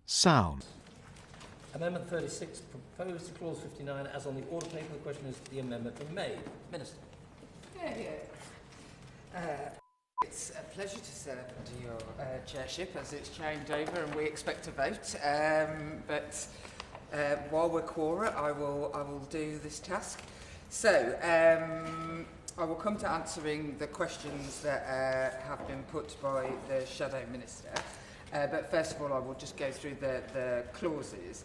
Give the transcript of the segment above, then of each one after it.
sound. Amendment 36 proposed to clause 59 as on the order paper. The question is the amendment been made. Minister. It's a pleasure to serve under your chairship as it's changed over and we expect to vote. But while we're quora, I will do this task. So I will come to answering the questions that have been put by the Shadow Minister. But first of all, I will just go through the clauses.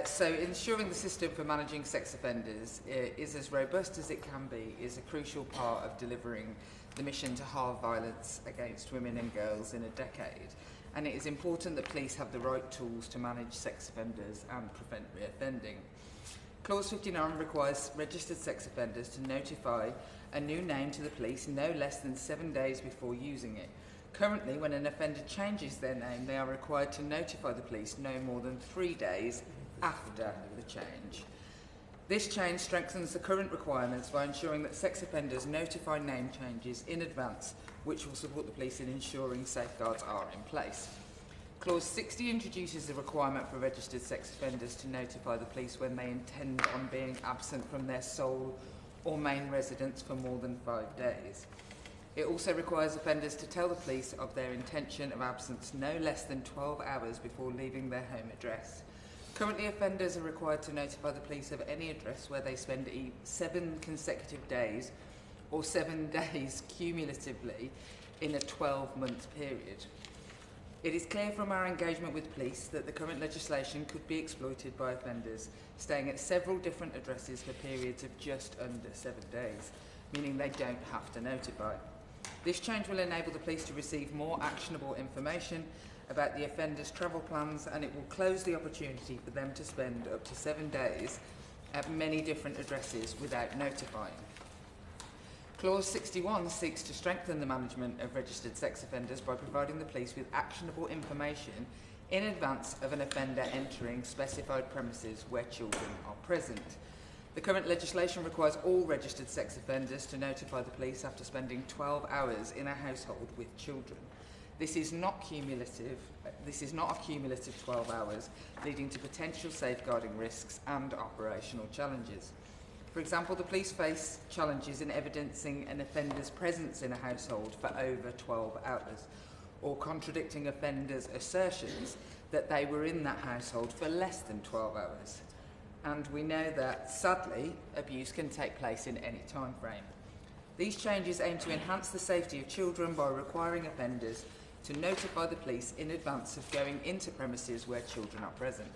So ensuring the system for managing sex offenders is as robust as it can be is a crucial part of delivering the mission to halve violence against women and girls in a decade. And it is important that police have the right tools to manage sex offenders and prevent reoffending. Clause 59 requires registered sex offenders to notify a new name to the police no less than 7 days before using it. Currently, when an offender changes their name, they are required to notify the police no more than 3 days after the change. This change strengthens the current requirements by ensuring that sex offenders notify name changes in advance, which will support the police in ensuring safeguards are in place. Clause 60 introduces a requirement for registered sex offenders to notify the police when they intend on being absent from their sole or main residence for more than 5 days. It also requires offenders to tell the police of their intention of absence no less than 12 hours before leaving their home address. Currently, offenders are required to notify the police of any address where they spend 7 consecutive days or 7 days cumulatively in a 12-month period. It is clear from our engagement with police that the current legislation could be exploited by offenders staying at several different addresses for periods of just under 7 days, meaning they don't have to notify. This change will enable the police to receive more actionable information about the offender's travel plans, and it will close the opportunity for them to spend up to 7 days at many different addresses without notifying. Clause 61 seeks to strengthen the management of registered sex offenders by providing the police with actionable information in advance of an offender entering specified premises where children are present. The current legislation requires all registered sex offenders to notify the police after spending 12 hours in a household with children. This is not cumulative. This is not a cumulative 12 hours, leading to potential safeguarding risks and operational challenges. For example, the police face challenges in evidencing an offender's presence in a household for over 12 hours, or contradicting offenders' assertions that they were in that household for less than 12 hours. And we know that, sadly, abuse can take place in any time frame. These changes aim to enhance the safety of children by requiring offenders to notify the police in advance of going into premises where children are present.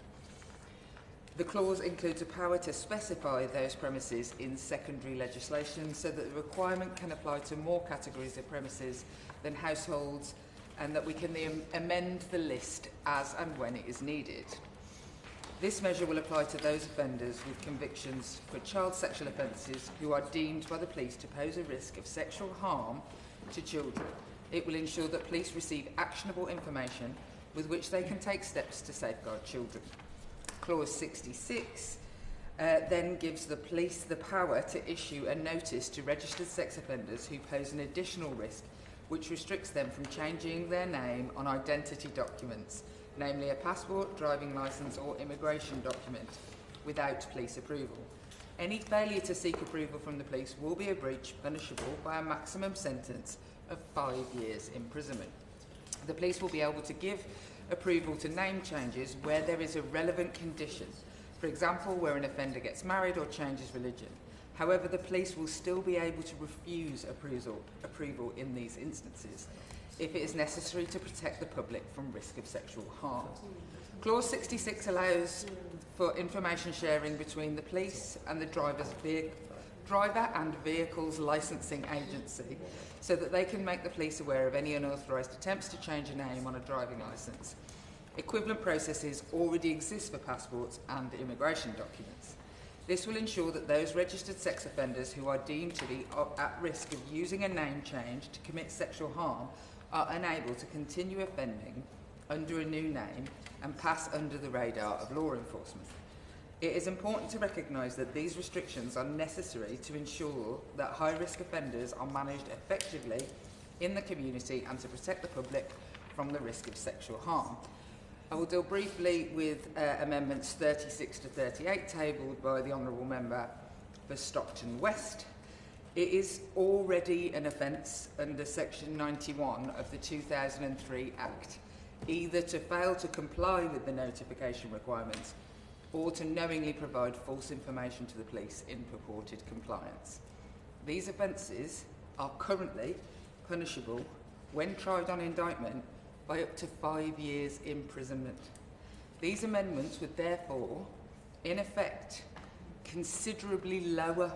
The clause includes a power to specify those premises in secondary legislation so that the requirement can apply to more categories of premises than households, and that we can amend the list as and when it is needed. This measure will apply to those offenders with convictions for child sexual offences who are deemed by the police to pose a risk of sexual harm to children. It will ensure that police receive actionable information with which they can take steps to safeguard children. Clause 66 then gives the police the power to issue a notice to registered sex offenders who pose an additional risk, which restricts them from changing their name on identity documents, namely a passport, driving licence or immigration document, without police approval. Any failure to seek approval from the police will be a breach punishable by a maximum sentence of 5 years imprisonment. The police will be able to give approval to name changes where there is a relevant condition, for example, where an offender gets married or changes religion. However, the police will still be able to refuse approval in these instances if it is necessary to protect the public from risk of sexual harm. Clause 66 allows for information sharing between the police and the driver and vehicles licensing agency so that they can make the police aware of any unauthorised attempts to change a name on a driving licence. Equivalent processes already exist for passports and immigration documents. This will ensure that those registered sex offenders who are deemed to be at risk of using a name change to commit sexual harm are unable to continue offending under a new name and pass under the radar of law enforcement. It is important to recognise that these restrictions are necessary to ensure that high-risk offenders are managed effectively in the community and to protect the public from the risk of sexual harm. I will deal briefly with amendments 36 to 38 tabled by the Honourable Member for Stockton West. It is already an offence under section 91 of the 2003 Act, either to fail to comply with the notification requirements or to knowingly provide false information to the police in purported compliance. These offences are currently punishable when tried on indictment by up to 5 years imprisonment. These amendments would therefore, in effect, considerably lower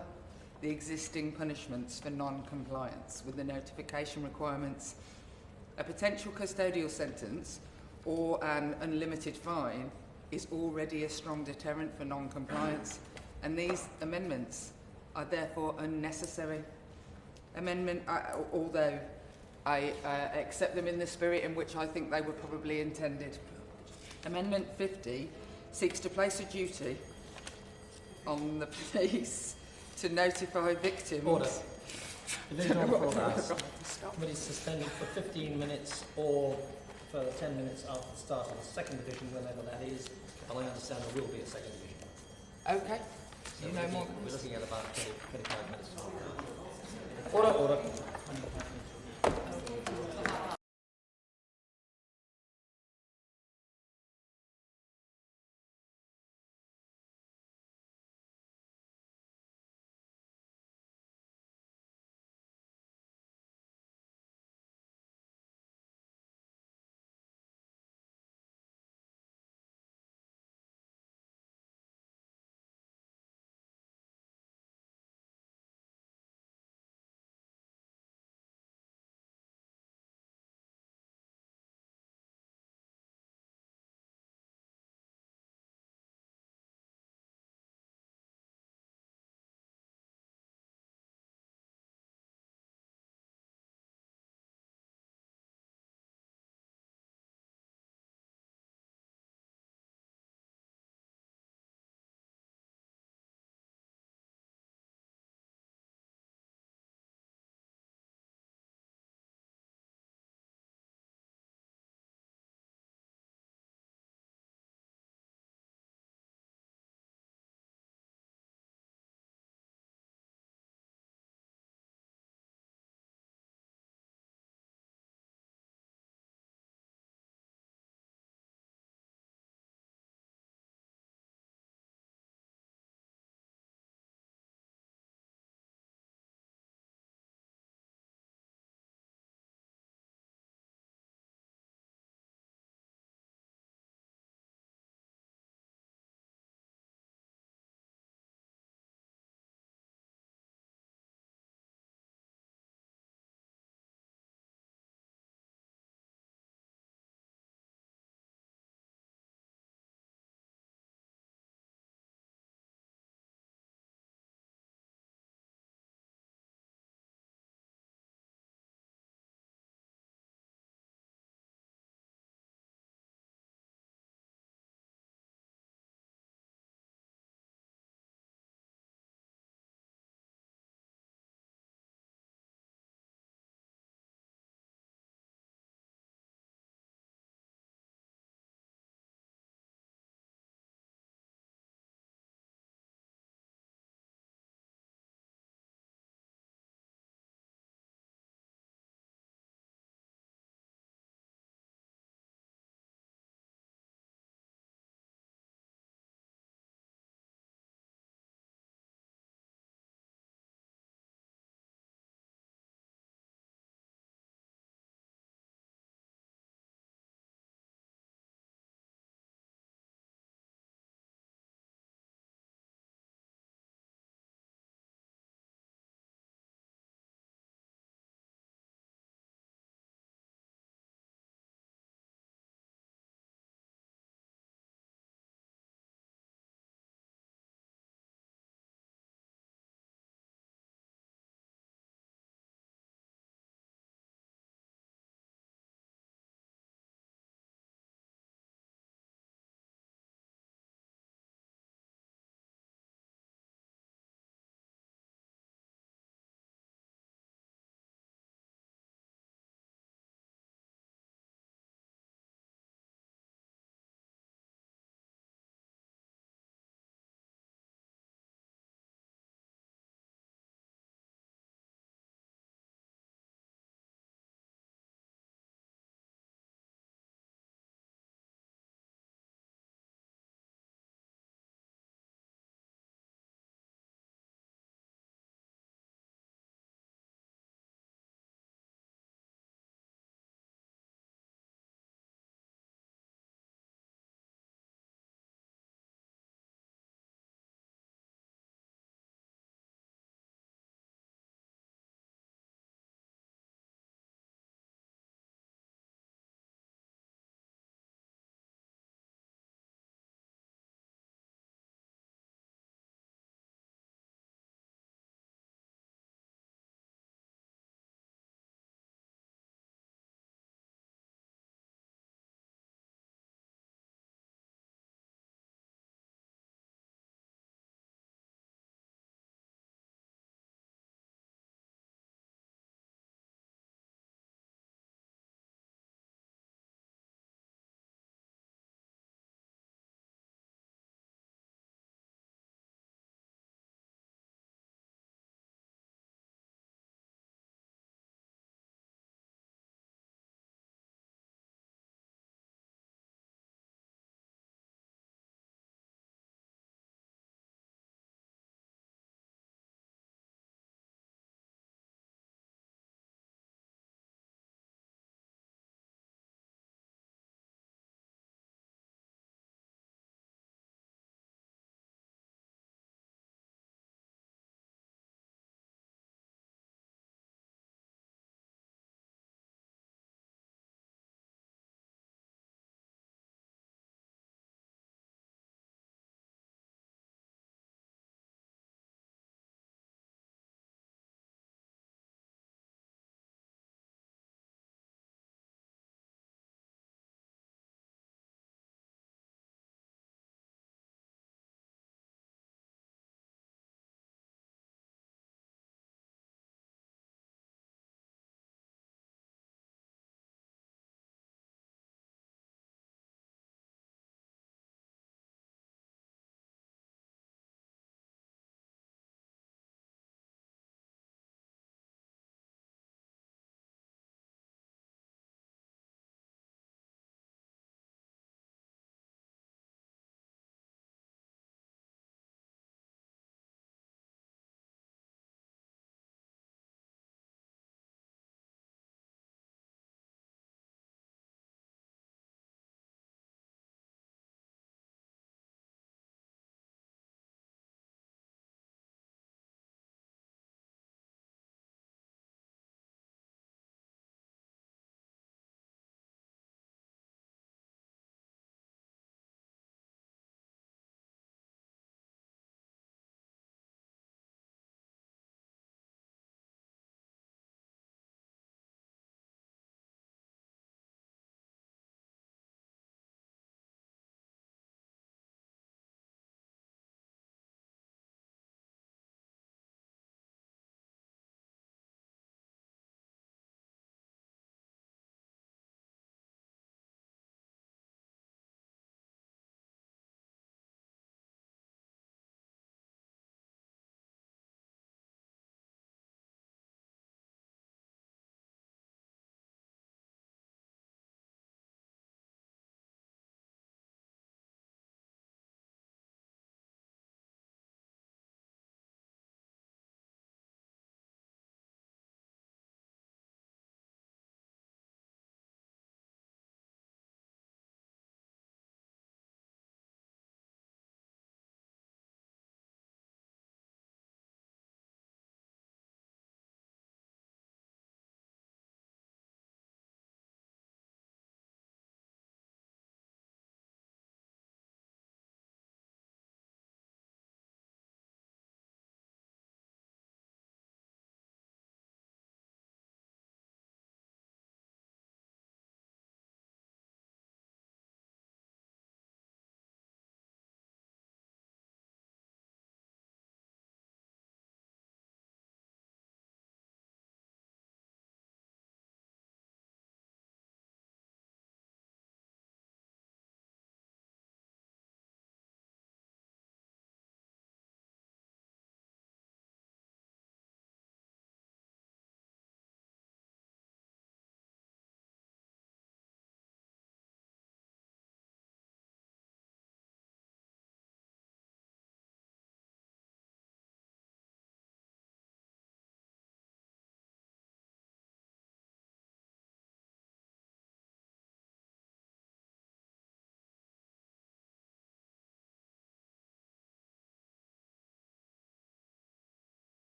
the existing punishments for non-compliance with the notification requirements. A potential custodial sentence or an unlimited fine is already a strong deterrent for non-compliance, and these amendments are therefore unnecessary. Although I accept them in the spirit in which I think they were probably intended. Amendment 50 seeks to place a duty on the police to notify victims. Order. Division on progress. Committee suspended for 15 minutes or for 10 minutes after the start of the second division, whenever that is. And I understand there will be a second division. Okay. So You know more. we're looking at about 25 minutes. Order, order.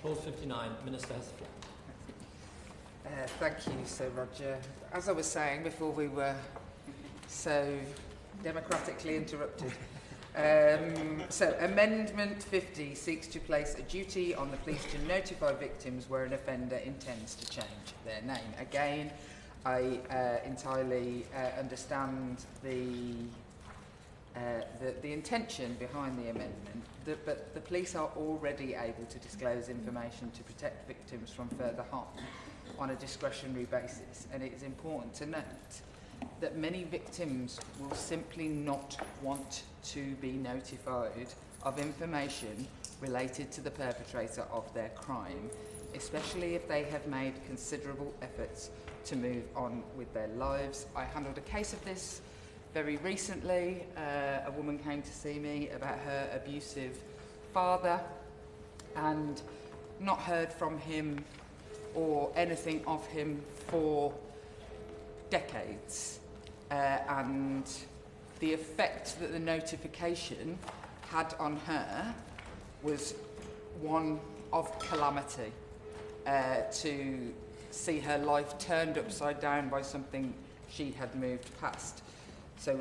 Clause 59, Minister has the floor. Thank you, Sir Roger. As I was saying before we were so democratically interrupted, so Amendment 50 seeks to place a duty on the police to notify victims where an offender intends to change their name. Again, I entirely understand the intention behind the amendment, but the police are already able to disclose information to protect victims from further harm on a discretionary basis, and it is important to note that many victims will simply not want to be notified of information related to the perpetrator of their crime, especially if they have made considerable efforts to move on with their lives. I handled a case of this very recently. A woman came to see me about her abusive father and not heard from him or anything of him for decades. And the effect that the notification had on her was one of calamity, to see her life turned upside down by something she had moved past. So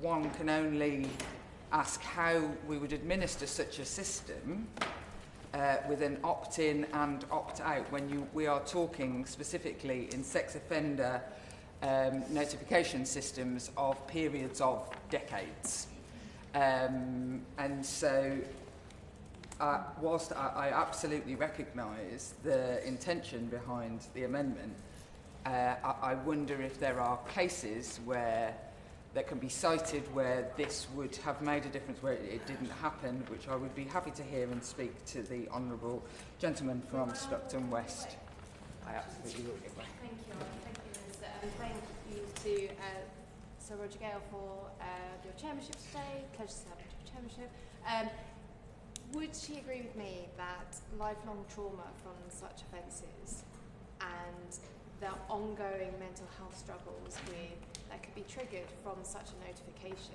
one can only ask how we would administer such a system with an opt-in and opt-out when we are talking specifically in sex offender notification systems of periods of decades. And so whilst I absolutely recognise the intention behind the amendment, I wonder if there are cases where that can be cited where this would have made a difference, where it didn't happen, which I would be happy to hear and speak to the Honourable Gentleman from Stockton West. I absolutely will. Thank you, Minister, and thank you to Sir Roger Gale for your chairmanship today. Pleasure to have your chairmanship. Would she agree with me that lifelong trauma from such offences and the ongoing mental health struggles that could be triggered from such a notification,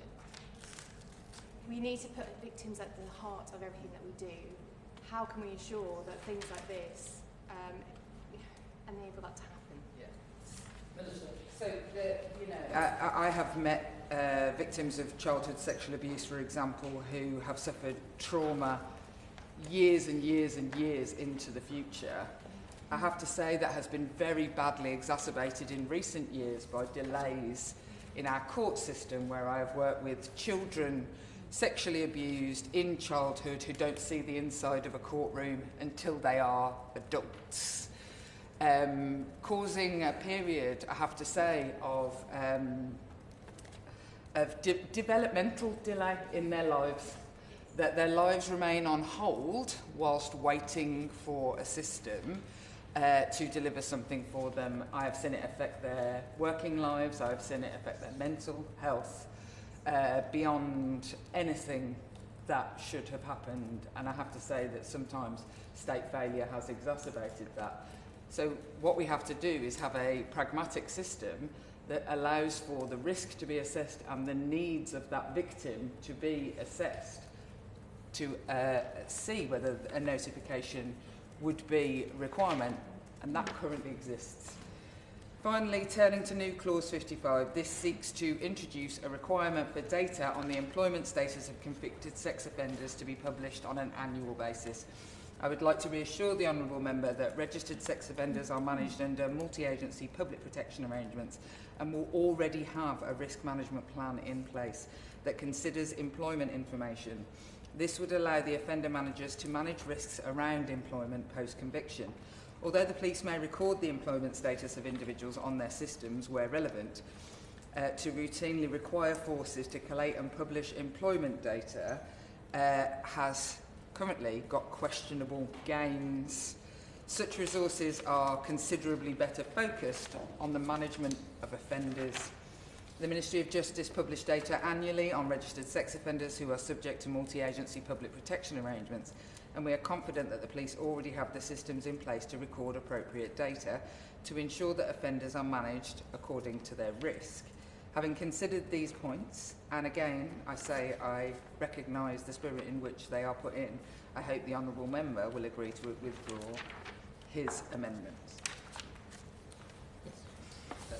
we need to put victims at the heart of everything that we do? How can we ensure that things like this enable that to happen? Yeah. So, I have met victims of childhood sexual abuse, for example, who have suffered trauma years and years and years into the future. I have to say that has been very badly exacerbated in recent years by delays in our court system, where I have worked with children sexually abused in childhood who don't see the inside of a courtroom until they are adults, causing a period, I have to say, of developmental delay in their lives, that their lives remain on hold whilst waiting for a system to deliver something for them. I have seen it affect their working lives, I have seen it affect their mental health, beyond anything that should have happened, and I have to say that sometimes state failure has exacerbated that. So what we have to do is have a pragmatic system that allows for the risk to be assessed and the needs of that victim to be assessed to see whether a notification would be a requirement, and that currently exists. Finally, turning to new clause 55, this seeks to introduce a requirement for data on the employment status of convicted sex offenders to be published on an annual basis. I would like to reassure the Honourable Member that registered sex offenders are managed under multi-agency public protection arrangements and will already have a risk management plan in place that considers employment information. This would allow the offender managers to manage risks around employment post-conviction. Although the police may record the employment status of individuals on their systems where relevant, to routinely require forces to collate and publish employment data has currently got questionable gains. Such resources are considerably better focused on the management of offenders. The Ministry of Justice publish data annually on registered sex offenders who are subject to multi-agency public protection arrangements, and we are confident that the police already have the systems in place to record appropriate data to ensure that offenders are managed according to their risk. Having considered these points, and again, I say I recognise the spirit in which they are put in, I hope the honourable member will agree to withdraw his amendments.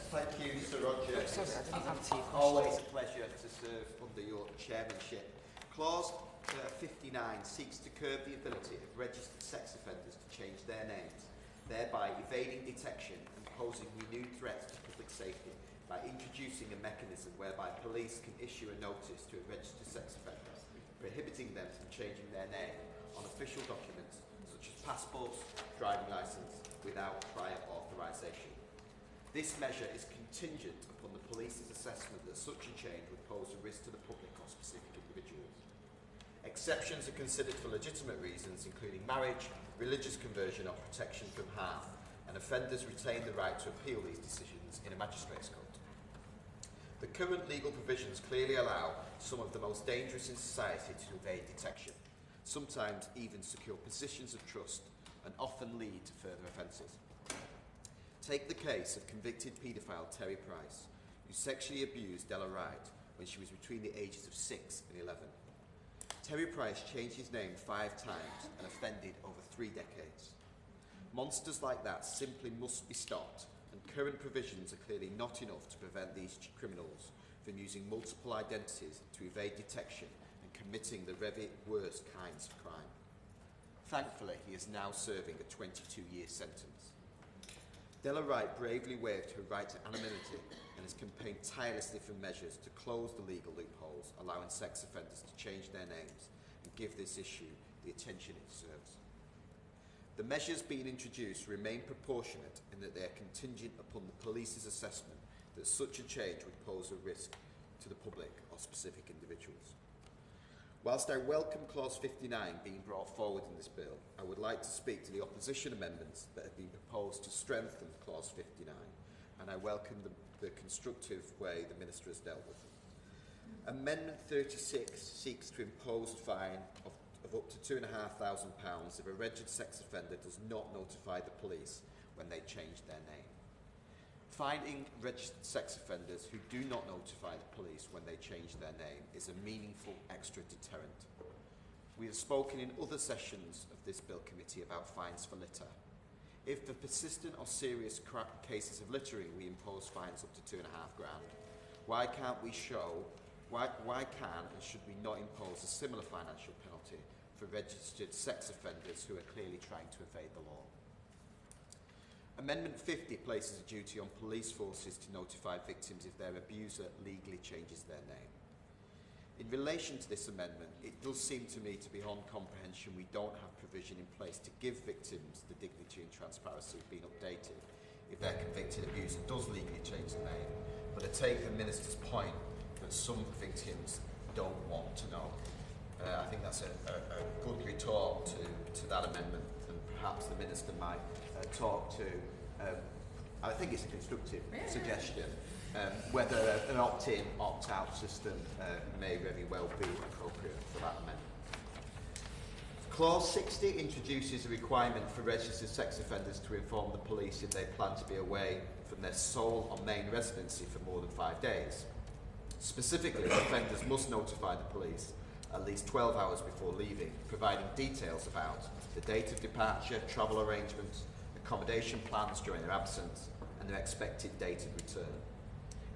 Thank you, Sir Roger. Oh, sorry, I didn't answer your question. Always a pleasure to serve under your chairmanship. Clause 59 seeks to curb the ability of registered sex offenders to change their names, thereby evading detection and posing renewed threats to public safety by introducing a mechanism whereby police can issue a notice to a registered sex offender prohibiting them from changing their name on official documents such as passports, driving licence, without prior authorisation. This measure is contingent upon the police's assessment that such a change would pose a risk to the public or specific individuals. Exceptions are considered for legitimate reasons, including marriage, religious conversion or protection from harm, and offenders retain the right to appeal these decisions in a magistrate's court. The current legal provisions clearly allow some of the most dangerous in society to evade detection, sometimes even secure positions of trust, and often lead to further offences. Take the case of convicted paedophile Terry Price, who sexually abused Della Wright when she was between the ages of 6 and 11. Terry Price changed his name 5 times and offended over 3 decades. Monsters like that simply must be stopped, and current provisions are clearly not enough to prevent these criminals from using multiple identities to evade detection and committing the very worst kinds of crime. Thankfully, he is now serving a 22-year sentence. Della Wright bravely waived her right to anonymity and has campaigned tirelessly for measures to close the legal loopholes, allowing sex offenders to change their names and give this issue the attention it deserves. The measures being introduced remain proportionate in that they are contingent upon the police's assessment that such a change would pose a risk to the public or specific individuals. Whilst I welcome Clause 59 being brought forward in this bill, I would like to speak to the opposition amendments that have been proposed to strengthen Clause 59, and I welcome the constructive way the Minister has dealt with them. Amendment 36 seeks to impose a fine of up to £2,500 if a registered sex offender does not notify the police when they change their name. Finding registered sex offenders who do not notify the police when they change their name is a meaningful extra deterrent. We have spoken in other sessions of this bill committee about fines for litter. If for persistent or serious cases of littering we impose fines up to £2,500, why can and should we not impose a similar financial penalty for registered sex offenders who are clearly trying to evade the law? Amendment 50 places a duty on police forces to notify victims if their abuser legally changes their name. In relation to this amendment, it does seem to me to be beyond comprehension we don't have provision in place to give victims the dignity and transparency of being updated if their convicted abuser does legally change the name. But I take the Minister's point that some victims don't want to know. I think that's a good retort to that amendment, and perhaps the Minister might talk to, I think it's a constructive suggestion, whether an opt-in, opt-out system may very well be appropriate for that amendment. Clause 60 introduces a requirement for registered sex offenders to inform the police if they plan to be away from their sole or main residency for more than 5 days. Specifically, offenders must notify the police at least 12 hours before leaving, providing details about the date of departure, travel arrangements, accommodation plans during their absence, and their expected date of return.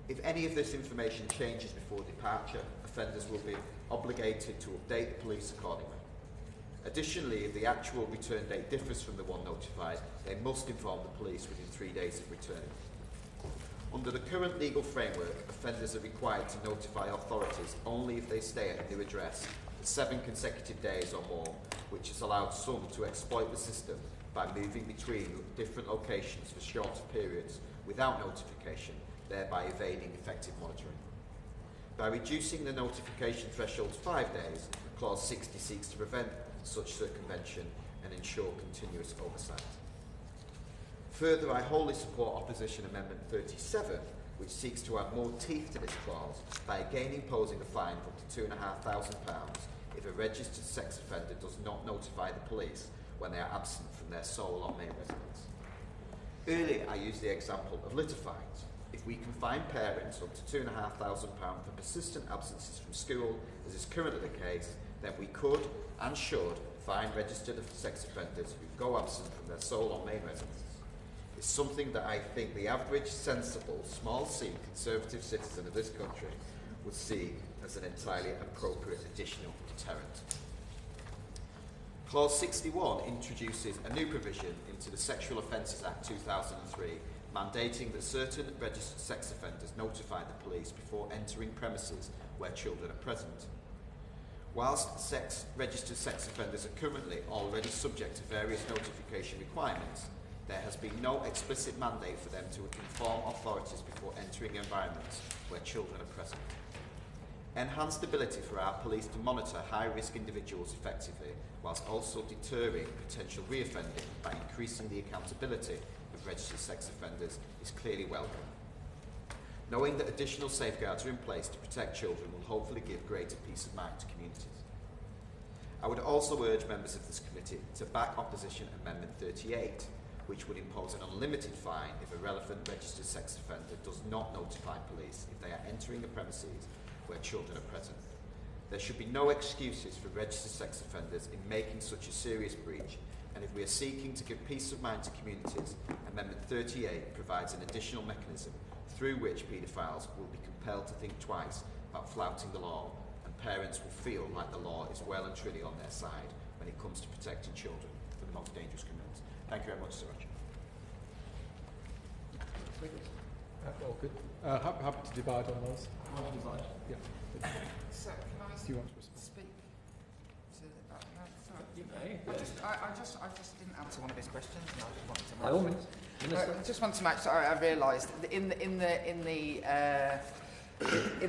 If any of this information changes before departure, offenders will be obligated to update the police accordingly. Additionally, if the actual return date differs from the one notified, they must inform the police within 3 days of returning. Under the current legal framework, offenders are required to notify authorities only if they stay at a new address for 7 consecutive days or more, which has allowed some to exploit the system by moving between different locations for shorter periods without notification, thereby evading effective monitoring. By reducing the notification threshold to 5 days, Clause 60 seeks to prevent such circumvention and ensure continuous oversight. Further, I wholly support Opposition Amendment 37, which seeks to add more teeth to this clause by again imposing a fine of up to £2,500 if a registered sex offender does not notify the police when they are absent from their sole or main residence. Earlier, I used the example of litter fines. If we can find parents up to £2,500 for persistent absences from school, as is currently the case, then we could and should fine registered sex offenders who go absent from their sole or main residences. It's something that I think the average, sensible, small C conservative citizen of this country would see as an entirely appropriate additional deterrent. Clause 61 introduces a new provision into the Sexual Offences Act 2003, mandating that certain registered sex offenders notify the police before entering premises where children are present. Whilst registered sex offenders are currently already subject to various notification requirements, there has been no explicit mandate for them to inform authorities before entering environments where children are present. Enhanced ability for our police to monitor high-risk individuals effectively, whilst also deterring potential reoffending by increasing the accountability of registered sex offenders, is clearly welcome. Knowing that additional safeguards are in place to protect children will hopefully give greater peace of mind to communities. I would also urge members of this committee to back Opposition Amendment 38, which would impose an unlimited fine if a relevant registered sex offender does not notify police if they are entering the premises where children are present. There should be no excuses for registered sex offenders in making such a serious breach, and if we are seeking to give peace of mind to communities, Amendment 38 provides an additional mechanism through which paedophiles will be compelled to think twice about flouting the law, and parents will feel like the law is well and truly on their side when it comes to protecting children from the most dangerous criminals. Thank you very much, Sir Roger. All good. Happy to divide on those. Yeah. So, can I Do you want to respond? speak to that? No, sorry. You may. I just didn't answer one of his questions. And I just wanted to By all means. Minister. I just want to match. Sorry, I realised in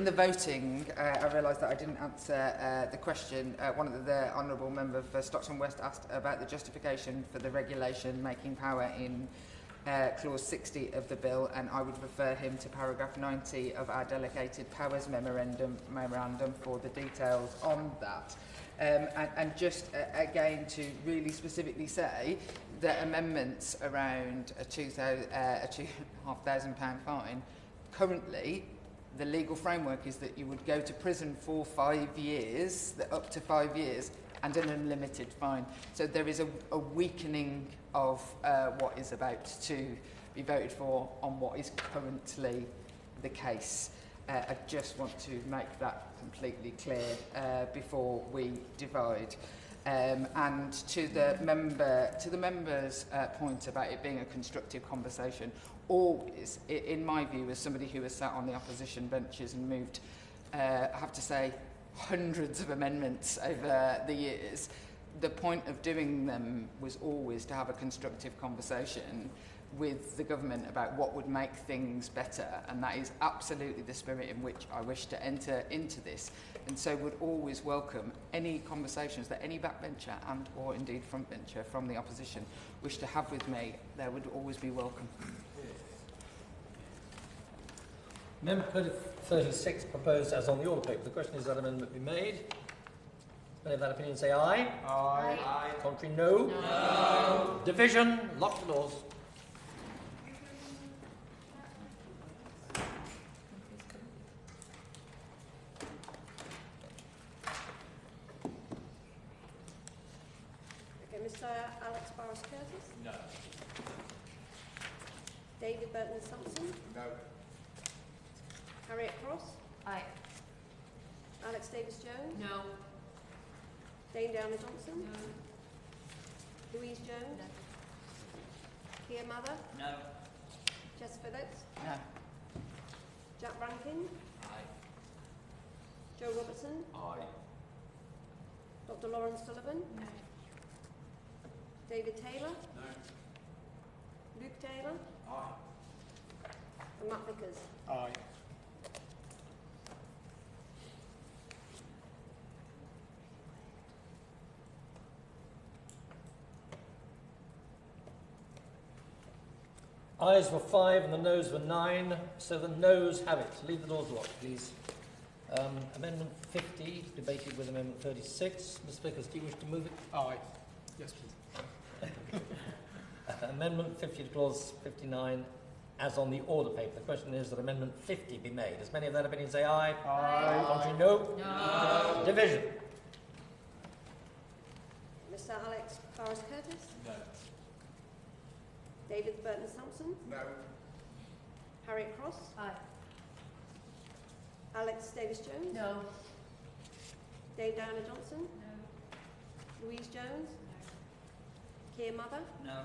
the voting, I realised that I didn't answer the question. One of the honourable member for Stockton West asked about the justification for the regulation making power in clause 60 of the bill, and I would refer him to paragraph 90 of our delegated powers memorandum for the details on that. And just again to really specifically say that amendments around a £2,500 fine, currently the legal framework is that you would go to prison for 5 years, up to 5 years, and an unlimited fine. So there is a weakening of what is about to be voted for on what is currently the case. I just want to make that completely clear before we divide. And to the member's point about it being a constructive conversation, always, in my view, as somebody who has sat on the opposition benches and moved, I have to say, hundreds of amendments over the years, the point of doing them was always to have a constructive conversation with the government about what would make things better, and that is absolutely the spirit in which I wish to enter into this, and so would always welcome any conversations that any backbencher and or indeed frontbencher from the opposition wish to have with me. They would always be welcome. Amendment 36 proposed as on the order paper. The question is that amendment be made. Any of that opinion say aye. Aye. Aye. Contrary, no. No. Division. Lock the doors. Okay, Mr. Alex Barros-Curtis? No. David Burton-Sampson? No. Harriet Cross? Aye. Alex Davis-Jones? No. Dane Downer-Johnson? Louise Jones? Keir Mather? No. Jess Phillips? No. Jack Rankin? Aye. Joe Robertson? Aye. Dr. Lawrence Sullivan? No. David Taylor? No. Luke Taylor? Aye. And Matt Vickers? Aye. Ayes were 5 and the noes were 9, so the noes have it. Leave the doors locked, please. Amendment 50, debated with Amendment 36. Mr. Vickers, do you wish to move it? Aye. Yes, please. Amendment 50 to Clause 59 as on the order paper. The question is that Amendment 50 be made. As many of that opinion say aye. Aye. Contrary, no. No. Division. Mr. Alex Forrest Curtis? No. David Burton Sampson? No. Harriet Cross? Aye. Alex Davis Jones? No. Dame Diana Johnson? No. Louise Jones? Keir Mother? No.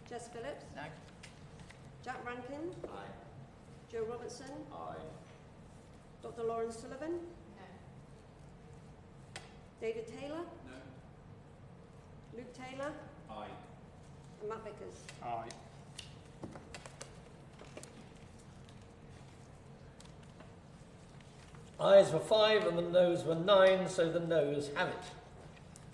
Jess Phillips? No. Jack Rankin? Aye. Joe Robertson? Aye. Dr. Lawrence Sullivan? No. David Taylor? No. Luke Taylor? Aye. And Matt Vickers? Aye. Ayes were 5 and the noes were 9, so the noes have it.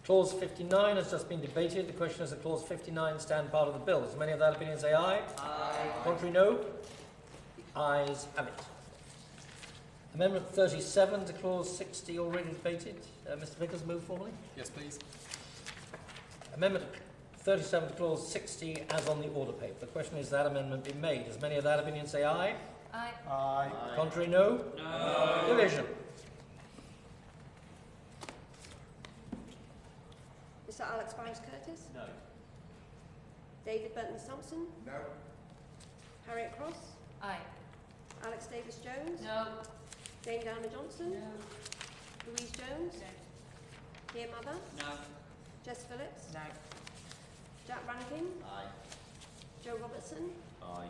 Clause 59 has just been debated. The question is that Clause 59 stand part of the bill. As many of that opinion say aye. Aye. Contrary, no. The ayes have it. Amendment 37 to Clause 60 already debated. Mr Vickers, move formally. Yes, please. Amendment 37 to Clause 60 as on the order paper. The question is that amendment be made. As many of that opinion say aye. Aye. Aye. Contrary, no. No. Division. Mr. Alex Forrest Curtis? No. David Burton Sampson? No. Harriet Cross? Aye. Alex Davis Jones? No. Dame Diana Johnson? No. Louise Jones? Keir Mother? No. Jess Phillips? No. Jack Rankin? Aye. Joe Robertson? Aye.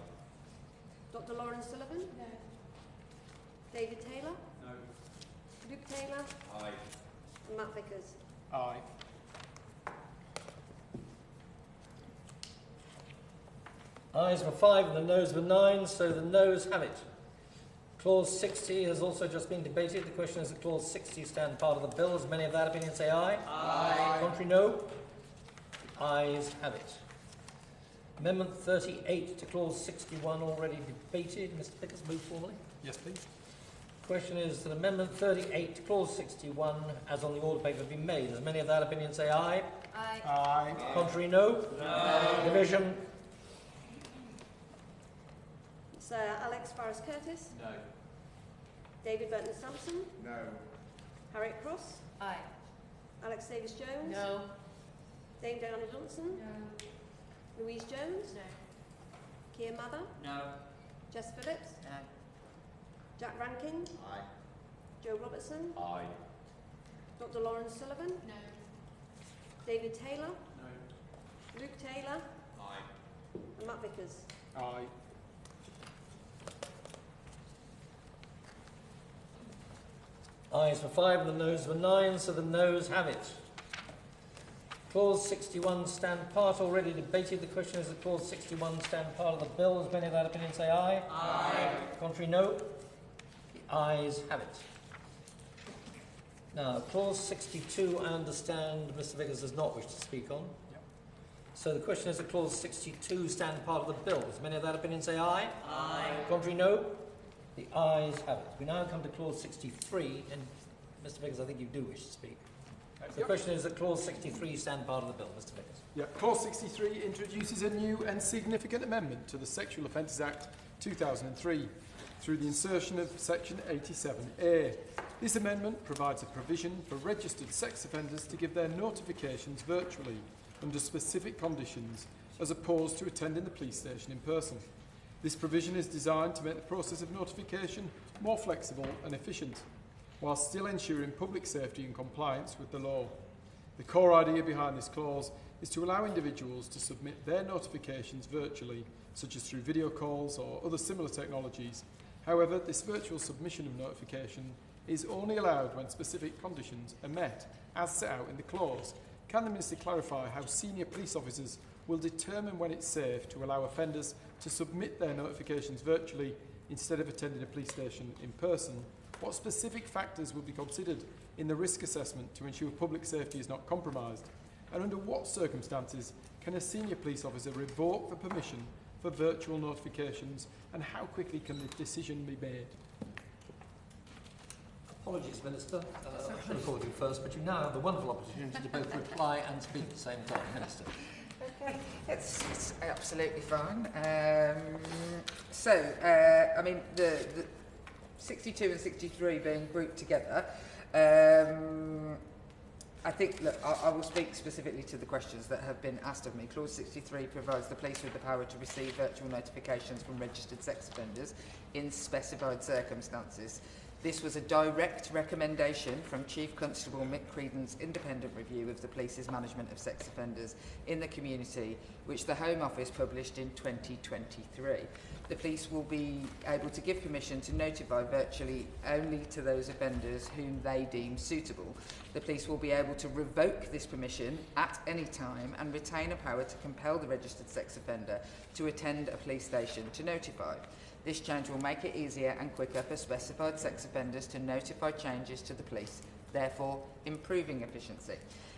Dr. Lawrence Sullivan? No. David Taylor? No. Luke Taylor? Aye. And Matt Vickers? Aye. Ayes were 5 and the noes were 9, so the noes have it. Clause 60 has also just been debated. The question is that Clause 60 stand part of the bill. As many of that opinion say aye. Aye. Contrary, no. The ayes have it. Amendment 38 to Clause 61 already debated. Mr Vickers, move formally. Yes, please. The question is that Amendment 38 to Clause 61 as on the order paper be made. As many of that opinion say aye. Aye. Aye. Contrary, no. No. Division. Sir Alex Forrest Curtis? No. David Burton Sampson? No. Harriet Cross? Aye. Alex Davis Jones? No. Dame Diana Johnson? No. Louise Jones? No. Keir Mother? No. Jess Phillips? No. Jack Rankin? Aye. Joe Robertson? Aye. Dr. Lawrence Sullivan? No. David Taylor? No. Luke Taylor? Aye. And Matt Vickers? Aye. Ayes were 5 and the noes were 9, so the noes have it. Clause 61 stand part already debated. The question is that Clause 61 stand part of the bill. As many of that opinion say aye. Aye. Contrary, no. The ayes have it. Now, Clause 62, I understand Mr Vickers does not wish to speak on. Yep. So the question is that Clause 62 stand part of the bill. As many of that opinion say aye. Aye. Contrary, no. The ayes have it. We now come to Clause 63, and Mr Vickers, I think you do wish to speak. The question is that Clause 63 stand part of the bill, Mr Vickers. Yeah. Clause 63 introduces a new and significant amendment to the Sexual Offences Act 2003 through the insertion of Section 87A. This amendment provides a provision for registered sex offenders to give their notifications virtually under specific conditions as opposed to attending the police station in person. This provision is designed to make the process of notification more flexible and efficient, while still ensuring public safety and compliance with the law. The core idea behind this clause is to allow individuals to submit their notifications virtually, such as through video calls or other similar technologies. However, this virtual submission of notification is only allowed when specific conditions are met, as set out in the clause. Can the Minister clarify how senior police officers will determine when it's safe to allow offenders to submit their notifications virtually instead of attending a police station in person? What specific factors will be considered in the risk assessment to ensure public safety is not compromised? And under what circumstances can a senior police officer revoke the permission for virtual notifications, and how quickly can the decision be made? Apologies, Minister. I should have called you first, but you now have the wonderful opportunity to both reply and speak at the same time, Minister. It's absolutely fine. I mean, the 62 and 63 being grouped together, I think, look, I will speak specifically to the questions that have been asked of me. Clause 63 provides the police with the power to receive virtual notifications from registered sex offenders in specified circumstances. This was a direct recommendation from Chief Constable Mick Creedon's independent review of the police's management of sex offenders in the community, which the Home Office published in 2023. The police will be able to give permission to notify virtually only to those offenders whom they deem suitable. The police will be able to revoke this permission at any time and retain a power to compel the registered sex offender to attend a police station to notify. This change will make it easier and quicker for specified sex offenders to notify changes to the police, therefore improving efficiency.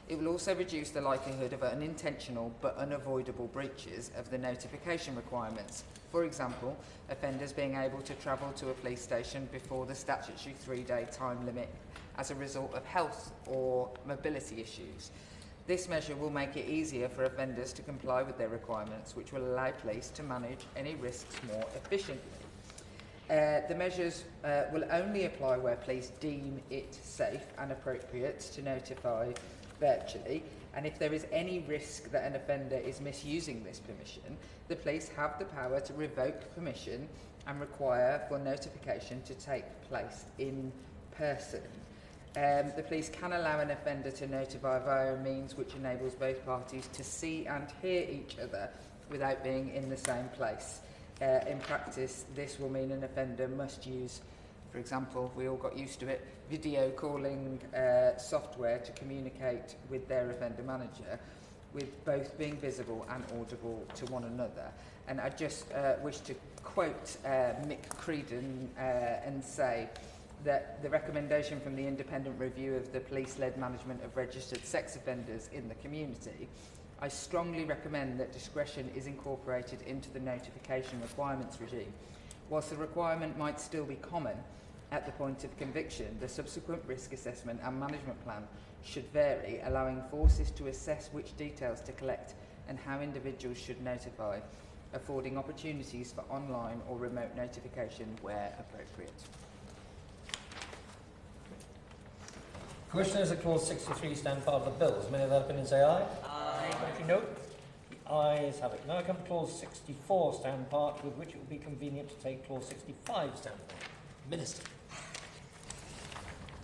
It will also reduce the likelihood of unintentional but unavoidable breaches of the notification requirements. For example, offenders being able to travel to a police station before the statutory 3-day time limit as a result of health or mobility issues. This measure will make it easier for offenders to comply with their requirements, which will allow police to manage any risks more efficiently. The measures will only apply where police deem it safe and appropriate to notify virtually, and if there is any risk that an offender is misusing this permission, the police have the power to revoke permission and require for notification to take place in person. The police can allow an offender to notify via a means which enables both parties to see and hear each other without being in the same place. In practice, this will mean an offender must use, for example, we all got used to it, video calling software to communicate with their offender manager, with both being visible and audible to one another. And I just wish to quote Mick Creedon and say that the recommendation from the independent review of the police-led management of registered sex offenders in the community, I strongly recommend that discretion is incorporated into the notification requirements regime. Whilst the requirement might still be common at the point of conviction, the subsequent risk assessment and management plan should vary, allowing forces to assess which details to collect and how individuals should notify, affording opportunities for online or remote notification where appropriate. Questioners at clause 63 stand part of the bill. As many of their opinions say aye? Aye. Contrary, no. The ayes have it. Now I come to clause 64 stand part, with which it would be convenient to take clause 65 stand part. Minister.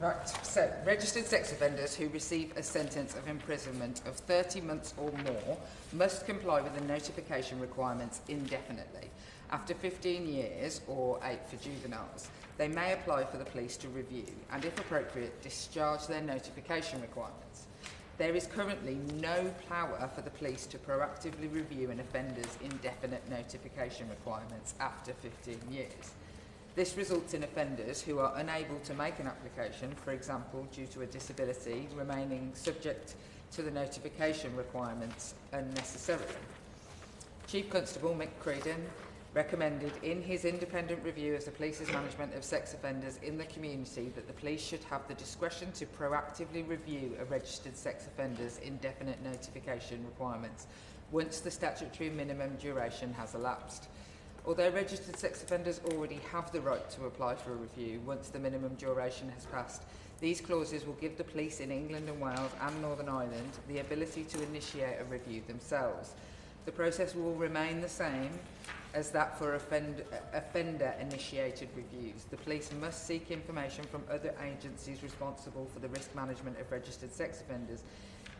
Right, so registered sex offenders who receive a sentence of imprisonment of 30 months or more must comply with the notification requirements indefinitely. After 15 years, or 8 for juveniles, they may apply for the police to review and, if appropriate, discharge their notification requirements. There is currently no power for the police to proactively review an offender's indefinite notification requirements after 15 years. This results in offenders who are unable to make an application, for example, due to a disability, remaining subject to the notification requirements unnecessarily. Chief Constable Mick Creedon recommended in his independent review of the police's management of sex offenders in the community that the police should have the discretion to proactively review a registered sex offender's indefinite notification requirements once the statutory minimum duration has elapsed. Although registered sex offenders already have the right to apply for a review once the minimum duration has passed, these clauses will give the police in England and Wales and Northern Ireland the ability to initiate a review themselves. The process will remain the same as that for offender-initiated reviews. The police must seek information from other agencies responsible for the risk management of registered sex offenders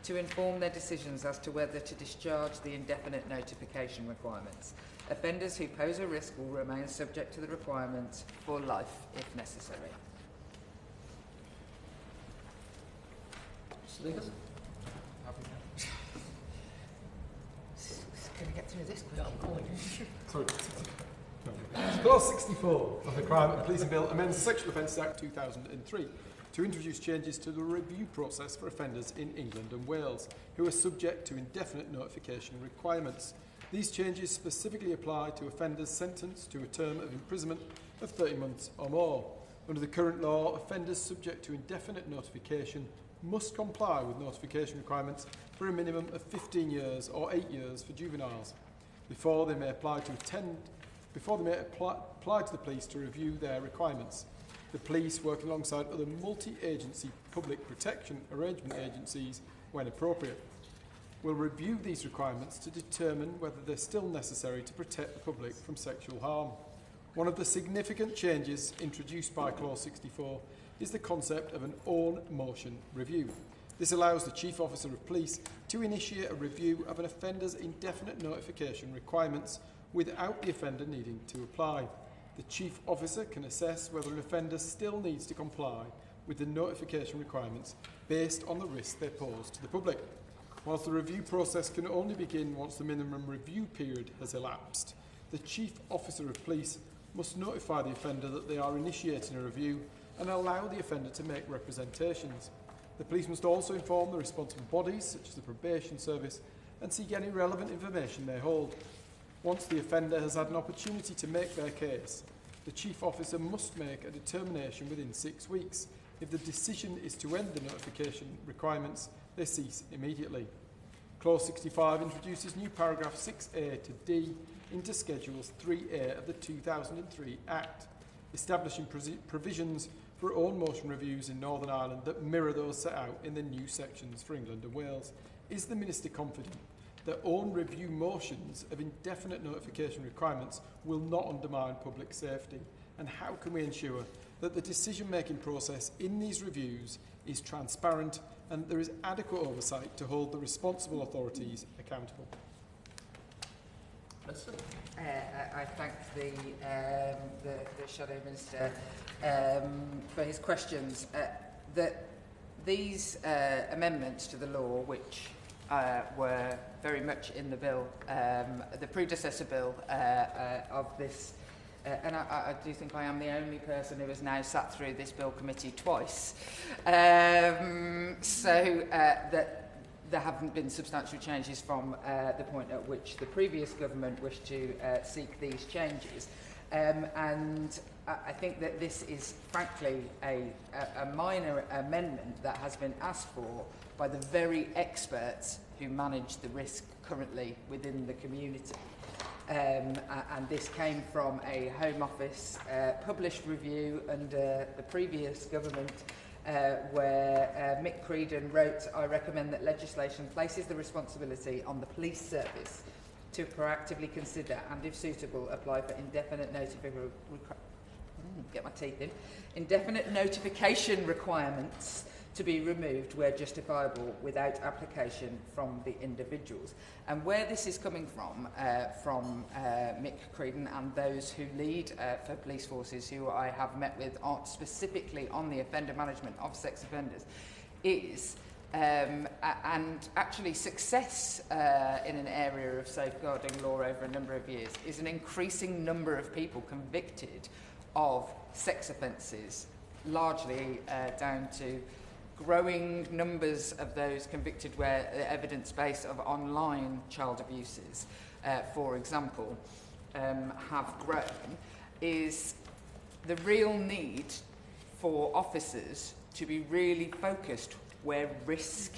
to inform their decisions as to whether to discharge the indefinite notification requirements. Offenders who pose a risk will remain subject to the requirements for life if necessary. Leaders? Can we get through this quickly? Yeah, I'm calling you. Sorry. Clause 64 of the Crime and Policing Bill amends the Sexual Offences Act 2003 to introduce changes to the review process for offenders in England and Wales who are subject to indefinite notification requirements. These changes specifically apply to offenders sentenced to a term of imprisonment of 30 months or more. Under the current law, offenders subject to indefinite notification must comply with notification requirements for a minimum of 15 years or 8 years for juveniles before they may apply to the police to review their requirements. The police, working alongside other multi-agency public protection arrangement agencies when appropriate, will review these requirements to determine whether they're still necessary to protect the public from sexual harm. One of the significant changes introduced by Clause 64 is the concept of an own motion review. This allows the Chief Officer of Police to initiate a review of an offender's indefinite notification requirements without the offender needing to apply. The Chief Officer can assess whether an offender still needs to comply with the notification requirements based on the risk they pose to the public. Whilst the review process can only begin once the minimum review period has elapsed, the Chief Officer of Police must notify the offender that they are initiating a review and allow the offender to make representations. The police must also inform the responsible bodies, such as the probation service, and seek any relevant information they hold. Once the offender has had an opportunity to make their case, the Chief Officer must make a determination within 6 weeks. If the decision is to end the notification requirements, they cease immediately. Clause 65 introduces new paragraph 6A to D into Schedules 3A of the 2003 Act, establishing provisions for own motion reviews in Northern Ireland that mirror those set out in the new sections for England and Wales. Is the Minister confident that own review motions of indefinite notification requirements will not undermine public safety? And how can we ensure that the decision-making process in these reviews is transparent and there is adequate oversight to hold the responsible authorities accountable? I thank the Shadow Minister for his questions. These amendments to the law, which were very much in the bill, the predecessor bill of this, and I do think I am the only person who has now sat through this bill committee twice, so that there haven't been substantial changes from the point at which the previous government wished to seek these changes. And I think that this is, frankly, a minor amendment that has been asked for by the very experts who manage the risk currently within the community. And this came from a Home Office published review under the previous government, where Mick Creedon wrote, "I recommend that legislation places the responsibility on the police service to proactively consider and, if suitable, apply for indefinite notification requirements to be removed where justifiable without application from the individuals." And where this is coming from Mick Creedon and those who lead for police forces who I have met with specifically on the offender management of sex offenders, is and actually success in an area of safeguarding law over a number of years is an increasing number of people convicted of sex offences, largely down to growing numbers of those convicted where the evidence base of online child abuses, for example, have grown, is the real need for officers to be really focused where risk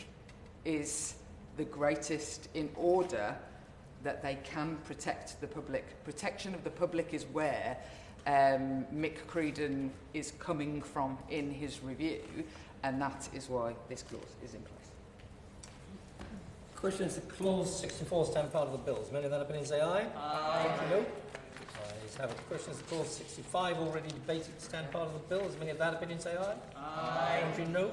is the greatest in order that they can protect the public. Protection of the public is where Mick Creedon is coming from in his review, and that is why this clause is in place. Question is that Clause 64 stand part of the bill. As many of that opinion say aye? Aye. No? Ayes have it. The question is that Clause 65 already debated stand part of the bill. As many of that opinion say aye? Aye. No?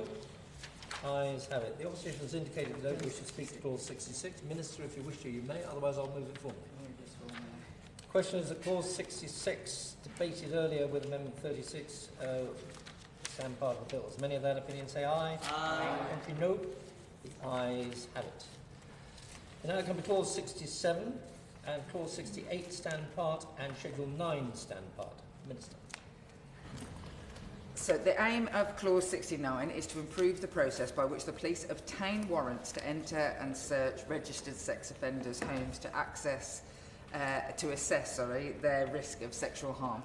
Ayes have it. The opposition has indicated they don't wish to speak to Clause 66. Minister, if you wish to, you may. Otherwise, I'll move it forward. The question is that Clause 66, debated earlier with Amendment 36, stand part of the bill. As many of that opinion say aye? Aye. No? The ayes have it. We now come to Clause 67 and Clause 68 stand part and Schedule 9 stand part. Minister. So the aim of Clause 69 is to improve the process by which the police obtain warrants to enter and search registered sex offenders' homes to assess their risk of sexual harm.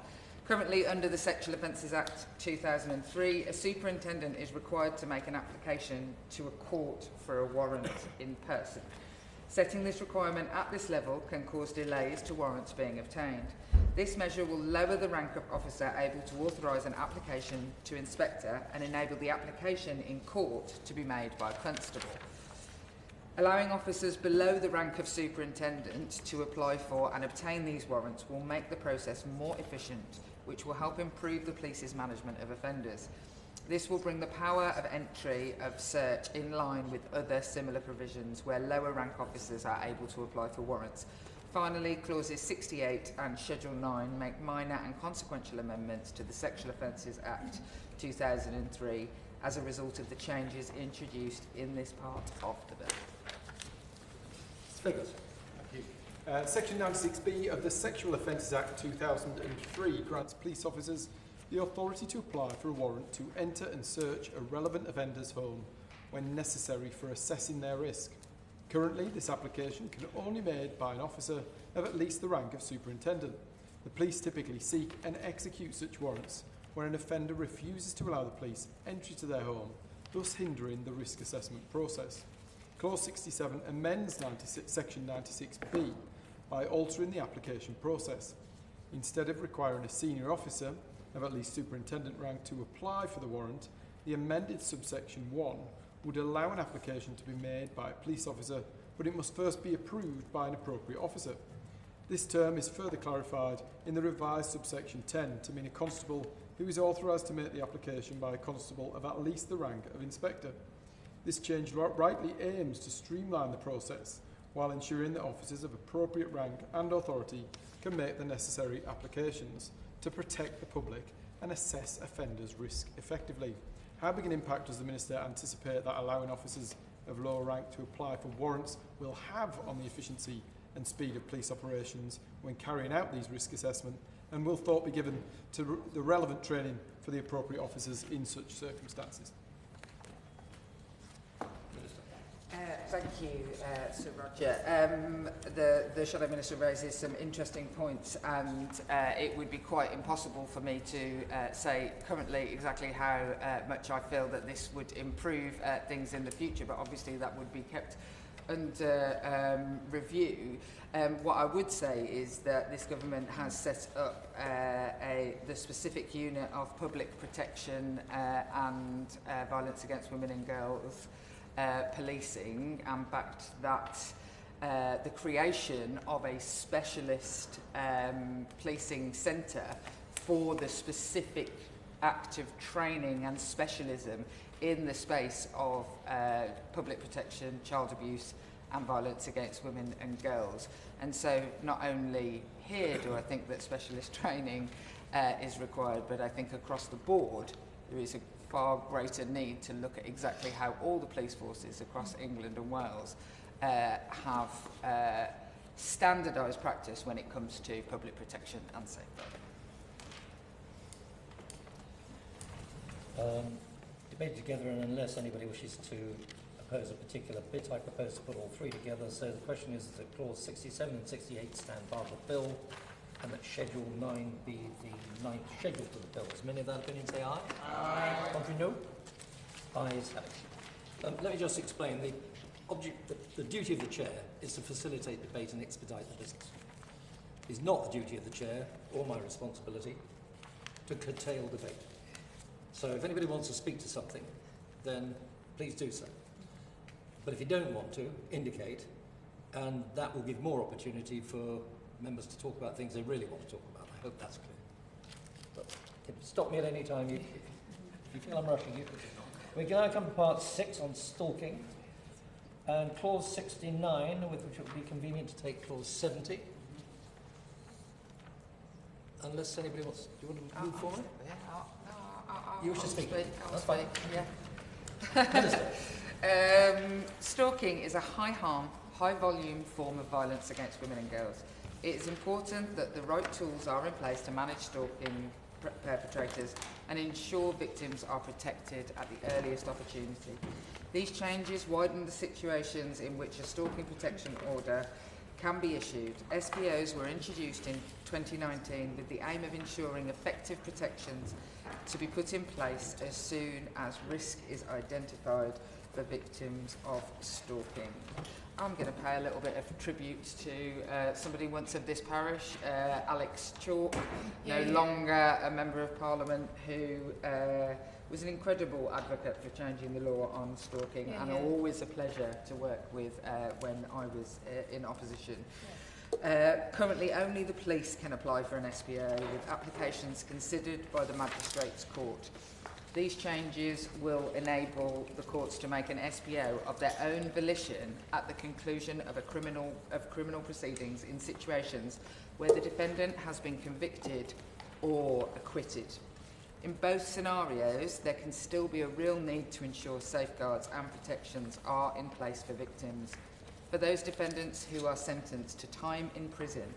Currently, under the Sexual Offences Act 2003, a superintendent is required to make an application to a court for a warrant in person. Setting this requirement at this level can cause delays to warrants being obtained. This measure will lower the rank of officer able to authorise an application to inspector and enable the application in court to be made by a constable. Allowing officers below the rank of superintendent to apply for and obtain these warrants will make the process more efficient, which will help improve the police's management of offenders. This will bring the power of entry of search in line with other similar provisions where lower rank officers are able to apply for warrants. Finally, clauses 68 and Schedule 9 make minor and consequential amendments to the Sexual Offences Act 2003 as a result of the changes introduced in this part of the bill. Figures. Thank you. Section 96B of the Sexual Offences Act 2003 grants police officers the authority to apply for a warrant to enter and search a relevant offender's home when necessary for assessing their risk. Currently, this application can only be made by an officer of at least the rank of superintendent. The police typically seek and execute such warrants when an offender refuses to allow the police entry to their home, thus hindering the risk assessment process. Clause 67 amends Section 96B by altering the application process. Instead of requiring a senior officer of at least superintendent rank to apply for the warrant, the amended subsection 1 would allow an application to be made by a police officer, but it must first be approved by an appropriate officer. This term is further clarified in the revised subsection 10 to mean a constable who is authorised to make the application by a constable of at least the rank of inspector. This change rightly aims to streamline the process while ensuring that officers of appropriate rank and authority can make the necessary applications to protect the public and assess offenders' risk effectively. How big an impact does the Minister anticipate that allowing officers of lower rank to apply for warrants will have on the efficiency and speed of police operations when carrying out these risk assessments, and will thought be given to the relevant training for the appropriate officers in such circumstances? Thank you, Sir Roger. The Shadow Minister raises some interesting points, and it would be quite impossible for me to say currently exactly how much I feel that this would improve things in the future, but obviously that would be kept under review. What I would say is that this government has set up the specific unit of public protection and violence against women and girls policing, and backed that the creation of a specialist policing centre for the specific active training and specialism in the space of public protection, child abuse and violence against women and girls. And so not only here do I think that specialist training is required, but I think across the board there is a far greater need to look at exactly how all the police forces across England and Wales have standardised practice when it comes to public protection and safeguarding. Debate together, and unless anybody wishes to oppose a particular bit, I propose to put all three together. So the question is that clause 67 and 68 stand part of the bill, and that Schedule 9 be the ninth schedule to the bill. Does many of that opinion say aye? Aye. Contrary, no? Ayes have it. Let me just explain. The duty of the chair is to facilitate debate and expedite the business. It is not the duty of the chair, or my responsibility, to curtail debate. So if anybody wants to speak to something, then please do so. But if you don't want to, indicate, and that will give more opportunity for members to talk about things they really want to talk about. I hope that's clear. But stop me at any time. If you feel I'm rushing you. We can now come to part 6 on stalking, and clause 69, with which it would be convenient to take clause 70. Unless anybody wants, do you want to move forward? You wish to speak? That's fine. Yeah. Stalking is a high harm, high volume form of violence against women and girls. It is important that the right tools are in place to manage stalking perpetrators and ensure victims are protected at the earliest opportunity. These changes widen the situations in which a stalking protection order can be issued. SPOs were introduced in 2019 with the aim of ensuring effective protections to be put in place as soon as risk is identified for victims of stalking. I'm going to pay a little bit of tribute to somebody once of this parish, Alex Chalk, no longer a Member of Parliament, who was an incredible advocate for changing the law on stalking, and always a pleasure to work with when I was in opposition. Currently, only the police can apply for an SPO, with applications considered by the Magistrates' Court. These changes will enable the courts to make an SPO of their own volition at the conclusion of criminal proceedings in situations where the defendant has been convicted or acquitted. In both scenarios, there can still be a real need to ensure safeguards and protections are in place for victims. For those defendants who are sentenced to time in prison,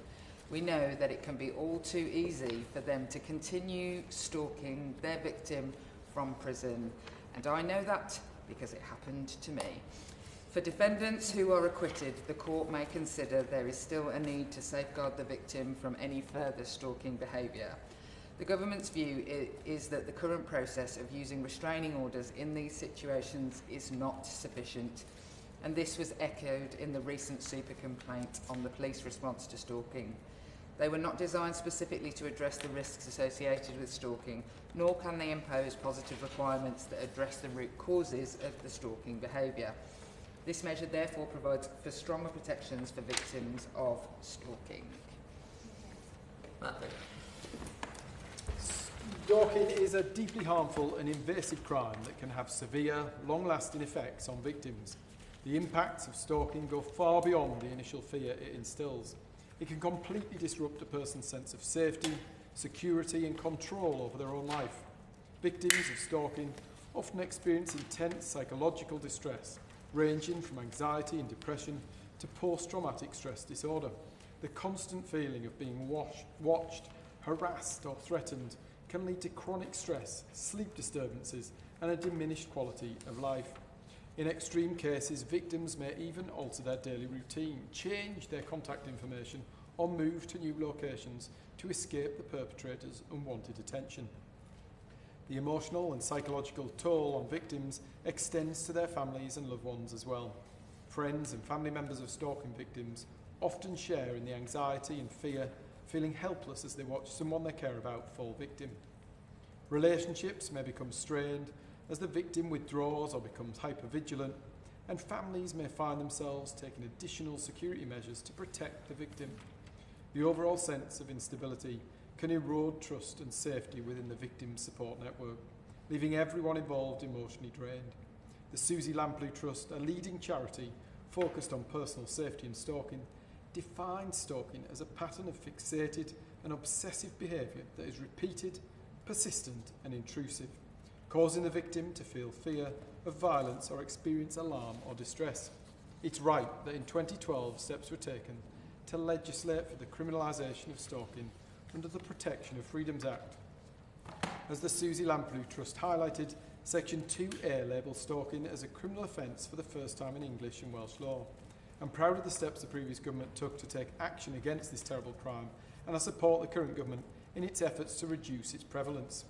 we know that it can be all too easy for them to continue stalking their victim from prison, and I know that because it happened to me. For defendants who are acquitted, the court may consider there is still a need to safeguard the victim from any further stalking behaviour. The government's view is that the current process of using restraining orders in these situations is not sufficient, and this was echoed in the recent super complaint on the police response to stalking. They were not designed specifically to address the risks associated with stalking, nor can they impose positive requirements that address the root causes of the stalking behaviour. This measure therefore provides for stronger protections for victims of stalking. Stalking is a deeply harmful and invasive crime that can have severe, long-lasting effects on victims. The impacts of stalking go far beyond the initial fear it instills. It can completely disrupt a person's sense of safety, security and control over their own life. Victims of stalking often experience intense psychological distress, ranging from anxiety and depression to post-traumatic stress disorder. The constant feeling of being watched, harassed or threatened can lead to chronic stress, sleep disturbances and a diminished quality of life. In extreme cases, victims may even alter their daily routine, change their contact information or move to new locations to escape the perpetrator's unwanted attention. The emotional and psychological toll on victims extends to their families and loved ones as well. Friends and family members of stalking victims often share in the anxiety and fear, feeling helpless as they watch someone they care about fall victim. Relationships may become strained as the victim withdraws or becomes hypervigilant, and families may find themselves taking additional security measures to protect the victim. The overall sense of instability can erode trust and safety within the victim's support network, leaving everyone involved emotionally drained. The Susie Lamplugh Trust, a leading charity focused on personal safety and stalking, defines stalking as a pattern of fixated and obsessive behaviour that is repeated, persistent and intrusive, causing the victim to feel fear of violence or experience alarm or distress. It's right that in 2012 steps were taken to legislate for the criminalisation of stalking under the Protection of Freedoms Act. As the Susie Lamplugh Trust highlighted, Section 2A labels stalking as a criminal offence for the first time in English and Welsh law. I'm proud of the steps the previous government took to take action against this terrible crime, and I support the current government in its efforts to reduce its prevalence.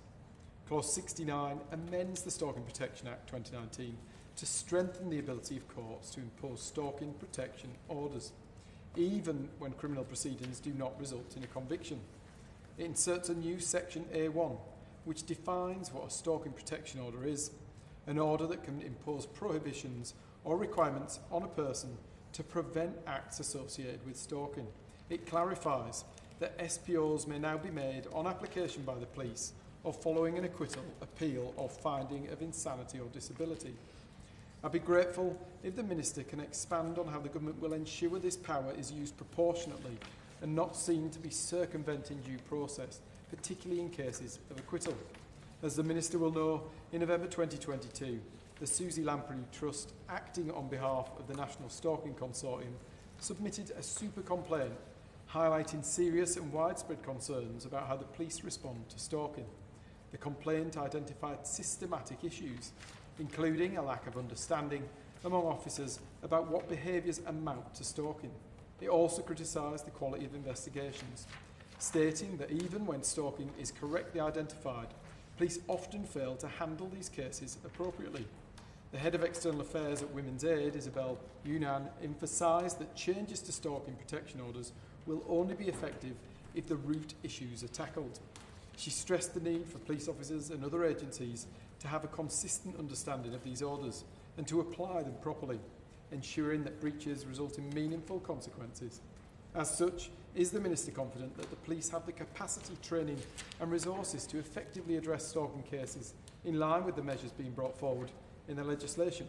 Clause 69 amends the Stalking Protection Act 2019 to strengthen the ability of courts to impose stalking protection orders, even when criminal proceedings do not result in a conviction. It inserts a new Section A1, which defines what a stalking protection order is, an order that can impose prohibitions or requirements on a person to prevent acts associated with stalking. It clarifies that SPOs may now be made on application by the police or following an acquittal, appeal or finding of insanity or disability. I'd be grateful if the Minister can expand on how the Government will ensure this power is used proportionately and not seen to be circumventing due process, particularly in cases of acquittal. As the Minister will know, in November 2022, the Susie Lamplugh Trust, acting on behalf of the National Stalking Consortium, submitted a super complaint highlighting serious and widespread concerns about how the police respond to stalking. The complaint identified systematic issues, including a lack of understanding among officers about what behaviours amount to stalking, It also criticised the quality of investigations, stating that even when stalking is correctly identified, police often fail to handle these cases appropriately. The head of external affairs at Women's Aid, Isabel Yunan, emphasised that changes to stalking protection orders will only be effective if the root issues are tackled. She stressed the need for police officers and other agencies to have a consistent understanding of these orders and to apply them properly, ensuring that breaches result in meaningful consequences. As such, is the Minister confident that the police have the capacity, training and resources to effectively address stalking cases in line with the measures being brought forward in the legislation?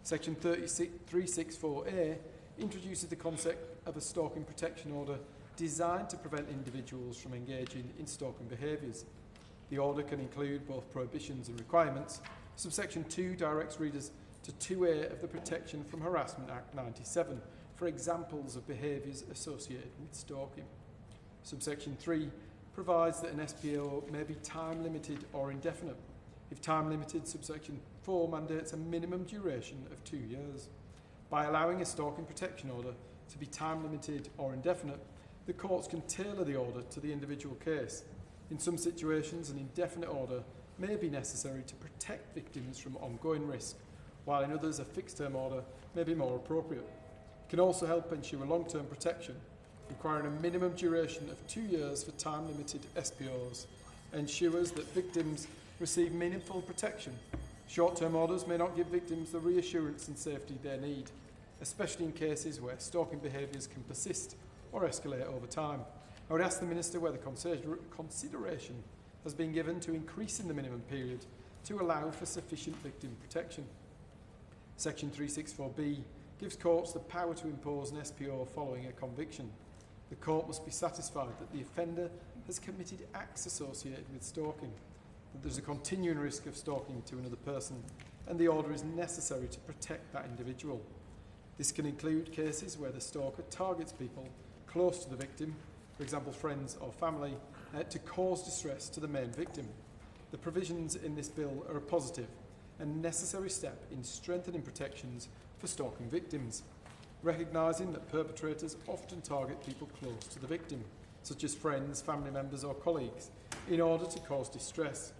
Section 364A introduces the concept of a stalking protection order designed to prevent individuals from engaging in stalking behaviours. The order can include both prohibitions and requirements. Subsection 2 directs readers to 2A of the Protection from Harassment Act 97 for examples of behaviours associated with stalking. Subsection 3 provides that an SPO may be time-limited or indefinite. If time-limited, subsection 4 mandates a minimum duration of 2 years. By allowing a stalking protection order to be time-limited or indefinite, the courts can tailor the order to the individual case. In some situations, an indefinite order may be necessary to protect victims from ongoing risk, while in others a fixed-term order may be more appropriate. It can also help ensure long-term protection, requiring a minimum duration of 2 years for time-limited SPOs, ensures that victims receive meaningful protection. Short-term orders may not give victims the reassurance and safety they need, especially in cases where stalking behaviours can persist or escalate over time. I would ask the Minister whether consideration has been given to increasing the minimum period to allow for sufficient victim protection. Section 364B gives courts the power to impose an SPO following a conviction. The court must be satisfied that the offender has committed acts associated with stalking, that there is a continuing risk of stalking to another person, and the order is necessary to protect that individual. This can include cases where the stalker targets people close to the victim, for example friends or family, to cause distress to the main victim. The provisions in this bill are a positive and necessary step in strengthening protections for stalking victims, recognising that perpetrators often target people close to the victim, such as friends, family members or colleagues, in order to cause distress,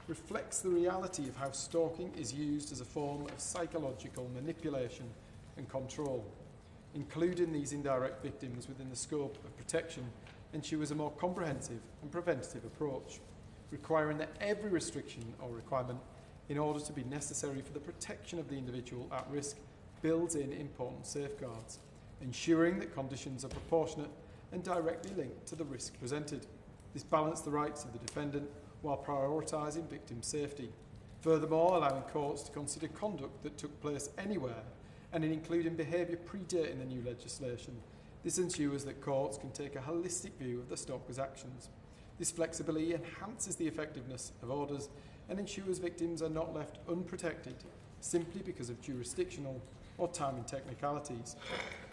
reflects the reality of how stalking is used as a form of psychological manipulation and control. Including these indirect victims within the scope of protection ensures a more comprehensive and preventative approach, requiring that every restriction or requirement, in order to be necessary for the protection of the individual at risk, builds in important safeguards, ensuring that conditions are proportionate and directly linked to the risk presented. This balances the rights of the defendant while prioritising victim safety. Furthermore, allowing courts to consider conduct that took place anywhere and in including behaviour predating the new legislation. This ensures that courts can take a holistic view of the stalker's actions. This flexibility enhances the effectiveness of orders and ensures victims are not left unprotected simply because of jurisdictional or timing technicalities.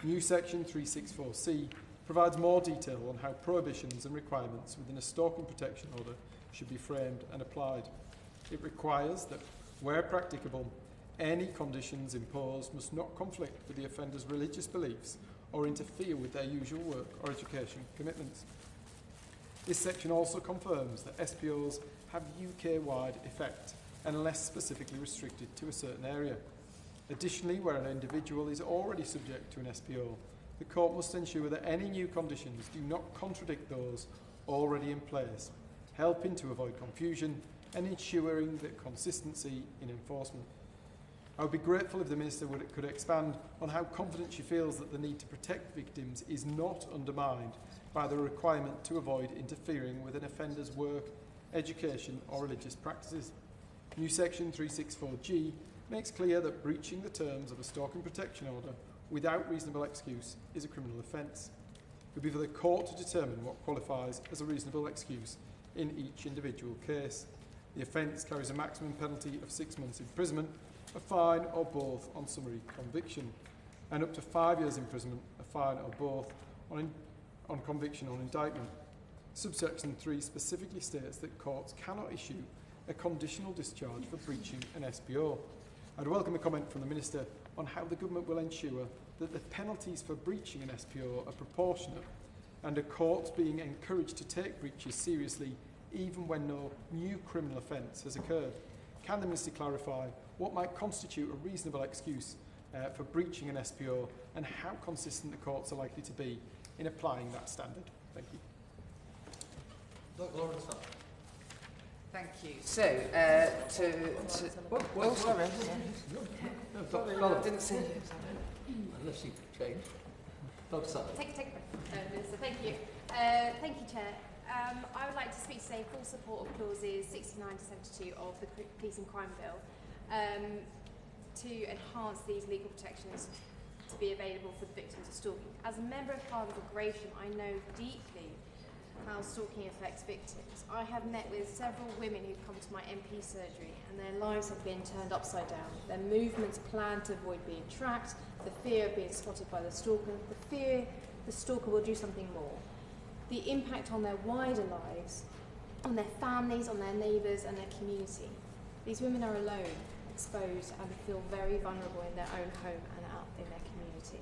New section 364C provides more detail on how prohibitions and requirements within a stalking protection order should be framed and applied. It requires that, where practicable, any conditions imposed must not conflict with the offender's religious beliefs or interfere with their usual work or education commitments. This section also confirms that SPOs have UK-wide effect unless specifically restricted to a certain area. Additionally, where an individual is already subject to an SPO, the court must ensure that any new conditions do not contradict those already in place, helping to avoid confusion and ensuring the consistency in enforcement. I would be grateful if the Minister could expand on how confident she feels that the need to protect victims is not undermined by the requirement to avoid interfering with an offender's work, education or religious practices. New section 364G makes clear that breaching the terms of a stalking protection order without reasonable excuse is a criminal offence. It would be for the court to determine what qualifies as a reasonable excuse in each individual case. The offence carries a maximum penalty of 6 months imprisonment, a fine or both on summary conviction, and up to 5 years imprisonment, a fine or both on conviction on indictment. Subsection 3 specifically states that courts cannot issue a conditional discharge for breaching an SPO. I'd welcome a comment from the Minister on how the government will ensure that the penalties for breaching an SPO are proportionate and are courts being encouraged to take breaches seriously even when no new criminal offence has occurred? Can the Minister clarify what might constitute a reasonable excuse for breaching an SPO and how consistent the courts are likely to be in applying that standard? Thank you. Dr. Lawrence. Thank you. So, sorry. I didn't see you. Unless you change. Dr. Sutton. Minister, thank you. Thank you, Chair. I would like to speak today in full support of clauses 69 to 72 of the Police and Crime Bill to enhance these legal protections to be available for the victims of stalking. As a member of Parliament for Gratian, I know deeply how stalking affects victims. I have met with several women who've come to my MP surgery and their lives have been turned upside down. Their movements planned to avoid being tracked, the fear of being spotted by the stalker, the fear the stalker will do something more, the impact on their wider lives, on their families, on their neighbours and their community. These women are alone, exposed and feel very vulnerable in their own home and out in their community.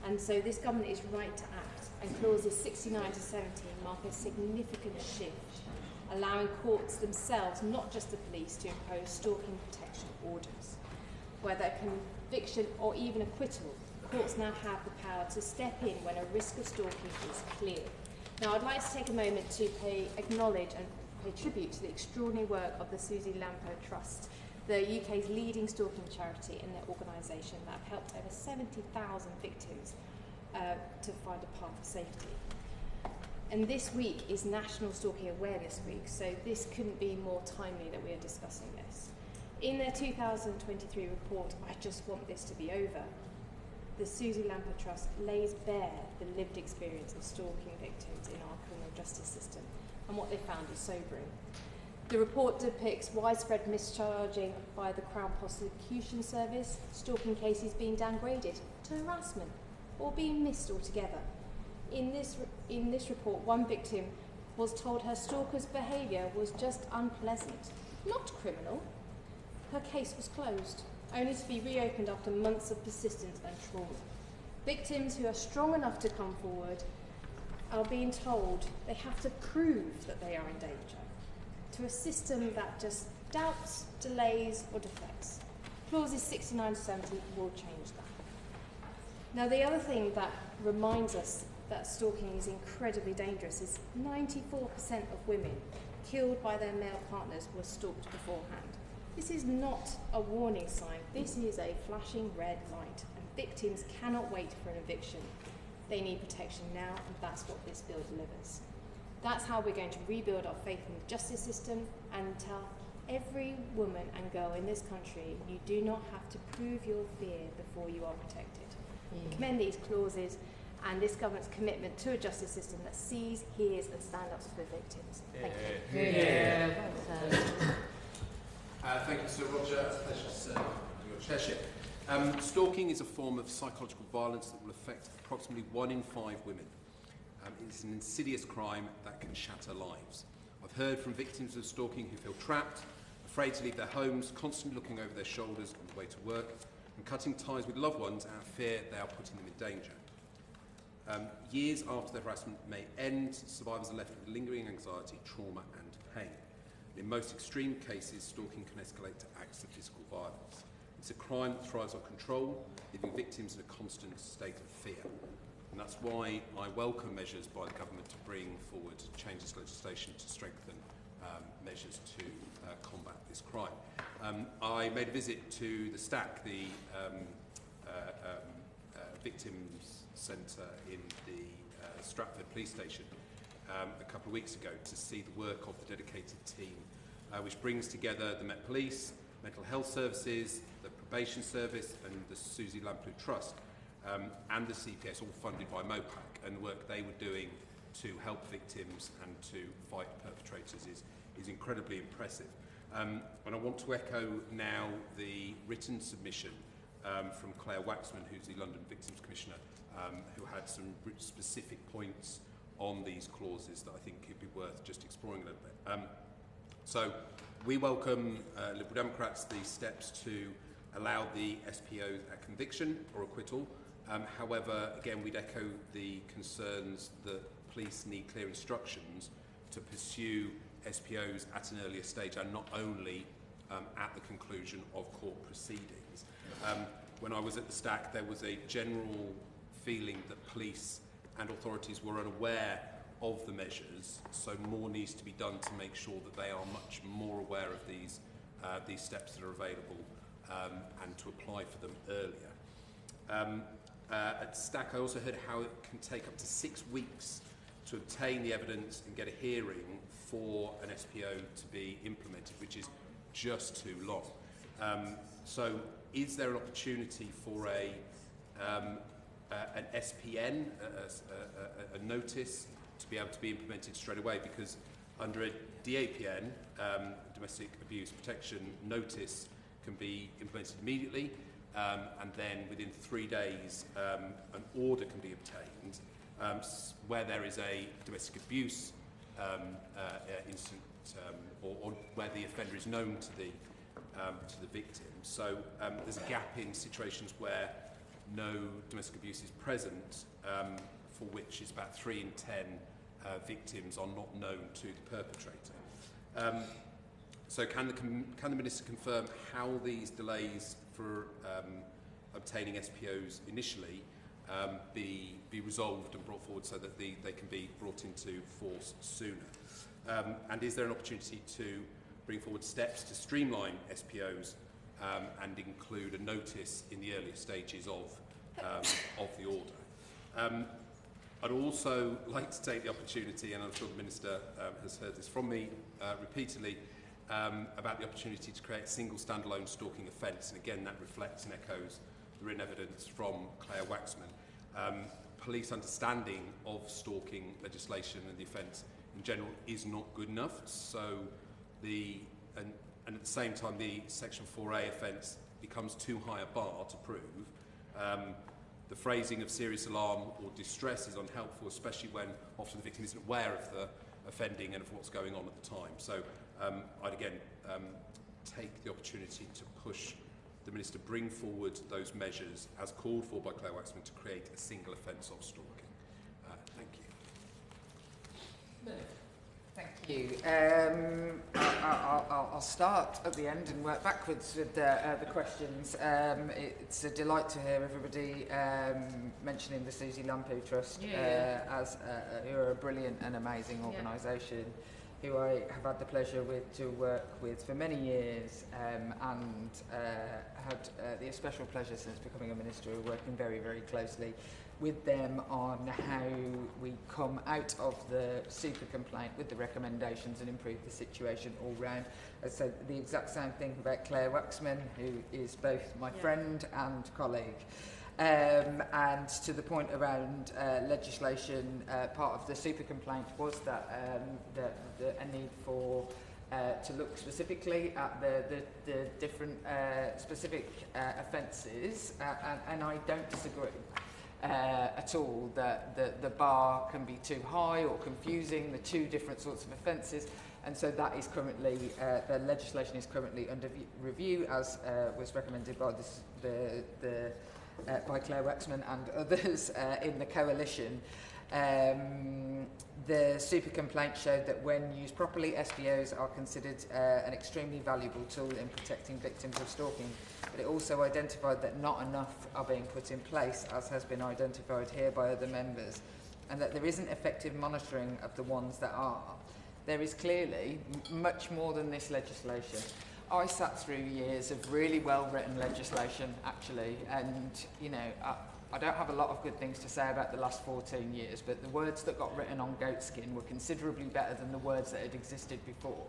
And so this government is right to act, and clauses 69 to 70 mark a significant shift, allowing courts themselves, not just the police, to impose stalking protection orders. Whether a conviction or even acquittal, courts now have the power to step in when a risk of stalking is clear. Now I'd like to take a moment to acknowledge and pay tribute to the extraordinary work of the Susie Lampo Trust, the UK's leading stalking charity, and their organisation that have helped over 70,000 victims to find a path of safety. And this week is National Stalking Awareness Week, so this couldn't be more timely that we are discussing this. In their 2023 report, I Just Want This to Be Over, the Susie Lampo Trust lays bare the lived experience of stalking victims in our criminal justice system, and what they found is sobering. The report depicts widespread mischarging by the Crown Prosecution Service, stalking cases being downgraded to harassment or being missed altogether. In this report, one victim was told her stalker's behaviour was just unpleasant, not criminal. Her case was closed, only to be reopened after months of persistence and trauma. Victims who are strong enough to come forward are being told they have to prove that they are in danger to a system that just doubts, delays or deflects. Clauses 69 to 70 will change that. Now the other thing that reminds us that stalking is incredibly dangerous is 94% of women killed by their male partners were stalked beforehand. This is not a warning sign, this is a flashing red light, and victims cannot wait for an eviction. They need protection now, and that's what this bill delivers. That's how we're going to rebuild our faith in the justice system and tell every woman and girl in this country you do not have to prove your fear before you are protected. I commend these clauses and this government's commitment to a justice system that sees, hears and stands up for the victims. Thank you. Thank you, Sir Roger. It's a pleasure to serve under your chairship. Stalking is a form of psychological violence that will affect approximately 1 in 5 women. It's an insidious crime that can shatter lives. I've heard from victims of stalking who feel trapped, afraid to leave their homes, constantly looking over their shoulders on the way to work, and cutting ties with loved ones out of fear they are putting them in danger. Years after the harassment may end, survivors are left with lingering anxiety, trauma and pain. In most extreme cases, stalking can escalate to acts of physical violence. It's a crime that thrives on control, leaving victims in a constant state of fear. And that's why I welcome measures by the government to bring forward changes to legislation to strengthen measures to combat this crime. I made a visit to the STAC, the Victims Centre in the Stratford Police Station, a couple of weeks ago to see the work of the dedicated team, which brings together the Met Police, Mental Health Services, the Probation Service and the Susie Lampo Trust, and the CPS, all funded by MOPAC, and the work they were doing to help victims and to fight perpetrators is incredibly impressive. And I want to echo now the written submission from Claire Waxman, who's the London Victims Commissioner, who had some specific points on these clauses that I think could be worth just exploring a little bit. So we welcome, Liberal Democrats, the steps to allow the SPO a conviction or acquittal. However, again, we'd echo the concerns that police need clear instructions to pursue SPOs at an earlier stage and not only at the conclusion of court proceedings. When I was at the Stack, there was a general feeling that police and authorities were unaware of the measures, so more needs to be done to make sure that they are much more aware of these steps that are available and to apply for them earlier. At Stack, I also heard how it can take up to 6 weeks to obtain the evidence and get a hearing for an SPO to be implemented, which is just too long. So is there an opportunity for an SPN, a notice, to be able to be implemented straight away? Because under a DAPN, domestic abuse protection notice, can be implemented immediately, and then within 3 days an order can be obtained where there is a domestic abuse incident or where the offender is known to the victim. So there's a gap in situations where no domestic abuse is present, for which is about 3 in 10 victims are not known to the perpetrator. So can the Minister confirm how these delays for obtaining SPOs initially be resolved and brought forward so that they can be brought into force sooner? And is there an opportunity to bring forward steps to streamline SPOs and include a notice in the earlier stages of the order? I'd also like to take the opportunity, and I'm sure the Minister has heard this from me repeatedly, about the opportunity to create a single standalone stalking offence, and again that reflects and echoes the written evidence from Claire Waxman. Police understanding of stalking legislation and the offence in general is not good enough, so and at the same time the Section 4A offence becomes too high a bar to prove. The phrasing of serious alarm or distress is unhelpful, especially when often the victim isn't aware of the offending and of what's going on at the time. So I'd again take the opportunity to push the Minister bring forward those measures as called for by Claire Waxman to create a single offence of stalking. Thank you. Thank you. I'll start at the end and work backwards with the questions. It's a delight to hear everybody mentioning the Susie Lampu Trust as who are a brilliant and amazing organisation who I have had the pleasure to work with for many years and had the special pleasure since becoming a minister of working very, very closely with them on how we come out of the super complaint with the recommendations and improve the situation all round. I said the exact same thing about Claire Waxman, who is both my friend and colleague. And to the point around legislation, part of the super complaint was that a need for to look specifically at the different specific offences, and I don't disagree at all that the bar can be too high or confusing, the two different sorts of offences, and so that is currently, the legislation is currently under review, as was recommended by by Claire Waxman and others in the coalition. The super complaint showed that when used properly, SPOs are considered an extremely valuable tool in protecting victims of stalking. But it also identified that not enough are being put in place, as has been identified here by other members, and that there isn't effective monitoring of the ones that are. There is clearly much more than this legislation. I sat through years of really well-written legislation, actually, and, you know, I don't have a lot of good things to say about the last 14 years, but the words that got written on goatskin were considerably better than the words that had existed before.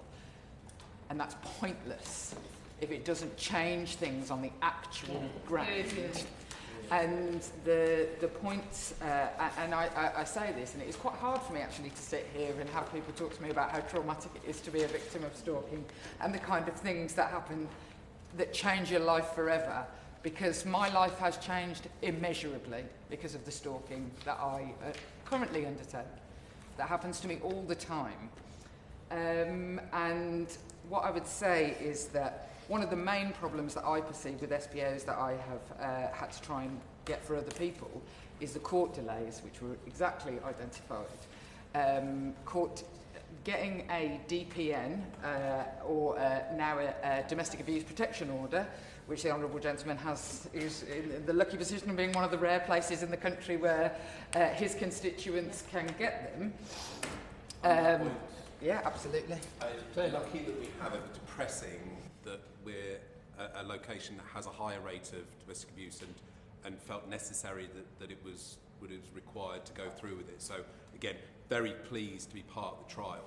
And that's pointless if it doesn't change things on the actual ground. And the point, and I say this, and it is quite hard for me actually to sit here and have people talk to me about how traumatic it is to be a victim of stalking and the kind of things that happen that change your life forever, because my life has changed immeasurably because of the stalking that I currently undertake. That happens to me all the time. And what I would say is that one of the main problems that I perceive with SPOs that I have had to try and get for other people is the court delays, which were exactly identified. Court getting a DPN or now a domestic abuse protection order, which the honourable gentleman is in the lucky position of being one of the rare places in the country where his constituents can get them. Yeah, absolutely. It's lucky that we have it, depressing that we're a location that has a higher rate of domestic abuse and felt necessary that it was required to go through with it. So again, very pleased to be part of the trial,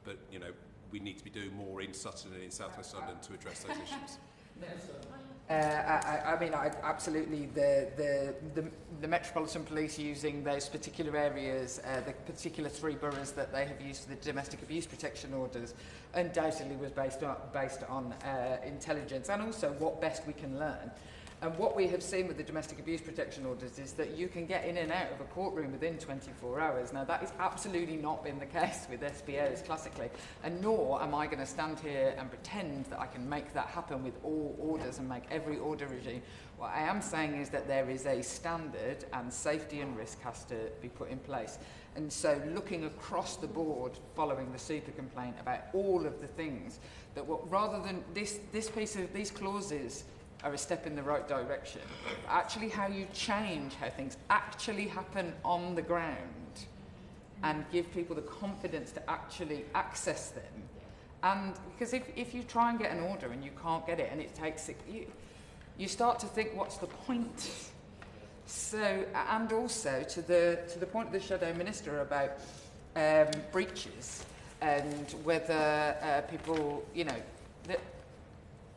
but you know, we need to be doing more in Sutton and in South West London to address those issues. I mean, absolutely. The Metropolitan Police using those particular areas, the particular 3 boroughs that they have used for the domestic abuse protection orders, undoubtedly was based on intelligence and also what best we can learn. And what we have seen with the domestic abuse protection orders is that you can get in and out of a courtroom within 24 hours. Now, that has absolutely not been the case with SPOs classically, and nor am I going to stand here and pretend that I can make that happen with all orders and make every order regime. What I am saying is that there is a standard and safety and risk has to be put in place. And so looking across the board following the super complaint about all of the things that rather than these clauses are a step in the right direction. Actually, how you change how things actually happen on the ground and give people the confidence to actually access them. And because if you try and get an order and you can't get it and it takes you start to think, what's the point? So, and also to the point of the Shadow Minister about breaches and whether people, you know,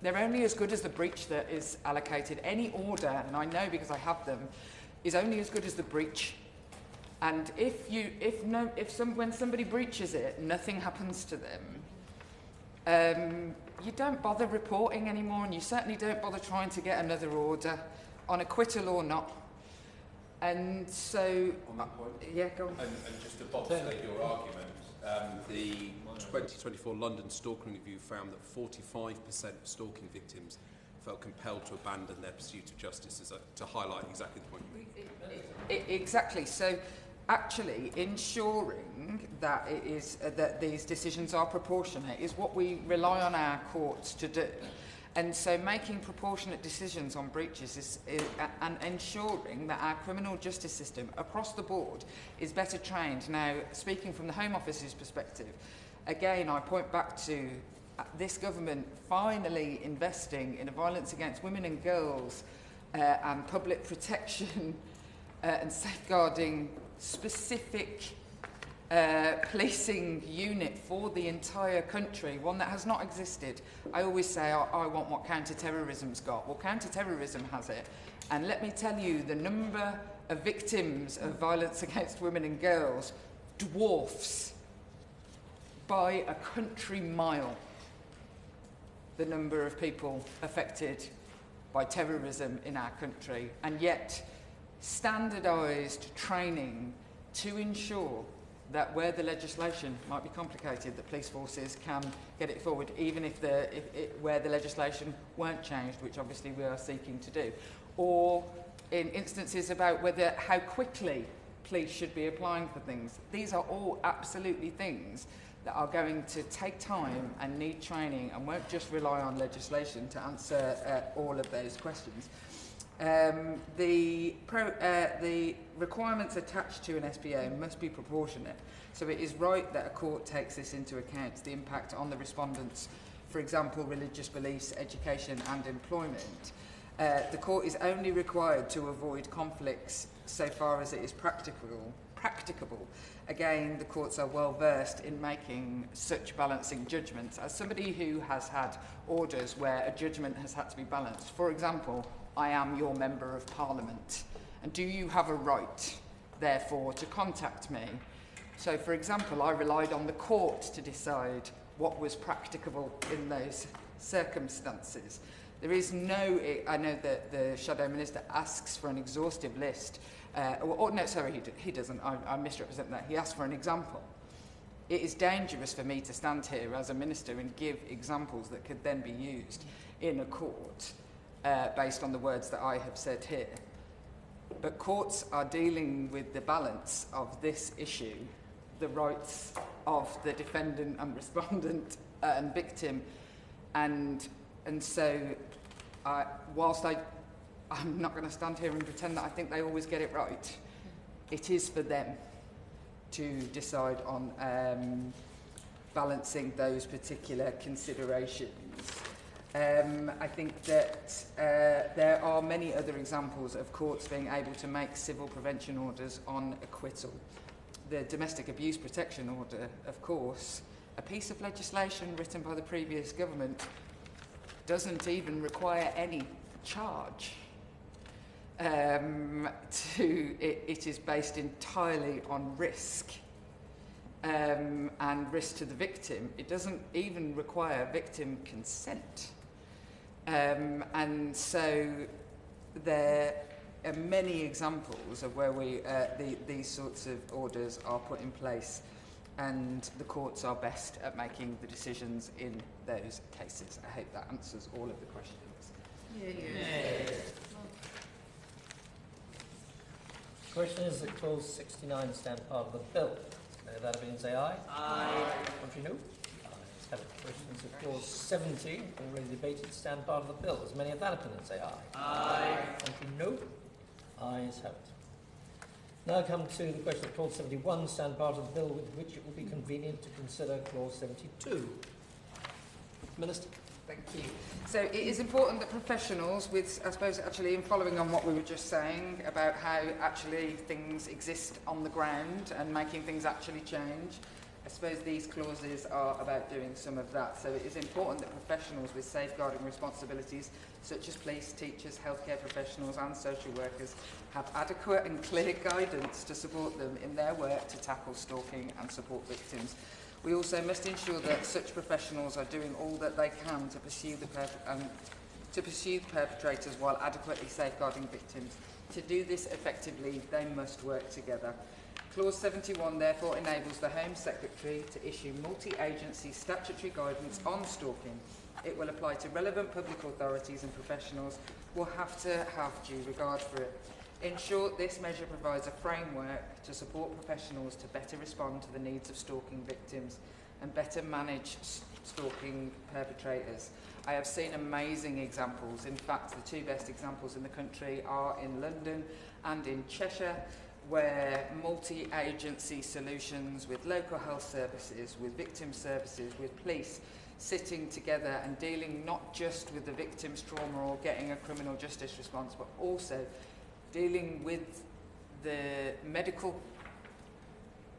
they're only as good as the breach that is allocated. Any order, and I know because I have them, is only as good as the breach. And when somebody breaches it, nothing happens to them. You don't bother reporting anymore, and you certainly don't bother trying to get another order, on acquittal or not. And so, on that point, yeah, go on. And just to bobsled your argument, the 2024 London Stalking Review found that 45% of stalking victims felt compelled to abandon their pursuit of justice, to highlight exactly the point you make. Exactly. So, actually, ensuring that it is that these decisions are proportionate is what we rely on our courts to do. And so making proportionate decisions on breaches and ensuring that our criminal justice system across the board is better trained. Now, speaking from the Home Office's perspective, again, I point back to this government finally investing in a violence against women and girls and public protection and safeguarding specific policing unit for the entire country, one that has not existed. I always say, I want what counter-terrorism's got. Well, counter-terrorism has it. And let me tell you, the number of victims of violence against women and girls dwarfs by a country mile the number of people affected by terrorism in our country. And yet, standardised training to ensure that where the legislation might be complicated, the police forces can get it forward, even where the legislation weren't changed, which obviously we are seeking to do. Or in instances about how quickly police should be applying for things. These are all absolutely things that are going to take time and need training and won't just rely on legislation to answer all of those questions. The requirements attached to an SPO must be proportionate. So it is right that a court takes this into account, the impact on the respondents, for example, religious beliefs, education and employment. The court is only required to avoid conflicts so far as it is practicable. Again, the courts are well versed in making such balancing judgments. As somebody who has had orders where a judgment has had to be balanced, for example, I am your Member of Parliament, and do you have a right, therefore, to contact me? So, for example, I relied on the court to decide what was practicable in those circumstances. There is no, I know that the Shadow Minister asks for an exhaustive list, no, sorry, he doesn't, I misrepresent that. He asks for an example. it is dangerous for me to stand here as a minister and give examples that could then be used in a court based on the words that I have said here. But courts are dealing with the balance of this issue, the rights of the defendant and respondent and victim, and so whilst I'm not going to stand here and pretend that I think they always get it right, it is for them to decide on balancing those particular considerations. I think that there are many other examples of courts being able to make civil prevention orders on acquittal. The Domestic Abuse Protection Order, of course, a piece of legislation written by the previous government, doesn't even require any charge. It is based entirely on risk and risk to the victim. It doesn't even require victim consent. And so there are many examples of where these sorts of orders are put in place, and the courts are best at making the decisions in those cases. I hope that answers all of the questions. The question is that clause 69 stand part of the bill. May that opinion say aye? Aye. Contrary, no? Ayes have it. The question is that clause 70, already debated, stand part of the bill. As many of that opinion say aye? Aye. Contrary, no? Ayes have it. Now come to the question of clause 71, stand part of the bill with which it will be convenient to consider clause 72. Minister. Thank you. So it is important that professionals, with, I suppose, actually in following on what we were just saying about how actually things exist on the ground and making things actually change, I suppose these clauses are about doing some of that. So it is important that professionals with safeguarding responsibilities, such as police, teachers, healthcare professionals and social workers, have adequate and clear guidance to support them in their work to tackle stalking and support victims. We also must ensure that such professionals are doing all that they can to pursue the perpetrators while adequately safeguarding victims. To do this effectively, they must work together. Clause 71 therefore enables the Home Secretary to issue multi-agency statutory guidance on stalking. It will apply to relevant public authorities, and professionals will have to have due regard for it. In short, this measure provides a framework to support professionals to better respond to the needs of stalking victims and better manage stalking perpetrators. I have seen amazing examples. In fact, the two best examples in the country are in London and in Cheshire, where multi-agency solutions with local health services, with victim services, with police, sitting together and dealing not just with the victim's trauma or getting a criminal justice response, but also dealing with the medical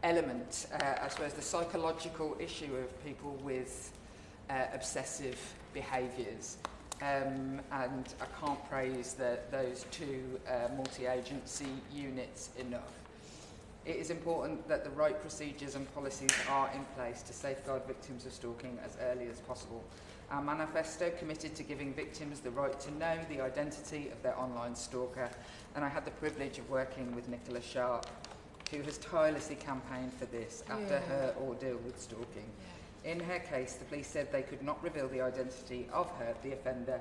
element, I suppose the psychological issue of people with obsessive behaviours. And I can't praise those two multi-agency units enough. It is important that the right procedures and policies are in place to safeguard victims of stalking as early as possible. Our manifesto committed to giving victims the right to know the identity of their online stalker, and I had the privilege of working with Nicola Sharp, who has tirelessly campaigned for this after her ordeal with stalking. In her case, the police said they could not reveal the identity of her, the offender,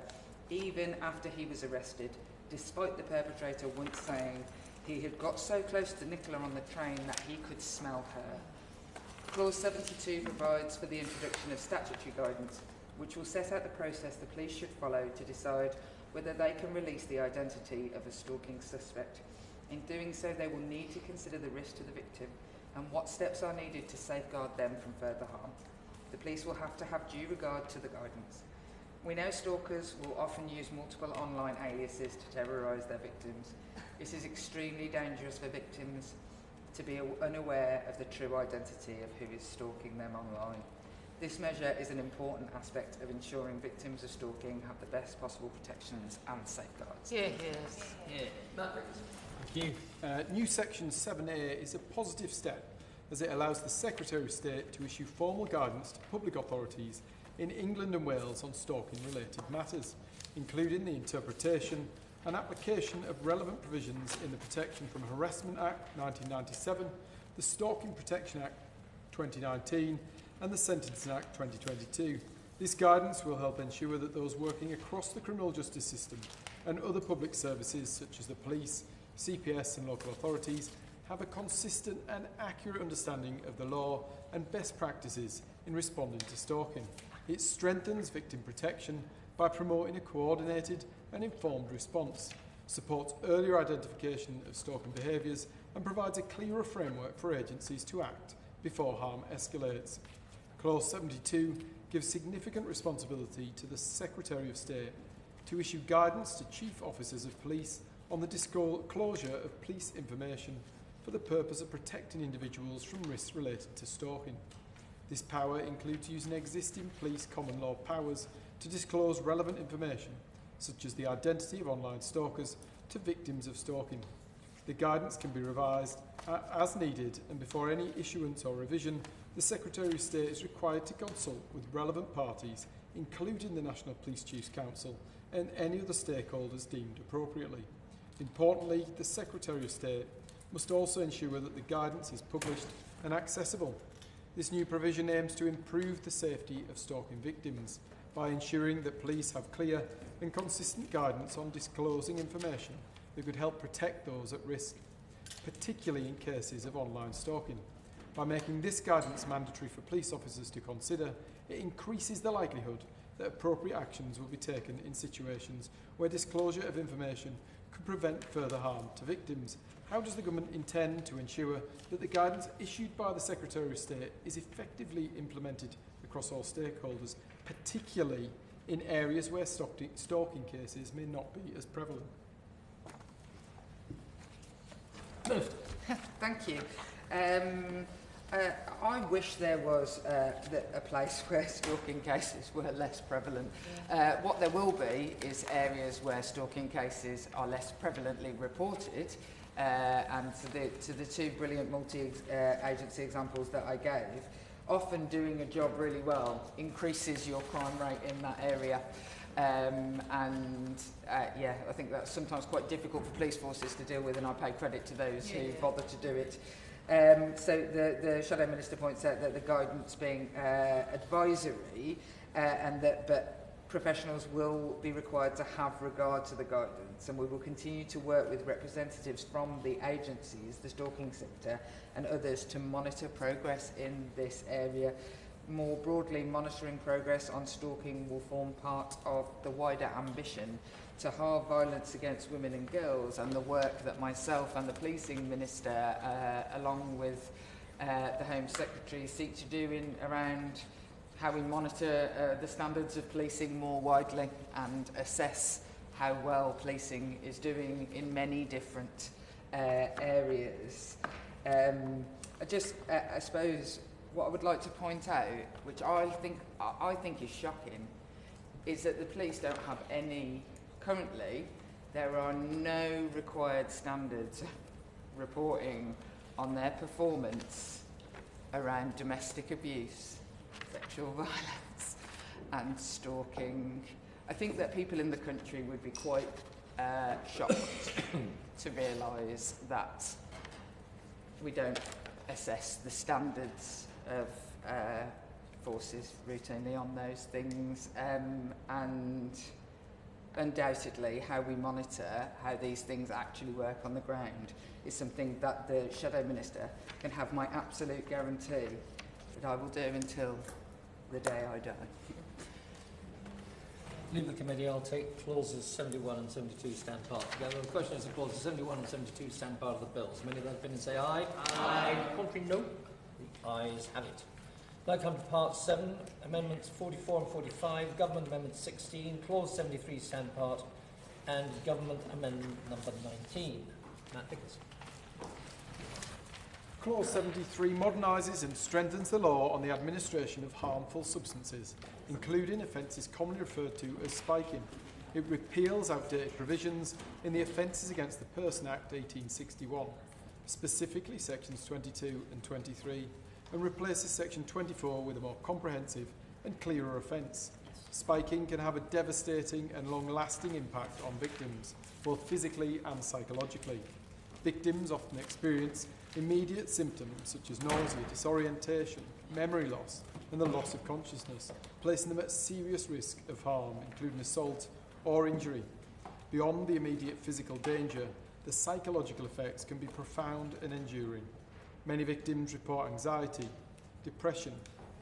even after he was arrested, despite the perpetrator once saying he had got so close to Nicola on the train that he could smell her. Clause 72 provides for the introduction of statutory guidance, which will set out the process the police should follow to decide whether they can release the identity of a stalking suspect. In doing so, they will need to consider the risk to the victim and what steps are needed to safeguard them from further harm. The police will have to have due regard to the guidance. We know stalkers will often use multiple online aliases to terrorise their victims. It is extremely dangerous for victims to be unaware of the true identity of who is stalking them online. This measure is an important aspect of ensuring victims of stalking have the best possible protections and safeguards. Thank you. New section 7A is a positive step as it allows the Secretary of State to issue formal guidance to public authorities in England and Wales on stalking-related matters, including the interpretation and application of relevant provisions in the Protection from Harassment Act 1997, the Stalking Protection Act 2019 and the Sentencing Act 2022. This guidance will help ensure that those working across the criminal justice system and other public services such as the police, CPS and local authorities have a consistent and accurate understanding of the law and best practices in responding to stalking. It strengthens victim protection by promoting a coordinated and informed response, supports earlier identification of stalking behaviours and provides a clearer framework for agencies to act before harm escalates. Clause 72 gives significant responsibility to the Secretary of State to issue guidance to Chief Officers of Police on the disclosure of police information for the purpose of protecting individuals from risks related to stalking. This power includes using existing police common law powers to disclose relevant information, such as the identity of online stalkers, to victims of stalking. The guidance can be revised as needed, and before any issuance or revision, the Secretary of State is required to consult with relevant parties, including the National Police Chiefs Council and any other stakeholders deemed appropriately. Importantly, the Secretary of State must also ensure that the guidance is published and accessible. This new provision aims to improve the safety of stalking victims by ensuring that police have clear and consistent guidance on disclosing information that could help protect those at risk, particularly in cases of online stalking. By making this guidance mandatory for police officers to consider, it increases the likelihood that appropriate actions will be taken in situations where disclosure of information could prevent further harm to victims. How does the government intend to ensure that the guidance issued by the Secretary of State is effectively implemented across all stakeholders, particularly in areas where stalking cases may not be as prevalent? Thank you. I wish there was a place where stalking cases were less prevalent. What there will be is areas where stalking cases are less prevalently reported, and to the two brilliant multi-agency examples that I gave, often doing a job really well increases your crime rate in that area. Yeah, I think that's sometimes quite difficult for police forces to deal with, and I pay credit to those who bother to do it. So the Shadow Minister points out that the guidance being advisory, but professionals will be required to have regard to the guidance, and we will continue to work with representatives from the agencies, the stalking sector and others to monitor progress in this area. More broadly, monitoring progress on stalking will form part of the wider ambition to halve violence against women and girls, and the work that myself and the Policing Minister, along with the Home Secretary, seek to do around how we monitor the standards of policing more widely and assess how well policing is doing in many different areas. I suppose what I would like to point out, which I think is shocking, is that the police don't have any. Currently, there are no required standards of reporting on their performance around domestic abuse, sexual violence and stalking. I think that people in the country would be quite shocked to realise that we don't assess the standards of forces routinely on those things, and undoubtedly how we monitor how these things actually work on the ground is something that the Shadow Minister can have my absolute guarantee that I will do until the day I die. Leave the committee. I'll take clauses 71 and 72 stand part together. The question is, clauses 71 and 72 stand part of the bills. Many of those opinions say aye. Aye. Contrary, no. The ayes have it. Now come to part 7, amendments 44 and 45, government amendment 16, clause 73 stand part, and government amendment number 19. Matt Vickers. Clause 73 modernises and strengthens the law on the administration of harmful substances, including offences commonly referred to as spiking. It repeals outdated provisions in the Offences Against the Person Act 1861, specifically sections 22 and 23, and replaces section 24 with a more comprehensive and clearer offence. Spiking can have a devastating and long-lasting impact on victims, both physically and psychologically. Victims often experience Immediate symptoms such as nausea, disorientation, memory loss, and the loss of consciousness, placing them at serious risk of harm, including assault or injury. Beyond the immediate physical danger, the psychological effects can be profound and enduring. Many victims report anxiety, depression,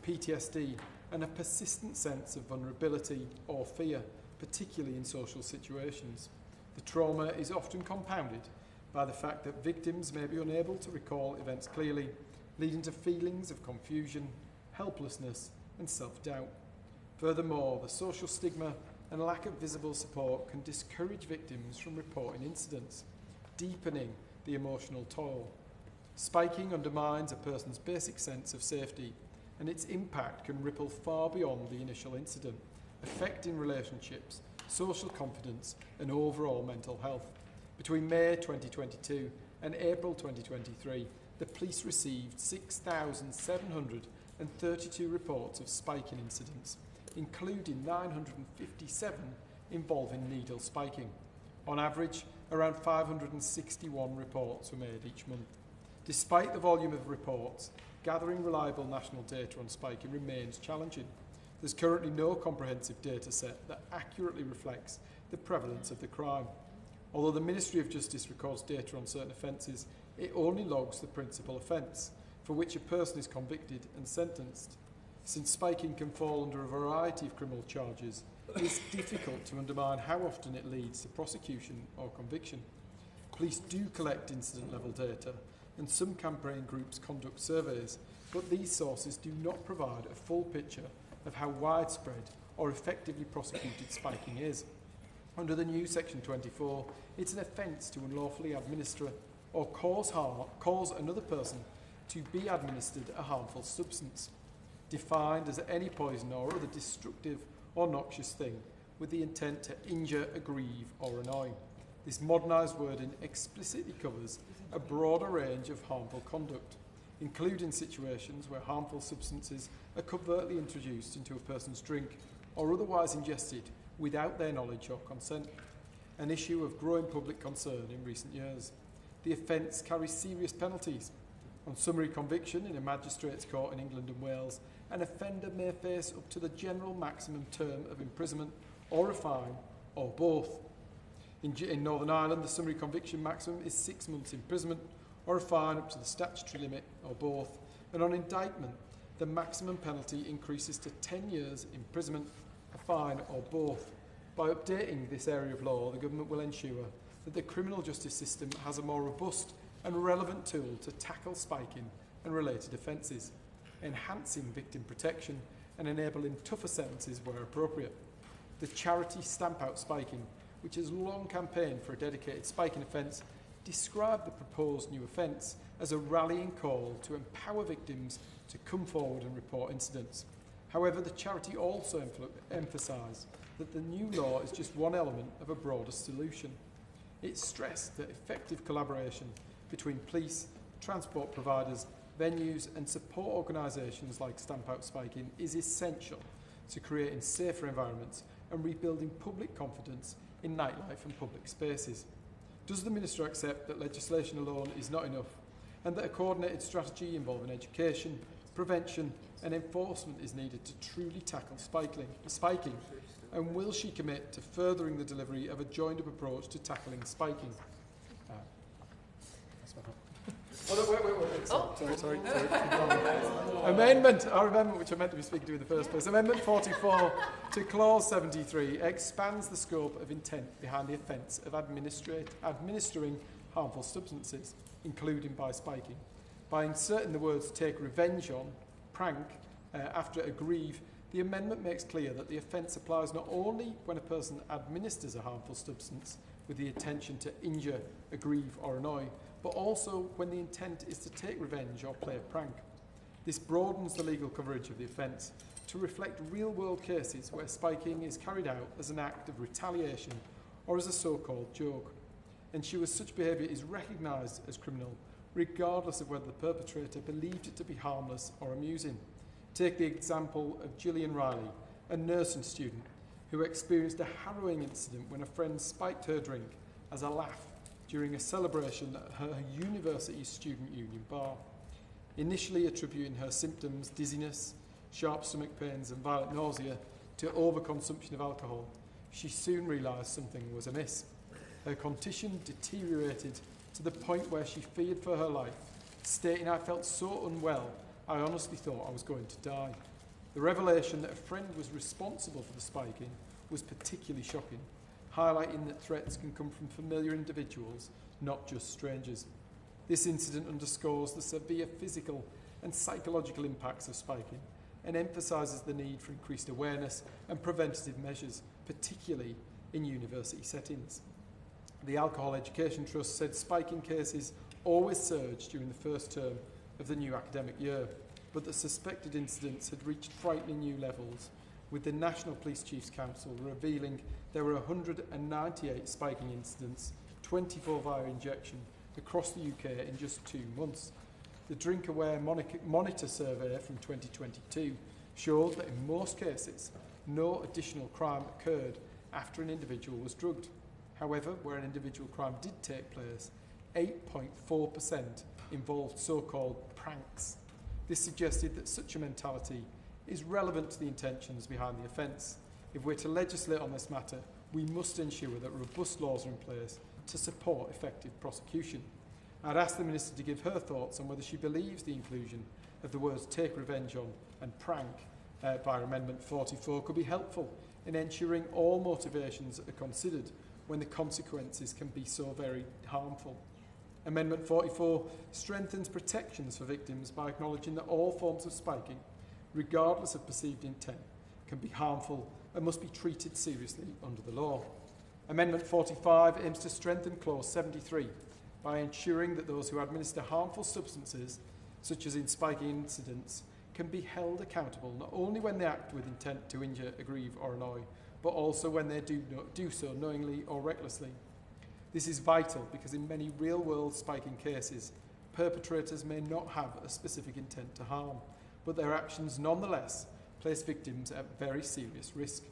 PTSD, and a persistent sense of vulnerability or fear, particularly in social situations. The trauma is often compounded by the fact that victims may be unable to recall events clearly, leading to feelings of confusion, helplessness, and self-doubt. Furthermore, the social stigma and lack of visible support can discourage victims from reporting incidents, deepening the emotional toll. Spiking undermines a person's basic sense of safety, and its impact can ripple far beyond the initial incident, affecting relationships, social confidence, and overall mental health. Between May 2022 and April 2023, the police received 6,732 reports of spiking incidents, including 957 involving needle spiking. On average, around 561 reports were made each month. Despite the volume of reports, gathering reliable national data on spiking remains challenging. There's currently no comprehensive data set that accurately reflects the prevalence of the crime. Although the Ministry of Justice records data on certain offences, it only logs the principal offence, for which a person is convicted and sentenced. Since spiking can fall under a variety of criminal charges, it is difficult to undermine how often it leads to prosecution or conviction. Police do collect incident-level data, and some campaign groups conduct surveys, but these sources do not provide a full picture of how widespread or effectively prosecuted spiking is. Under the new Section 24, it's an offence to unlawfully administer or cause another person to be administered a harmful substance, defined as any poison or other destructive or noxious thing with the intent to injure, aggrieve or annoy. This modernised wording explicitly covers a broader range of harmful conduct, including situations where harmful substances are covertly introduced into a person's drink or otherwise ingested without their knowledge or consent, an issue of growing public concern in recent years. The offence carries serious penalties. On summary conviction in a magistrates' court in England and Wales, an offender may face up to the general maximum term of imprisonment or a fine, or both. In Northern Ireland, the summary conviction maximum is 6 months imprisonment or a fine up to the statutory limit, or both. And on indictment, the maximum penalty increases to 10 years imprisonment, a fine, or both. By updating this area of law, the government will ensure that the criminal justice system has a more robust and relevant tool to tackle spiking and related offences, enhancing victim protection and enabling tougher sentences where appropriate. The charity Stamp Out Spiking, which has long campaigned for a dedicated spiking offence, described the proposed new offence as a rallying call to empower victims to come forward and report incidents. However, the charity also emphasised that the new law is just one element of a broader solution. It stressed that effective collaboration between police, transport providers, venues and support organisations like Stamp Out Spiking is essential to creating safer environments and rebuilding public confidence in nightlife and public spaces. Does the Minister accept that legislation alone is not enough and that a coordinated strategy involving education, prevention and enforcement is needed to truly tackle spiking? And will she commit to furthering the delivery of a joined-up approach to tackling spiking? Sorry. Amendment, our amendment, which I meant to be speaking to in the first place. Amendment 44 to Clause 73 expands the scope of intent behind the offence of administering harmful substances, including by spiking. By inserting the words take revenge on, prank, after aggrieve, the amendment makes clear that the offence applies not only when a person administers a harmful substance with the intention to injure, aggrieve or annoy, but also when the intent is to take revenge or play a prank. This broadens the legal coverage of the offence to reflect real-world cases where spiking is carried out as an act of retaliation or as a so-called joke, ensures such behaviour is recognised as criminal regardless of whether the perpetrator believed it to be harmless or amusing. Take the example of Gillian Riley, a nursing student who experienced a harrowing incident when a friend spiked her drink as a laugh during a celebration at her university's student union bar. Initially attributing her symptoms, dizziness, sharp stomach pains and violent nausea, to overconsumption of alcohol, she soon realised something was amiss. Her condition deteriorated to the point where she feared for her life, stating, "I felt so unwell, I honestly thought I was going to die." The revelation that a friend was responsible for the spiking was particularly shocking, highlighting that threats can come from familiar individuals, not just strangers. This incident underscores the severe physical and psychological impacts of spiking and emphasises the need for increased awareness and preventative measures, particularly in university settings. The Alcohol Education Trust said spiking cases always surged during the first term of the new academic year, but the suspected incidents had reached frightening new levels, with the National Police Chiefs Council revealing there were 198 spiking incidents, 24 via injection, across the UK in just 2 months. The Drink Aware Monitor survey from 2022 showed that in most cases, no additional crime occurred after an individual was drugged. However, where an individual crime did take place, 8.4% involved so-called pranks. This suggested that such a mentality is relevant to the intentions behind the offence. If we're to legislate on this matter, we must ensure that robust laws are in place to support effective prosecution. I'd ask the Minister to give her thoughts on whether she believes the inclusion of the words "take revenge on" and "prank" via Amendment 44 could be helpful in ensuring all motivations are considered when the consequences can be so very harmful. Amendment 44 strengthens protections for victims by acknowledging that all forms of spiking, regardless of perceived intent, can be harmful and must be treated seriously under the law. Amendment 45 aims to strengthen Clause 73 by ensuring that those who administer harmful substances, such as in spiking incidents, can be held accountable not only when they act with intent to injure, aggrieve or annoy, but also when they do so knowingly or recklessly. This is vital because in many real-world spiking cases, perpetrators may not have a specific intent to harm, but their actions nonetheless place victims at very serious risk.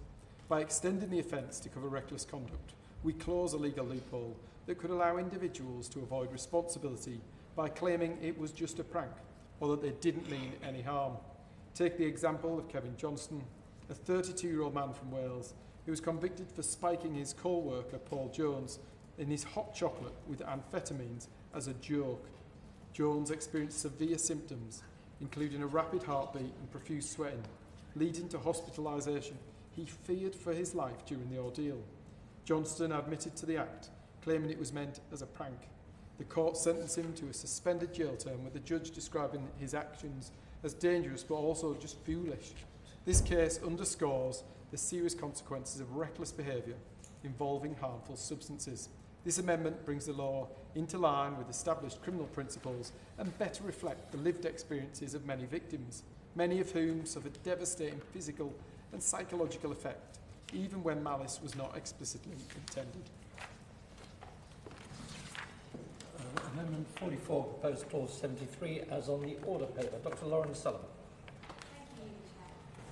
By extending the offence to cover reckless conduct, we close a legal loophole that could allow individuals to avoid responsibility by claiming it was just a prank or that they didn't mean any harm. Take the example of Kevin Johnston, a 32-year-old man from Wales who was convicted for spiking his co-worker Paul Jones in his hot chocolate with amphetamines as a joke. Jones experienced severe symptoms, including a rapid heartbeat and profuse sweating, leading to hospitalisation. He feared for his life during the ordeal. Johnston admitted to the act, claiming it was meant as a prank. The court sentenced him to a suspended jail term, with the judge describing his actions as dangerous but also just foolish. This case underscores the serious consequences of reckless behaviour involving harmful substances. This amendment brings the law into line with established criminal principles and better reflect the lived experiences of many victims, many of whom suffered devastating physical and psychological effect, even when malice was not explicitly intended. Amendment 44, proposed clause 73, as on the order paper. Dr. Lauren Sullivan.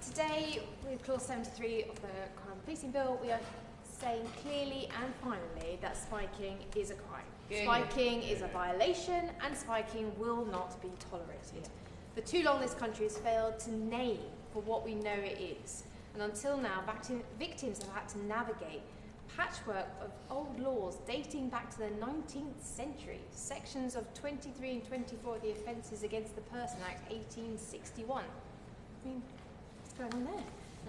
Today, with clause 73 of the crime policing bill, we are saying clearly and finally that spiking is a crime. Spiking is a violation, and spiking will not be tolerated. For too long, this country has failed to name for what we know it is. And until now, victims have had to navigate patchwork of old laws dating back to the 19th century. Sections of 23 and 24 of the Offences Against the Person Act 1861. I mean, what's going on there?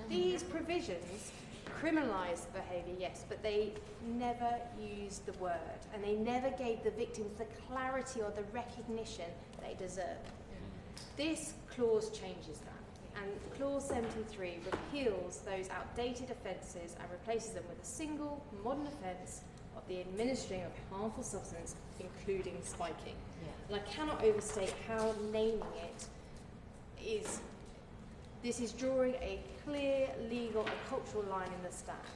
These provisions criminalise the behaviour, yes, but they never used the word, and they never gave the victims the clarity or the recognition they deserve. This clause changes that. And Clause 73 repeals those outdated offences and replaces them with a single modern offence of the administering of harmful substance, including spiking. And I cannot overstate how naming it is. This is drawing a clear legal and cultural line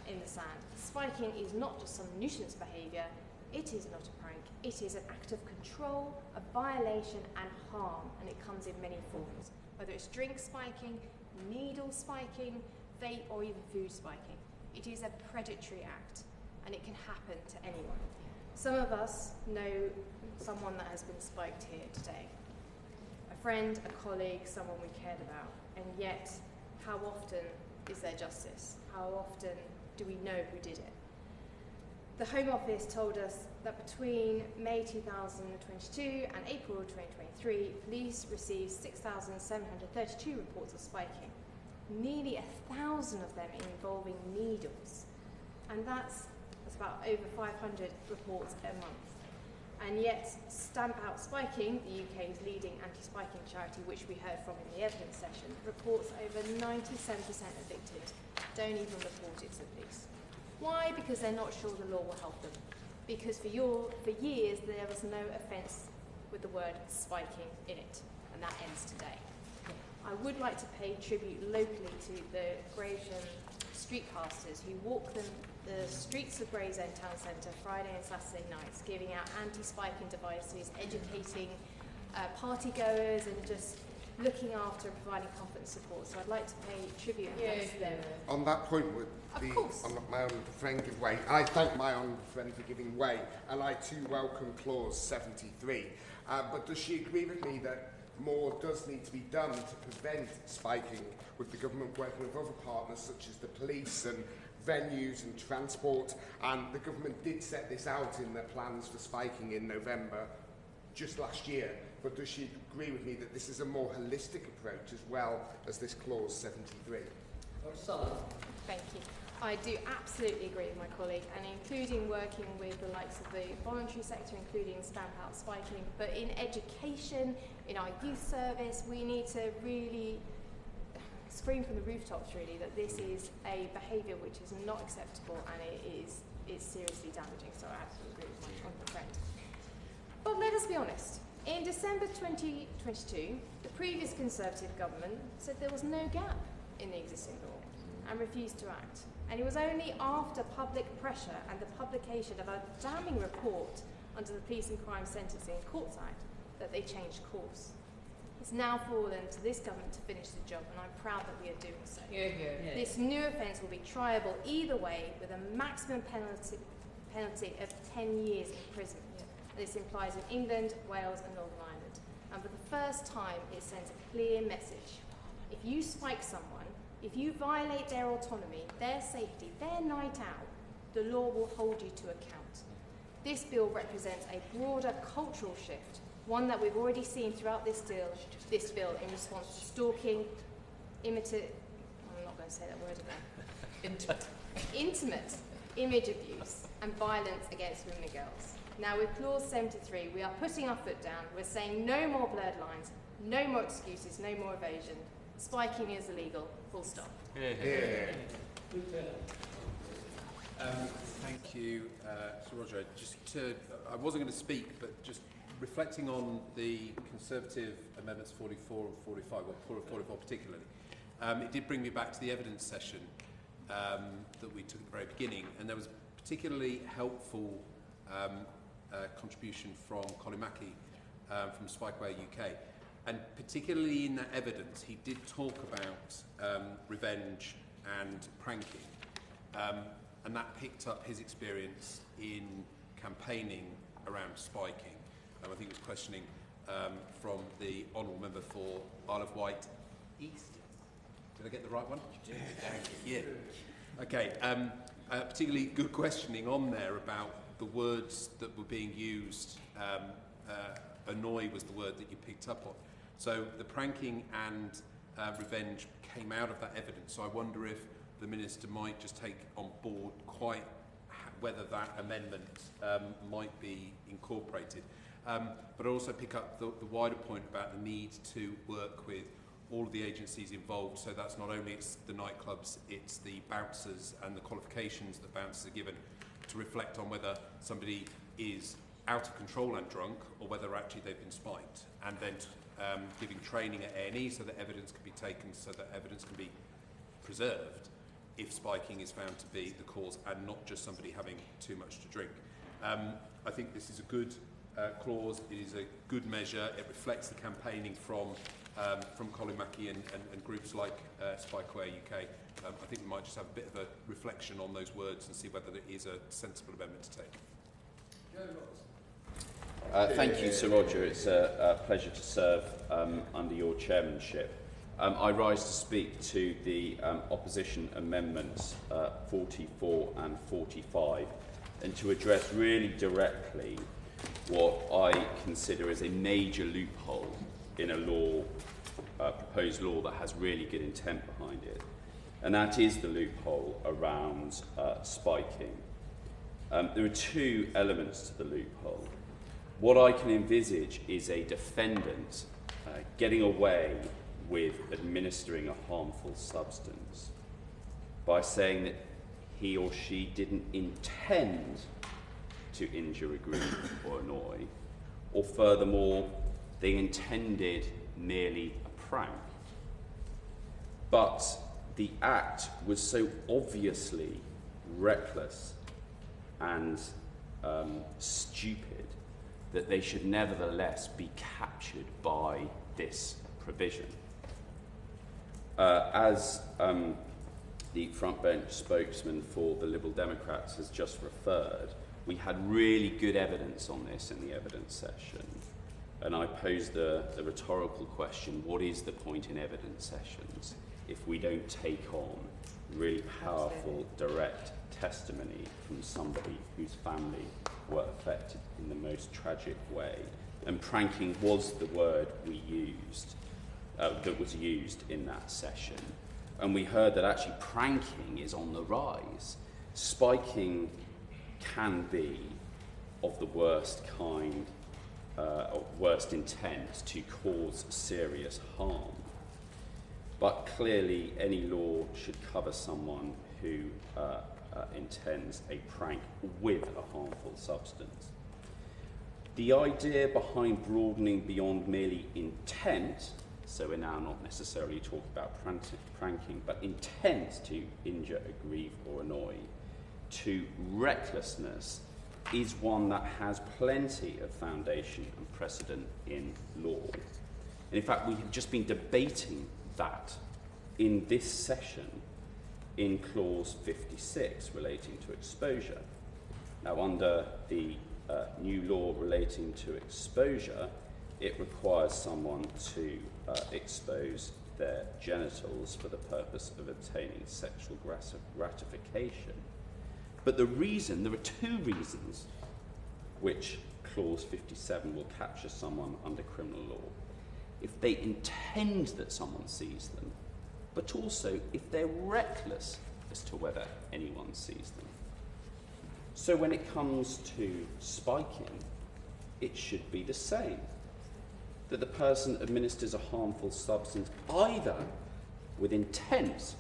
in the sand. Spiking is not just some nuisance behaviour. It is not a prank. It is an act of control, a violation and harm, and it comes in many forms. Whether it's drink spiking, needle spiking, vape or even food spiking. It is a predatory act and it can happen to anyone. Some of us know someone that has been spiked here today. A friend, a colleague, someone we cared about. And yet, how often is there justice? How often do we know who did it? The Home Office told us that between May 2022 and April 2023, police received 6,732 reports of spiking, nearly 1,000 of them involving needles. And that's about over 500 reports a month. And yet, Stamp Out Spiking, the UK's leading anti-spiking charity, which we heard from in the evidence session, reports over 97% of victims don't even report it to the police. Why? Because they're not sure the law will help them. Because for years there was no offence with the word spiking in it, and that ends today. I would like to pay tribute locally to the Gravesham street pastors who walk the streets of Gravesend Town Centre Friday and Saturday nights, giving out anti-spiking devices, educating partygoers, and just looking after and providing comfort and support. So I'd like to pay tribute and thanks to them. On that point, would my honourable friend give way? I thank my honourable friend for giving way, and I too welcome clause 73. But does she agree with me that more does need to be done to prevent spiking, with the government working with other partners such as the police and venues and transport? And the government did set this out in their plans for spiking in November just last year. But does she agree with me that this is a more holistic approach as well as this clause 73? Thank you. I do absolutely agree with my colleague, and including working with the likes of the voluntary sector, including Stamp Out Spiking, but in education, in our youth service, we need to really scream from the rooftops really that this is a behaviour which is not acceptable, and it's seriously damaging. So I absolutely agree with my honourable friend. But let us be honest. In December 2022, the previous Conservative government said there was no gap in the existing law and refused to act. And it was only after public pressure and the publication of a damning report under the Police and Crime Sentencing Courts Act that they changed course. It's now fallen to this government to finish the job, and I'm proud that we are doing so. This new offence will be triable either way, with a maximum penalty of 10 years imprisonment. This implies in England, Wales and Northern Ireland. And for the first time, it sends a clear message. If you spike someone, if you violate their autonomy, their safety, their night out, the law will hold you to account. This bill represents a broader cultural shift, one that we've already seen throughout this bill in response to stalking, I'm not going to say that word again. Intimate image abuse and violence against women and girls. Now with clause 73, we are putting our foot down. We're saying no more blurred lines, no more excuses, no more evasion. Spiking is illegal, full stop. Thank you, Sir Roger. I wasn't going to speak, but just reflecting on the Conservative amendments 44 and 45, or 44 particularly, it did bring me back to the evidence session that we took at the very beginning, and there was particularly helpful contribution from Colin Mackey from Spikeware UK. And particularly in that evidence, he did talk about revenge and pranking. And that picked up his experience in campaigning around spiking. I think it was questioning from the Honourable Member for Isle of Wight East. Did I get the right one? You did. Yeah. Okay. Particularly good questioning on there about the words that were being used. Annoy was the word that you picked up on. So the pranking and revenge came out of that evidence. So I wonder if the Minister might just take on board quite whether that amendment might be incorporated. But also pick up the wider point about the need to work with all of the agencies involved. So that's not only it's the nightclubs, it's the bouncers and the qualifications that bouncers are given to reflect on whether somebody is out of control and drunk, or whether actually they've been spiked, and then giving training at A&E so that evidence can be taken, so that evidence can be preserved if spiking is found to be the cause and not just somebody having too much to drink. I think this is a good clause. It is a good measure. It reflects the campaigning from Colin Mackey and groups like Spikeware UK. I think we might just have a bit of a reflection on those words and see whether it is a sensible amendment to take. Thank you, Sir Roger. It's a pleasure to serve under your chairmanship. I rise to speak to the opposition amendments 44 and 45 and to address really directly what I consider as a major loophole in a law, proposed law that has really good intent behind it. And that is the loophole around spiking. There are two elements to the loophole. What I can envisage is a defendant getting away with administering a harmful substance by saying that he or she didn't intend to injure, aggrieve or annoy, or furthermore, they intended merely a prank. But the act was so obviously reckless and stupid that they should nevertheless be captured by this provision. As the front bench spokesman for the Liberal Democrats has just referred, we had really good evidence on this in the evidence session. And I posed the rhetorical question, what is the point in evidence sessions if we don't take on really powerful, direct testimony from somebody whose family were affected in the most tragic way? And pranking was the word we used, that was used in that session. And we heard that actually pranking is on the rise. Spiking can be of the worst kind, or worst intent to cause serious harm. But clearly any law should cover someone who intends a prank with a harmful substance. The idea behind broadening beyond merely intent, so we're now not necessarily talking about pranking, but intent to injure, aggrieve or annoy, to recklessness, is one that has plenty of foundation and precedent in law. And in fact, we have just been debating that in this session in clause 56 relating to exposure. Now, under the new law relating to exposure, it requires someone to expose their genitals for the purpose of obtaining sexual gratification. But there are two reasons which clause 57 will capture someone under criminal law. If they intend that someone sees them, but also if they're reckless as to whether anyone sees them. So when it comes to spiking, it should be the same. That the person administers a harmful substance either with intent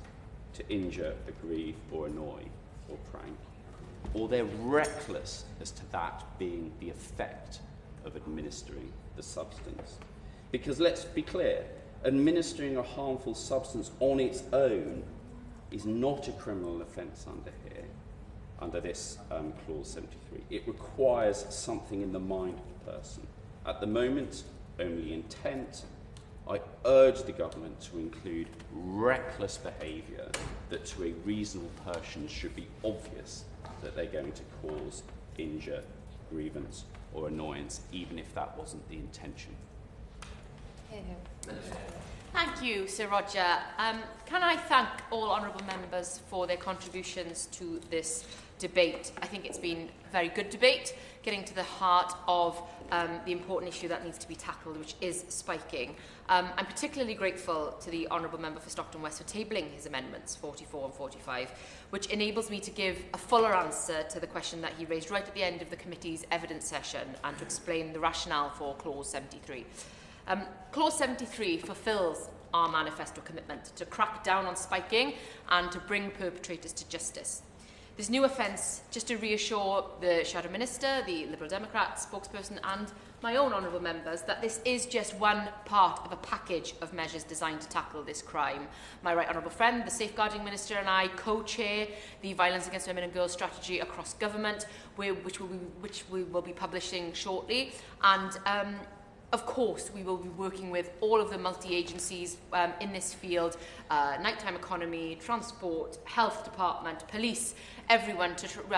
to injure, aggrieve or annoy or prank, or they're reckless as to that being the effect of administering the substance. Because let's be clear, administering a harmful substance on its own is not a criminal offence under this clause 73. It requires something in the mind of the person. At the moment, only intent. I urge the government to include reckless behaviour that to a reasonable person should be obvious that they're going to cause injury, grievance or annoyance, even if that wasn't the intention. Thank you, Sir Roger. Can I thank all honourable members for their contributions to this debate? I think it's been a very good debate, getting to the heart of the important issue that needs to be tackled, which is spiking. I'm particularly grateful to the Honourable Member for Stockton West for tabling his amendments 44 and 45, which enables me to give a fuller answer to the question that he raised right at the end of the committee's evidence session and to explain the rationale for clause 73. Clause 73 fulfils our manifesto commitment to crack down on spiking and to bring perpetrators to justice. This new offence, just to reassure the Shadow Minister, the Liberal Democrat spokesperson and my own honourable members, that this is just one part of a package of measures designed to tackle this crime. My right honourable friend, the Safeguarding Minister, and I co-chair the Violence Against Women and Girls strategy across government, which we will be publishing shortly. And Of course, we will be working with all of the multi-agencies in this field, nighttime economy, transport, health department, police, everyone,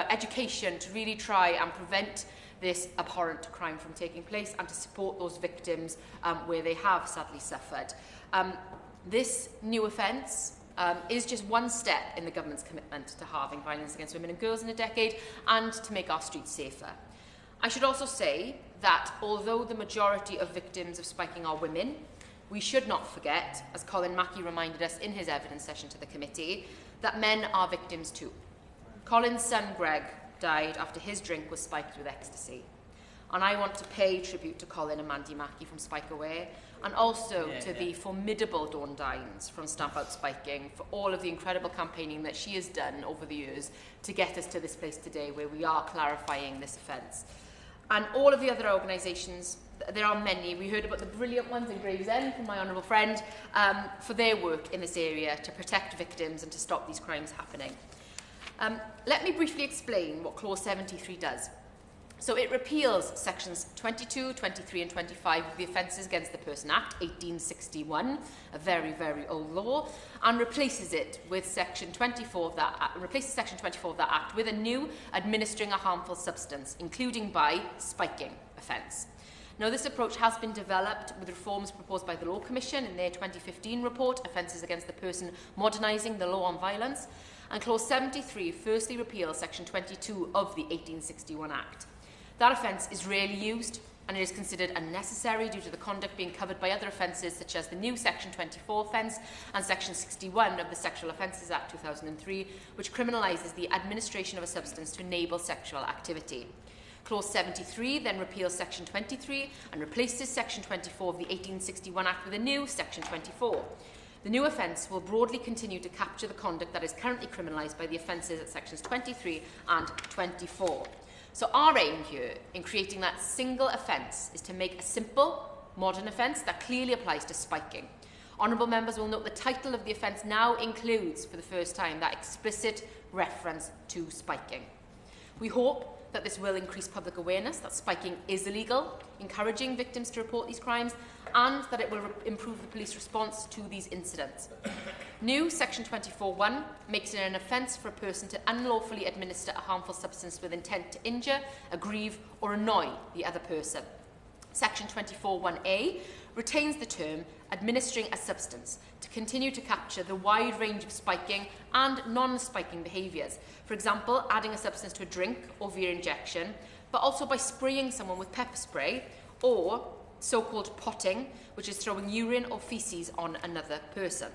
education, to really try and prevent this abhorrent crime from taking place and to support those victims where they have sadly suffered. This new offence is just one step in the government's commitment to halving violence against women and girls in a decade and to make our streets safer. I should also say that although the majority of victims of spiking are women, we should not forget, as Colin Mackey reminded us in his evidence session to the committee, that men are victims too. Colin's son Greg died after his drink was spiked with ecstasy. And I want to pay tribute to Colin and Mandy Mackey from Spike Away, and also to the formidable Dawn Dines from Stamp Out Spiking for all of the incredible campaigning that she has done over the years to get us to this place today where we are clarifying this offence. And all of the other organisations, there are many, we heard about the brilliant ones in Gravesend from my honourable friend, for their work in this area to protect victims and to stop these crimes happening. Let me briefly explain what Clause 73 does. So it repeals sections 22, 23 and 25 of the Offences Against the Person Act, 1861, a very, very old law, and replaces it with section 24 of that Act with a new administering a harmful substance, including by spiking offence. Now, this approach has been developed with reforms proposed by the Law Commission in their 2015 report, Offences Against the Person Modernising the Law on Violence, and Clause 73 firstly repeals section 22 of the 1861 Act. That offence is rarely used and it is considered unnecessary due to the conduct being covered by other offences such as the new Section 24 offence and Section 61 of the Sexual Offences Act 2003, which criminalises the administration of a substance to enable sexual activity. Clause 73 then repeals Section 23 and replaces Section 24 of the 1861 Act with a new Section 24. The new offence will broadly continue to capture the conduct that is currently criminalised by the offences at Sections 23 and 24. So our aim here in creating that single offence is to make a simple, modern offence that clearly applies to spiking. Honourable members will note the title of the offence now includes, for the first time, that explicit reference to spiking. We hope that this will increase public awareness that spiking is illegal, encouraging victims to report these crimes, and that it will improve the police response to these incidents. New Section 24(1) makes it an offence for a person to unlawfully administer a harmful substance with intent to injure, aggrieve or annoy the other person. Section 24(1)(a) retains the term administering a substance to continue to capture the wide range of spiking and non-spiking behaviours. For example, adding a substance to a drink or via injection, but also by spraying someone with pepper spray, or so-called potting, which is throwing urine or faeces on another person.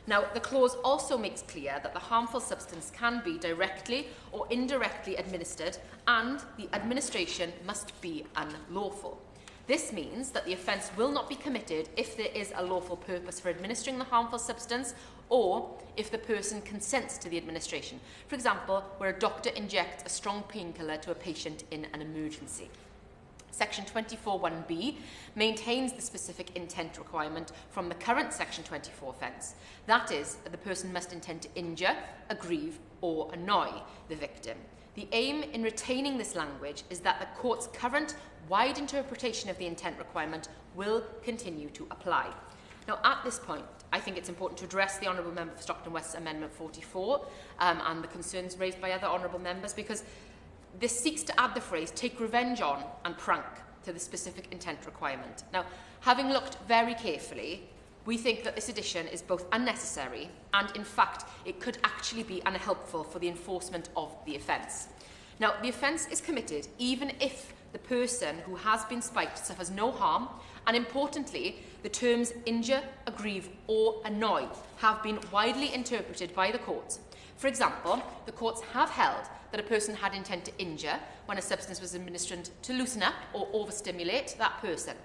Now, the clause also makes clear that the harmful substance can be directly or indirectly administered, and the administration must be unlawful. This means that the offence will not be committed if there is a lawful purpose for administering the harmful substance or if the person consents to the administration. For example, where a doctor injects a strong painkiller to a patient in an emergency. Section 24(1)(b) maintains the specific intent requirement from the current Section 24 offence. That is, that the person must intend to injure, aggrieve or annoy the victim. The aim in retaining this language is that the court's current wide interpretation of the intent requirement will continue to apply. Now, at this point, I think it's important to address the Honourable Member for Stockton West's Amendment 44 and the concerns raised by other Honourable Members, because this seeks to add the phrase take revenge on and prank to the specific intent requirement. Now, having looked very carefully, we think that this addition is both unnecessary and, in fact, it could actually be unhelpful for the enforcement of the offence. Now, the offence is committed even if the person who has been spiked suffers no harm, and importantly, the terms injure, aggrieve or annoy have been widely interpreted by the courts. For example, the courts have held that a person had intent to injure when a substance was administered to loosen up or overstimulate that person.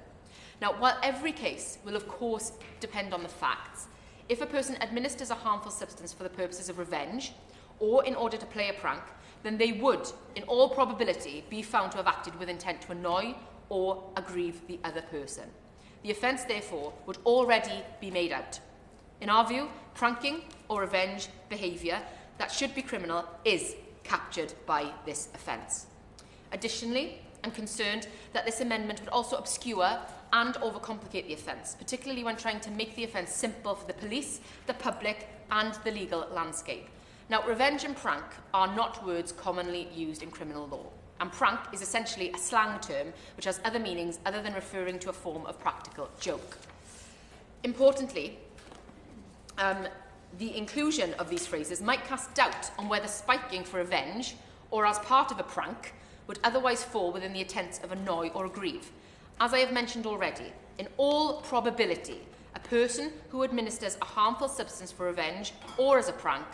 Now, while every case will of course depend on the facts, if a person administers a harmful substance for the purposes of revenge or in order to play a prank, then they would, in all probability, be found to have acted with intent to annoy or aggrieve the other person. The offence, therefore, would already be made out. In our view, pranking or revenge behaviour that should be criminal is captured by this offence. Additionally, and concerned that this amendment would also obscure and overcomplicate the offence, particularly when trying to make the offence simple for the police, the public and the legal landscape. Now, revenge and prank are not words commonly used in criminal law, and prank is essentially a slang term which has other meanings other than referring to a form of practical joke. Importantly, the inclusion of these phrases might cast doubt on whether spiking for revenge or as part of a prank would otherwise fall within the intents of annoy or aggrieve. As I have mentioned already, in all probability, a person who administers a harmful substance for revenge or as a prank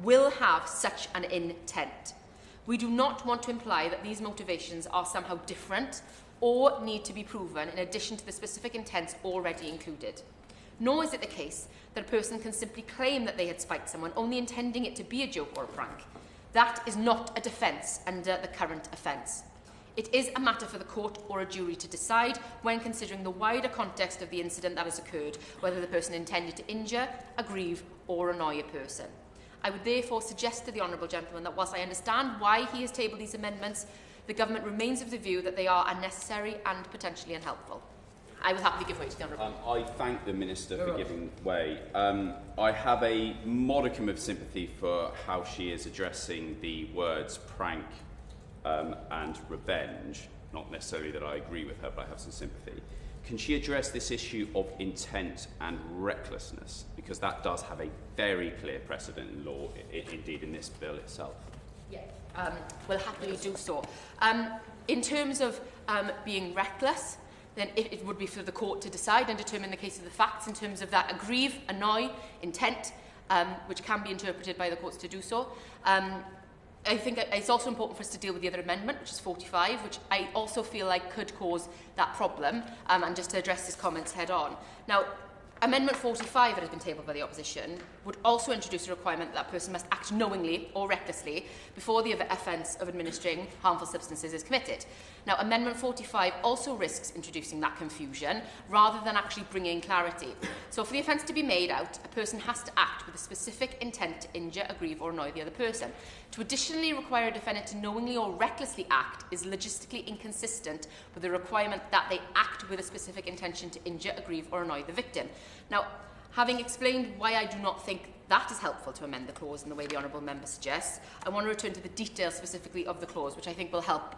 will have such an intent. We do not want to imply that these motivations are somehow different or need to be proven in addition to the specific intents already included. Nor is it the case that a person can simply claim that they had spiked someone, only intending it to be a joke or a prank. That is not a defence under the current offence. It is a matter for the court or a jury to decide when considering the wider context of the incident that has occurred, whether the person intended to injure, aggrieve or annoy a person. I would therefore suggest to the Honourable Gentleman that whilst I understand why he has tabled these amendments, the Government remains of the view that they are unnecessary and potentially unhelpful. I will happily give way to the Honourable. I thank the Minister for giving way. I have a modicum of sympathy for how she is addressing the words prank and revenge. Not necessarily that I agree with her, but I have some sympathy. Can she address this issue of intent and recklessness? Because that does have a very clear precedent in law, indeed in this bill itself. Yeah, we'll happily do so. In terms of being reckless, then it would be for the court to decide and determine the case of the facts in terms of that aggrieve, annoy, intent, which can be interpreted by the courts to do so. I think it's also important for us to deal with the other amendment, which is 45, which I also feel like could cause that problem, and just to address his comments head on. Now, Amendment 45 that has been tabled by the opposition would also introduce a requirement that a person must act knowingly or recklessly before the offence of administering harmful substances is committed. Now, Amendment 45 also risks introducing that confusion rather than actually bringing clarity. So for the offence to be made out, a person has to act with a specific intent to injure, aggrieve or annoy the other person. To additionally require a defendant to knowingly or recklessly act is logistically inconsistent with the requirement that they act with a specific intention to injure, aggrieve or annoy the victim. Now, having explained why I do not think that is helpful to amend the clause in the way the Honourable Member suggests, I want to return to the details specifically of the clause, which I think will help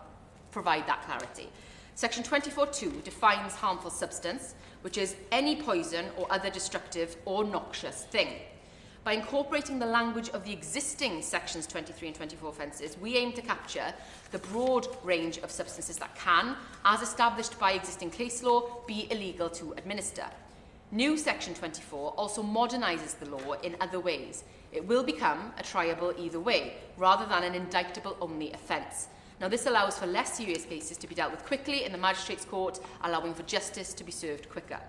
provide that clarity. Section 24(2) defines harmful substance, which is any poison or other destructive or noxious thing. By incorporating the language of the existing sections 23 and 24 offences, we aim to capture the broad range of substances that can, as established by existing case law, be illegal to administer. New Section 24 also modernises the law in other ways. It will become a triable either way, rather than an indictable-only offence. Now, this allows for less serious cases to be dealt with quickly in the Magistrates' Court, allowing for justice to be served quicker.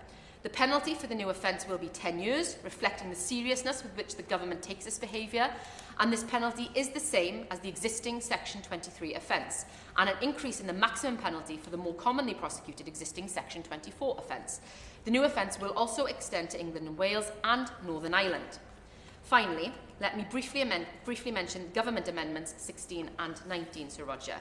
The penalty for the new offence will be 10 years, reflecting the seriousness with which the government takes this behaviour, and this penalty is the same as the existing Section 23 offence, and an increase in the maximum penalty for the more commonly prosecuted existing Section 24 offence. The new offence will also extend to England and Wales and Northern Ireland. Finally, let me briefly mention Government Amendments 16 and 19, Sir Roger.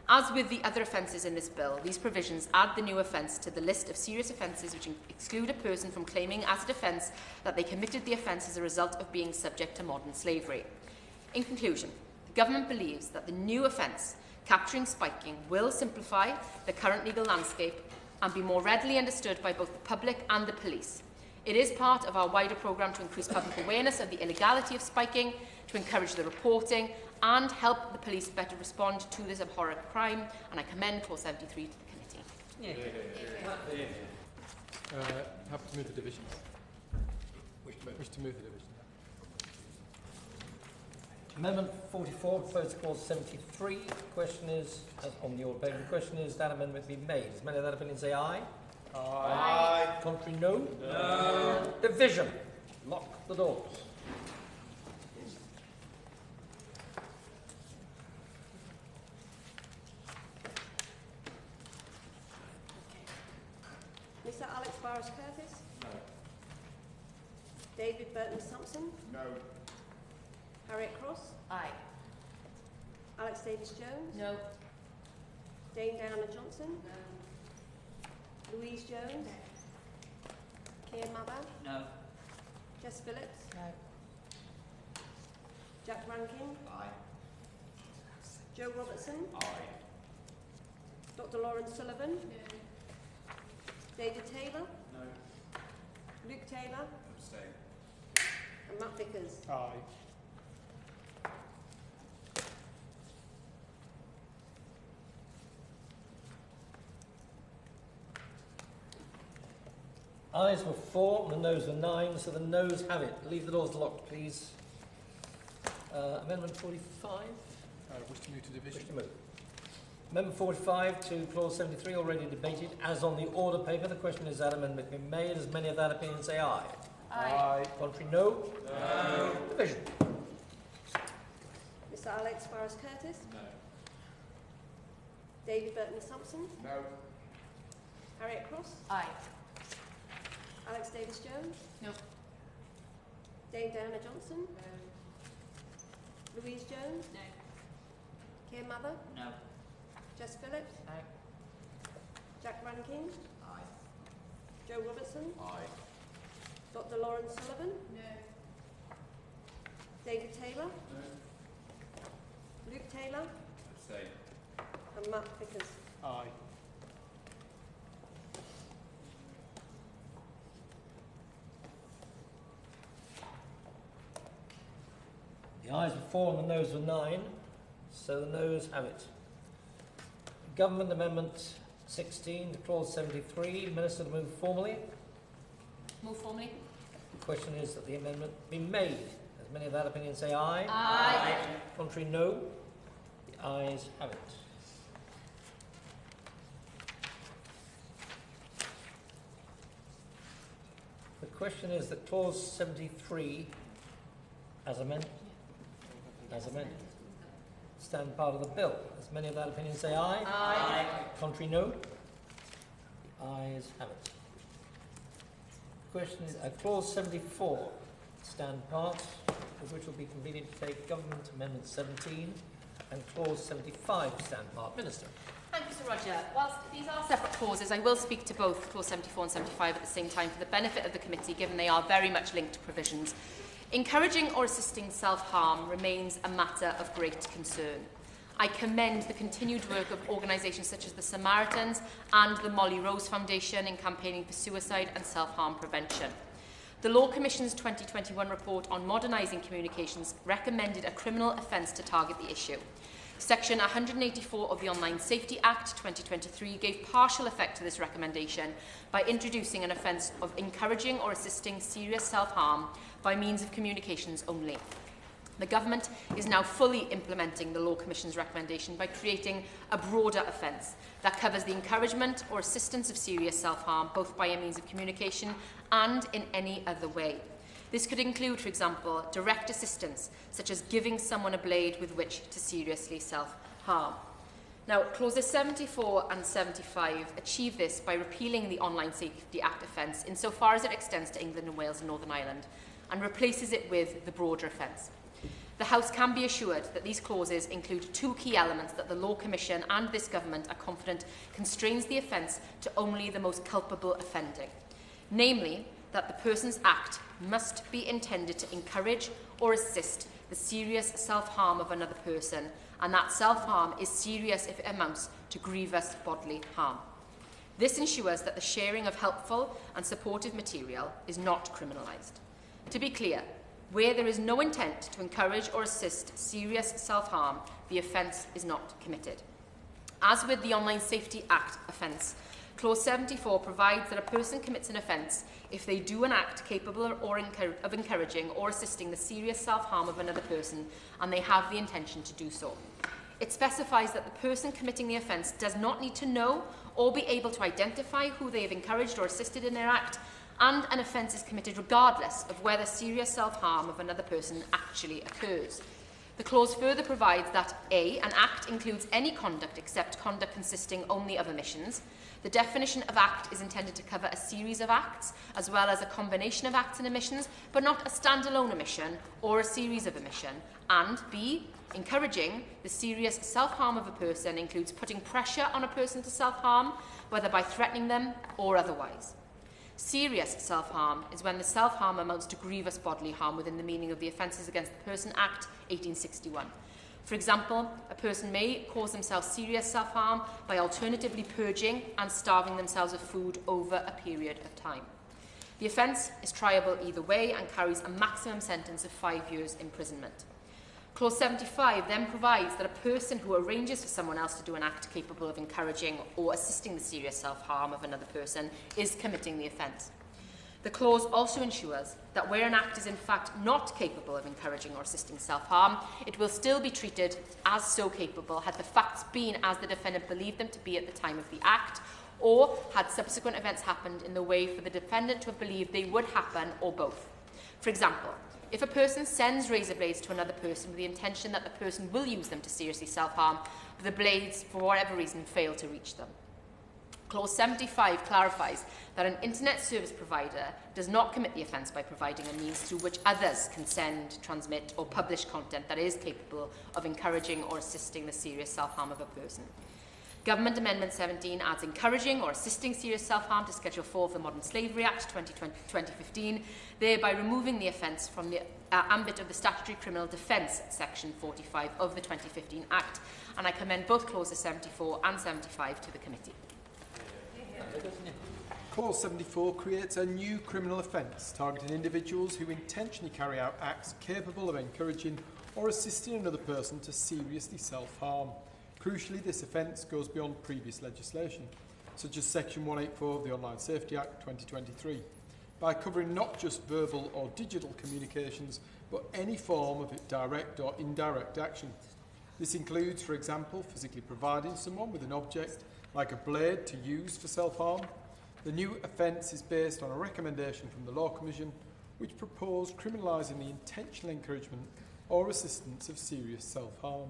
As with the other offences in this bill, these provisions add the new offence to the list of serious offences which exclude a person from claiming as a defence that they committed the offence as a result of being subject to modern slavery. In conclusion, the Government believes that the new offence, capturing spiking, will simplify the current legal landscape and be more readily understood by both the public and the police. It is part of our wider programme to increase public awareness of the illegality of spiking, to encourage the reporting and help the police better respond to this abhorrent crime, and I commend Clause 73 to the committee. Happy to move the divisions. Wish to move the division. Amendment 44 proposed clause 73. The question is, as on the order paper, the question is that amendment be made. As many of that opinion say aye? Aye. Contrary, no? No. Division. Lock the doors. Mr. Alex Barris Curtis? No. David Burton Sampson? No. Harriet Cross? Aye. Alex Davis Jones? No. Dame Diana Johnson? Louise Jones? Keir Mather? No. Jess Phillips? No. Jack Rankin? Aye. Joe Robertson? Aye. Dr. Lawrence Sullivan? No. David Taylor? No. Luke Taylor? Abstain. And Matt Vickers? Aye. Ayes were 4, the noes were 9, so the noes have it. Leave the doors locked, please. Amendment 45? Wish to move to division. Wish to move. Amendment 45 to clause 73, already debated. As on the order paper, the question is that amendment been made. As many of that opinion say aye. Aye. Contrary, no. No. Division. Mr. Alex Barros Curtis? No. David Burton Sampson? No. Harriet Cross? Aye. Alex Davis Jones? No. Dame Diana Johnson? Louise Jones? No. Keir Mather? No. Jess Phillips? No. Jack Rankin? Aye. Joe Robertson? Aye. Dr. Lawrence Sullivan? No. David Taylor? No. Luke Taylor? Abstain. And Matt Vickers? Aye. The ayes were 4 and the noes were 9, so the noes have it. Government Amendment 16 to clause 73. Minister to move formally. Move formally. The question is that the amendment be made. As many of that opinion say aye. Aye. Contrary, no. The ayes have it. The question is that clause 73, as amended, stand part of the bill. As many of that opinion say aye. Aye. Contrary, no. The ayes have it. The question is clause 74, stand part, of which will be convenient to take Government Amendment 17, and clause 75, stand part. Minister. Thank you, Sir Roger. Whilst these are separate clauses, I will speak to both clause 74 and 75 at the same time for the benefit of the committee, given they are very much linked provisions. Encouraging or assisting self-harm remains a matter of great concern. I commend the continued work of organisations such as the Samaritans and the Molly Rose Foundation in campaigning for suicide and self-harm prevention. The Law Commission's 2021 report on modernising communications recommended a criminal offence to target the issue. Section 184 of the Online Safety Act 2023 gave partial effect to this recommendation by introducing an offence of encouraging or assisting serious self-harm by means of communications only. The Government is now fully implementing the Law Commission's recommendation by creating a broader offence that covers the encouragement or assistance of serious self-harm both by a means of communication and in any other way. This could include, for example, direct assistance, such as giving someone a blade with which to seriously self-harm. Now, clauses 74 and 75 achieve this by repealing the Online Safety Act offence insofar as it extends to England and Wales and Northern Ireland and replaces it with the broader offence. The House can be assured that these clauses include two key elements that the Law Commission and this Government are confident constrains the offence to only the most culpable offending, namely that the person's act must be intended to encourage or assist the serious self-harm of another person, and that self-harm is serious if it amounts to grievous bodily harm. This ensures that the sharing of helpful and supportive material is not criminalised. To be clear, where there is no intent to encourage or assist serious self-harm, the offence is not committed. As with the Online Safety Act offence, Clause 74 provides that a person commits an offence if they do an act capable of encouraging or assisting the serious self-harm of another person and they have the intention to do so. It specifies that the person committing the offence does not need to know or be able to identify who they have encouraged or assisted in their act, and an offence is committed regardless of whether serious self-harm of another person actually occurs. The clause further provides that A, an act includes any conduct except conduct consisting only of omissions. The definition of act is intended to cover a series of acts, as well as a combination of acts and omissions, but not a standalone omission or a series of omission. And B, Encouraging the serious self-harm of a person includes putting pressure on a person to self-harm, whether by threatening them or otherwise. Serious self-harm is when the self-harm amounts to grievous bodily harm within the meaning of the Offences Against the Person Act 1861. For example, a person may cause themselves serious self-harm by alternatively purging and starving themselves of food over a period of time. The offence is triable either way and carries a maximum sentence of 5 years imprisonment. Clause 75 then provides that a person who arranges for someone else to do an act capable of encouraging or assisting the serious self-harm of another person is committing the offence. The clause also ensures that where an act is in fact not capable of encouraging or assisting self-harm, it will still be treated as so capable had the facts been as the defendant believed them to be at the time of the act, or had subsequent events happened in the way for the defendant to have believed they would happen, or both. For example, if a person sends razor blades to another person with the intention that the person will use them to seriously self-harm, but the blades, for whatever reason, fail to reach them. Clause 75 clarifies that an internet service provider does not commit the offence by providing a means through which others can send, transmit, or publish content that is capable of encouraging or assisting the serious self-harm of a person. Government Amendment 17 adds encouraging or assisting serious self-harm to Schedule 4 of the Modern Slavery Act 2015, thereby removing the offence from the ambit of the statutory criminal defence section 45 of the 2015 Act, and I commend both clauses 74 and 75 to the committee. Clause 74 creates a new criminal offence targeting individuals who intentionally carry out acts capable of encouraging or assisting another person to seriously self-harm. Crucially, this offence goes beyond previous legislation, such as Section 184 of the Online Safety Act 2023, by covering not just verbal or digital communications, but any form of direct or indirect action. This includes, for example, physically providing someone with an object like a blade to use for self-harm. The new offence is based on a recommendation from the Law Commission, which proposed criminalising the intentional encouragement or assistance of serious self-harm.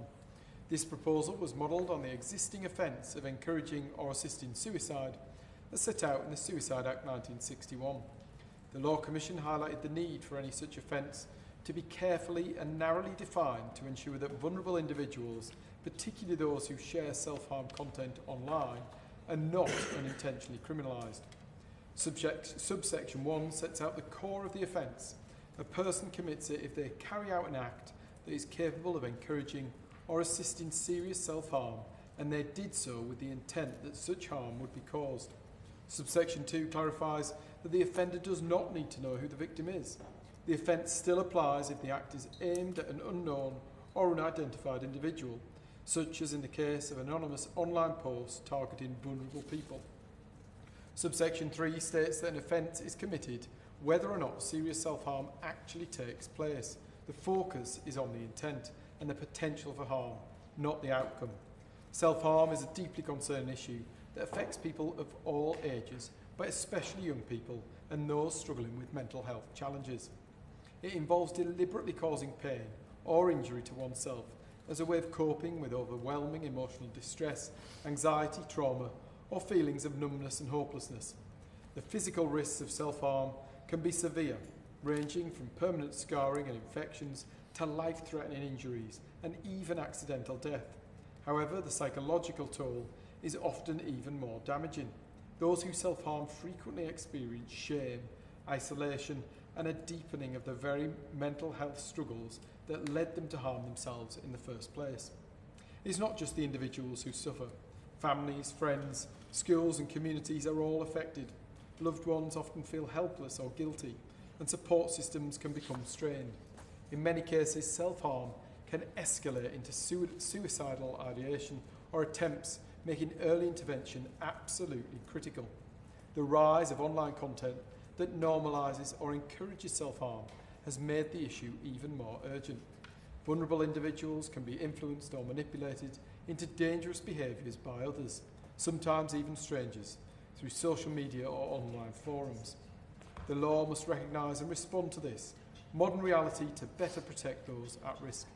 This proposal was modelled on the existing offence of encouraging or assisting suicide, as set out in the Suicide Act 1961. The Law Commission highlighted the need for any such offence to be carefully and narrowly defined to ensure that vulnerable individuals, particularly those who share self-harm content online, are not unintentionally criminalised. Subsection 1 sets out the core of the offence. A person commits it if they carry out an act that is capable of encouraging or assisting serious self-harm, and they did so with the intent that such harm would be caused. Subsection 2 clarifies that the offender does not need to know who the victim is. The offence still applies if the act is aimed at an unknown or unidentified individual, such as in the case of anonymous online posts targeting vulnerable people. Subsection 3 states that an offence is committed whether or not serious self-harm actually takes place. The focus is on the intent and the potential for harm, not the outcome. Self-harm is a deeply concerning issue that affects people of all ages, but especially young people and those struggling with mental health challenges. It involves deliberately causing pain or injury to oneself as a way of coping with overwhelming emotional distress, anxiety, trauma, or feelings of numbness and hopelessness. The physical risks of self-harm can be severe, ranging from permanent scarring and infections to life-threatening injuries and even accidental death. However, the psychological toll is often even more damaging. Those who self-harm frequently experience shame, isolation, and a deepening of the very mental health struggles that led them to harm themselves in the first place. It's not just the individuals who suffer. Families, friends, schools and communities are all affected. Loved ones often feel helpless or guilty, and support systems can become strained. In many cases, self-harm can escalate into suicidal ideation or attempts, making early intervention absolutely critical. The rise of online content that normalises or encourages self-harm has made the issue even more urgent. Vulnerable individuals can be influenced or manipulated into dangerous behaviours by others, sometimes even strangers, through social media or online forums. The law must recognise and respond to this modern reality to better protect those at risk.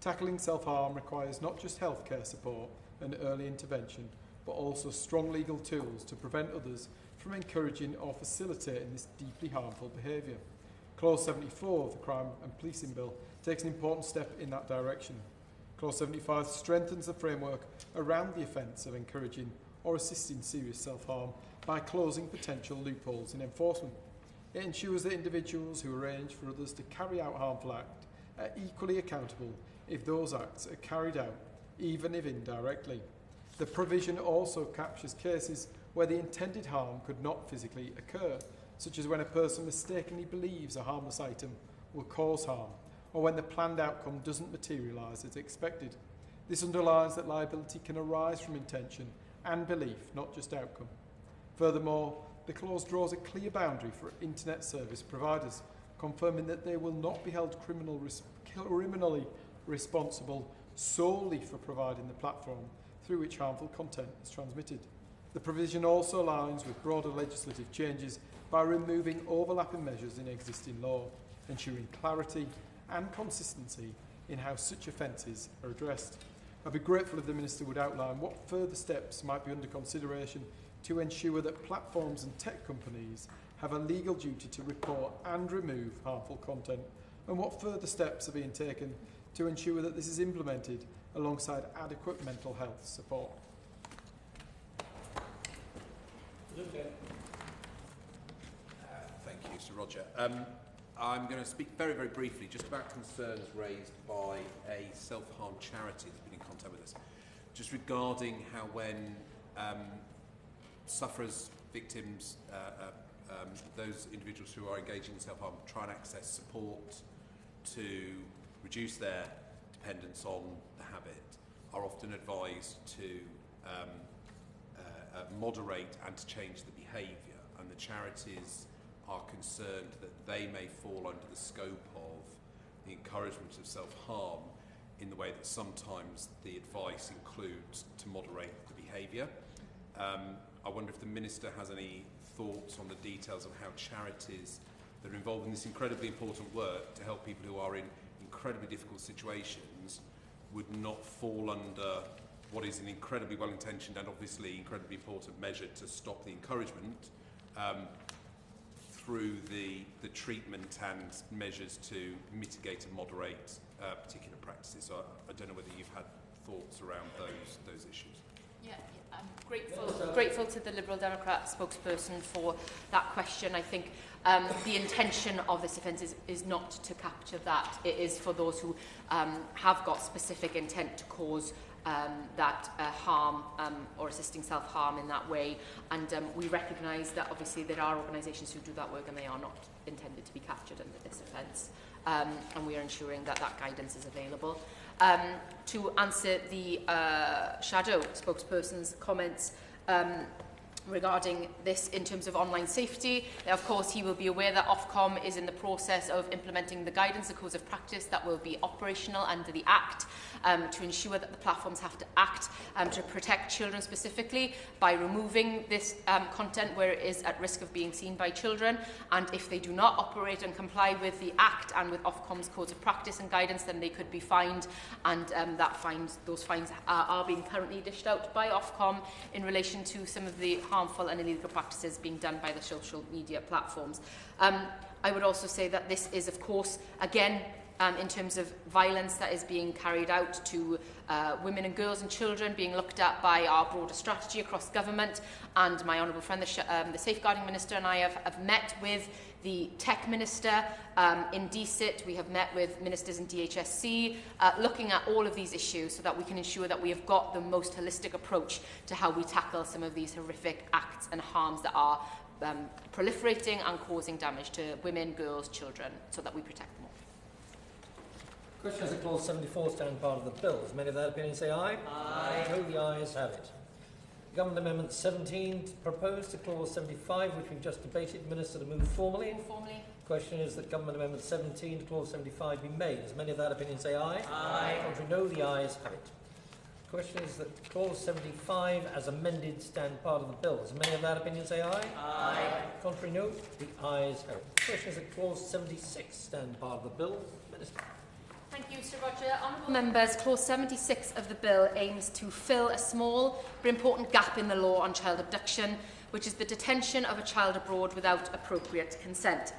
Tackling self-harm requires not just healthcare support and early intervention, but also strong legal tools to prevent others from encouraging or facilitating this deeply harmful behaviour. Clause 74 of the Crime and Policing Bill takes an important step in that direction. Clause 75 strengthens the framework around the offence of encouraging or assisting serious self-harm by closing potential loopholes in enforcement. It ensures that individuals who arrange for others to carry out harmful acts are equally accountable if those acts are carried out, even if indirectly. The provision also captures cases where the intended harm could not physically occur, such as when a person mistakenly believes a harmless item will cause harm, or when the planned outcome doesn't materialise as expected. This underlines that liability can arise from intention and belief, not just outcome. Furthermore, the clause draws a clear boundary for internet service providers, confirming that they will not be held criminally responsible solely for providing the platform through which harmful content is transmitted. The provision also aligns with broader legislative changes by removing overlapping measures in existing law, ensuring clarity and consistency in how such offences are addressed. I'd be grateful if the Minister would outline what further steps might be under consideration to ensure that platforms and tech companies have a legal duty to report and remove harmful content, and what further steps are being taken to ensure that this is implemented alongside adequate mental health support. Thank you, Sir Roger. I'm going to speak very, very briefly just about concerns raised by a self-harm charity that's been in contact with us, just regarding how when sufferers, victims, those individuals who are engaging in self-harm try and access support to reduce their dependence on the habit, are often advised to moderate and to change the behaviour, and the charities are concerned that they may fall under the scope of the encouragement of self-harm in the way that sometimes the advice includes to moderate the behaviour. I wonder if the Minister has any thoughts on the details of how charities that are involved in this incredibly important work to help people who are in incredibly difficult situations would not fall under what is an incredibly well-intentioned and obviously incredibly important measure to stop the encouragement through the treatment and measures to mitigate and moderate particular practices. So I don't know whether you've had thoughts around those issues. Yeah, I'm grateful to the Liberal Democrat spokesperson for that question. I think the intention of this offence is not to capture that. It is for those who have got specific intent to cause that harm or assisting self-harm in that way. And we recognise that obviously there are organisations who do that work and they are not intended to be captured under this offence. And we are ensuring that that guidance is available. To answer the shadow spokesperson's comments regarding this in terms of online safety, of course he will be aware that Ofcom is in the process of implementing the guidance, the codes of practice that will be operational under the Act to ensure that the platforms have to act to protect children specifically by removing this content where it is at risk of being seen by children, and if they do not operate and comply with the Act and with Ofcom's codes of practice and guidance, then they could be fined, and those fines are being currently dished out by Ofcom in relation to some of the harmful and illegal practices being done by the social media platforms. I would also say that this is, of course, again, in terms of violence that is being carried out to women and girls and children, being looked at by our broader strategy across government. And my honourable friend, the Safeguarding Minister, and I have met with the Tech Minister in DCIT. We have met with ministers in DHSC, looking at all of these issues so that we can ensure that we have got the most holistic approach to how we tackle some of these horrific acts and harms that are proliferating and causing damage to women, girls, children, so that we protect them all. Questions that clause 74 stand part of the bill. As many of that opinion say aye. Aye. No, the ayes have it. Government Amendment 17 proposed to clause 75, which we've just debated. Minister to move formally. Formally. Question is that Government Amendment 17 to clause 75 be made. As many of that opinion say aye. Aye. Contrary, no, the ayes have it. Question is that clause 75 as amended stand part of the bill. As many of that opinion say aye. Aye. Contrary, no, the ayes have it. Question is that clause 76 stand part of the bill. Minister. Thank you, Sir Roger. Honourable Members, Clause 76 of the bill aims to fill a small but important gap in the law on child abduction, which is the detention of a child abroad without appropriate consent.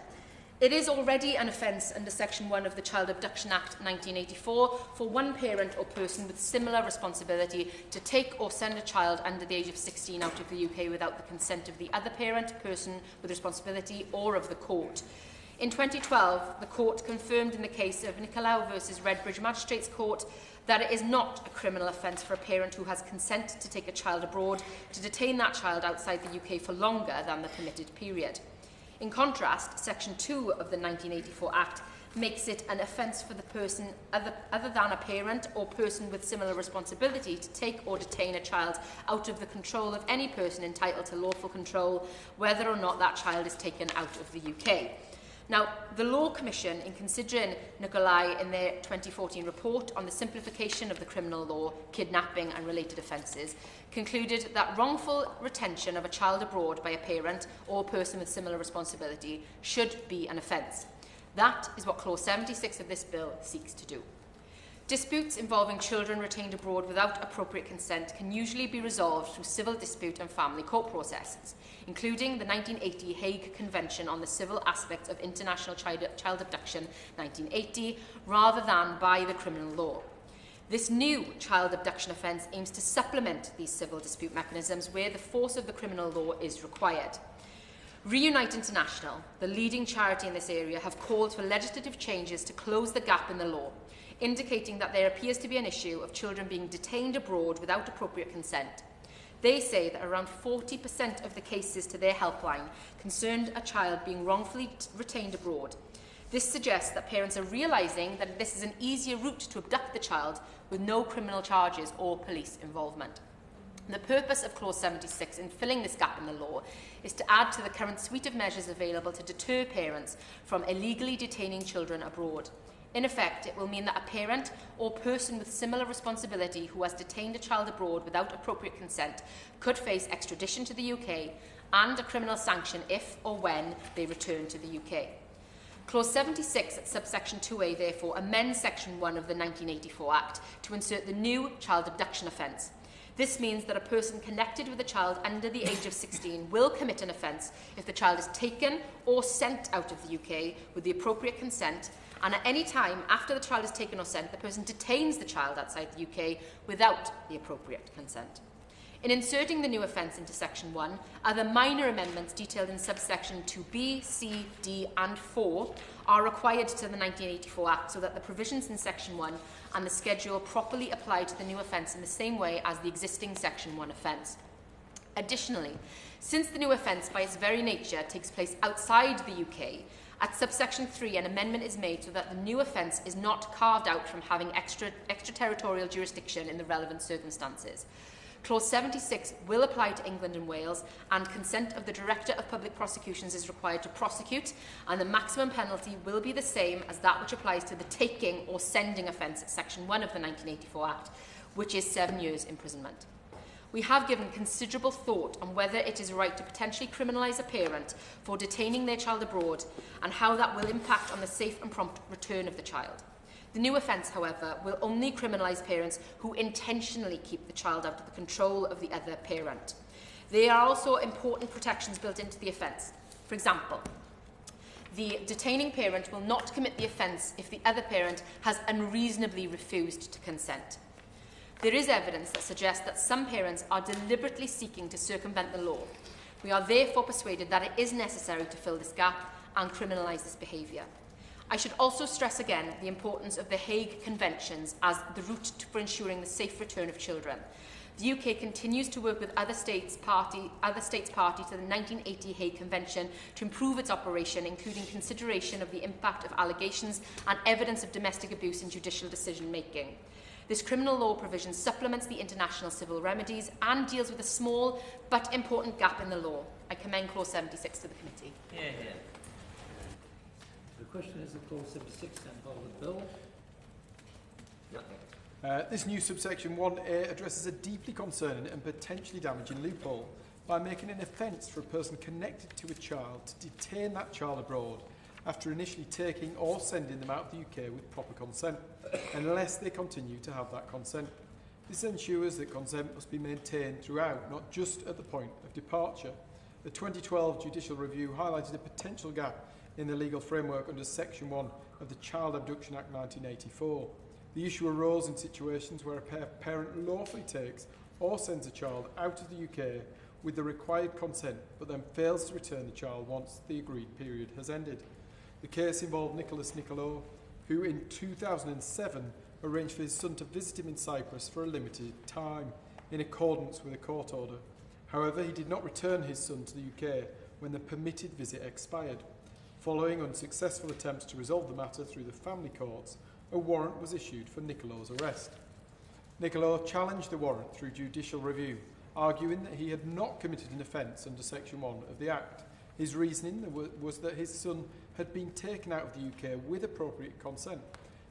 It is already an offence under Section 1 of the Child Abduction Act 1984 for one parent or person with similar responsibility to take or send a child under the age of 16 out of the UK without the consent of the other parent, person with responsibility, or of the court. In 2012, the court confirmed in the case of Nicolau versus Redbridge Magistrates Court that it is not a criminal offence for a parent who has consent to take a child abroad to detain that child outside the UK for longer than the permitted period. In contrast, Section 2 of the 1984 Act makes it an offence for the person other than a parent or person with similar responsibility to take or detain a child out of the control of any person entitled to lawful control, whether or not that child is taken out of the UK. Now, the Law Commission, in considering Nicolai in their 2014 report on the simplification of the criminal law, kidnapping and related offences, concluded that wrongful retention of a child abroad by a parent or person with similar responsibility should be an offence. That is what Clause 76 of this bill seeks to do. Disputes involving children retained abroad without appropriate consent can usually be resolved through civil dispute and family court processes, including the 1980 Hague Convention on the Civil Aspects of International Child Abduction 1980, rather than by the criminal law. This new child abduction offence aims to supplement these civil dispute mechanisms where the force of the criminal law is required. Reunite International, the leading charity in this area, have called for legislative changes to close the gap in the law, indicating that there appears to be an issue of children being detained abroad without appropriate consent. They say that around 40% of the cases to their helpline concerned a child being wrongfully retained abroad. This suggests that parents are realising that this is an easier route to abduct the child with no criminal charges or police involvement. The purpose of Clause 76 in filling this gap in the law is to add to the current suite of measures available to deter parents from illegally detaining children abroad. In effect, it will mean that a parent or person with similar responsibility who has detained a child abroad without appropriate consent could face extradition to the UK and a criminal sanction if or when they return to the UK. Clause 76 at subsection 2A therefore amends Section 1 of the 1984 Act to insert the new child abduction offence. This means that a person connected with a child under the age of 16 will commit an offence if the child is taken or sent out of the UK with the appropriate consent, and at any time after the child is taken or sent, the person detains the child outside the UK without the appropriate consent. In inserting the new offence into Section 1, other minor amendments detailed in subsection 2B, C, D and 4 are required to the 1984 Act so that the provisions in Section 1 and the schedule properly apply to the new offence in the same way as the existing Section 1 offence. Additionally, since the new offence by its very nature takes place outside the UK, at subsection 3 an amendment is made so that the new offence is not carved out from having extraterritorial jurisdiction in the relevant circumstances. Clause 76 will apply to England and Wales, and consent of the Director of Public Prosecutions is required to prosecute, and the maximum penalty will be the same as that which applies to the taking or sending offence at Section 1 of the 1984 Act, which is 7 years imprisonment. We have given considerable thought on whether it is right to potentially criminalise a parent for detaining their child abroad and how that will impact on the safe and prompt return of the child. The new offence, however, will only criminalise parents who intentionally keep the child out of the control of the other parent. There are also important protections built into the offence. For example, the detaining parent will not commit the offence if the other parent has unreasonably refused to consent. There is evidence that suggests that some parents are deliberately seeking to circumvent the law. We are therefore persuaded that it is necessary to fill this gap and criminalise this behaviour. I should also stress again the importance of the Hague Conventions as the route for ensuring the safe return of children. The UK continues to work with other states party to the 1980 Hague Convention to improve its operation, including consideration of the impact of allegations and evidence of domestic abuse in judicial decision-making. This criminal law provision supplements the international civil remedies and deals with a small but important gap in the law. I commend Clause 76 to the committee. Yeah. The question is, Clause 76 and part of the bill. This new subsection 1A addresses a deeply concerning and potentially damaging loophole by making an offence for a person connected to a child to detain that child abroad after initially taking or sending them out of the UK with proper consent, unless they continue to have that consent. This ensures that consent must be maintained throughout, not just at the point of departure. The 2012 judicial review highlighted a potential gap in the legal framework under Section 1 of the Child Abduction Act 1984. The issue arose in situations where a parent lawfully takes or sends a child out of the UK with the required consent, but then fails to return the child once the agreed period has ended. The case involved Nicholas Nicolo, who in 2007 arranged for his son to visit him in Cyprus for a limited time, in accordance with a court order. However, he did not return his son to the UK when the permitted visit expired. Following unsuccessful attempts to resolve the matter through the family courts, a warrant was issued for Nicolo's arrest. Nicolo challenged the warrant through judicial review, arguing that he had not committed an offence under Section 1 of the Act. His reasoning was that his son had been taken out of the UK with appropriate consent,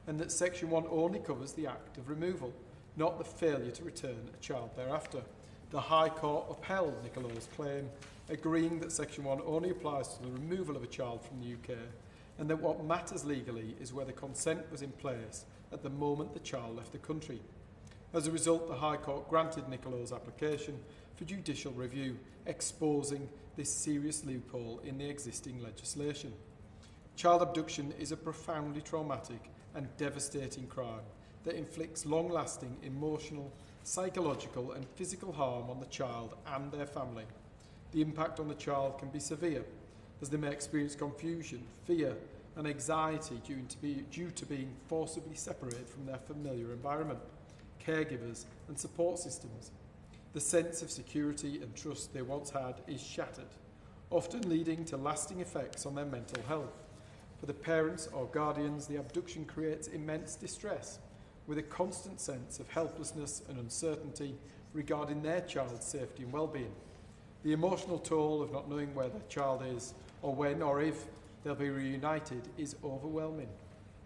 and that Section 1 only covers the act of removal, not the failure to return a child thereafter. The High Court upheld Nicolo's claim, agreeing that Section 1 only applies to the removal of a child from the UK, and that what matters legally is whether consent was in place at the moment the child left the country. As a result, the High Court granted Nicolo's application for judicial review, exposing this serious loophole in the existing legislation. Child abduction is a profoundly traumatic and devastating crime that inflicts long-lasting emotional, psychological and physical harm on the child and their family. The impact on the child can be severe, as they may experience confusion, fear and anxiety due to being forcibly separated from their familiar environment, caregivers and support systems. The sense of security and trust they once had is shattered, often leading to lasting effects on their mental health. For the parents or guardians, the abduction creates immense distress, with a constant sense of helplessness and uncertainty regarding their child's safety and well-being. The emotional toll of not knowing where their child is, or when or if they'll be reunited, is overwhelming.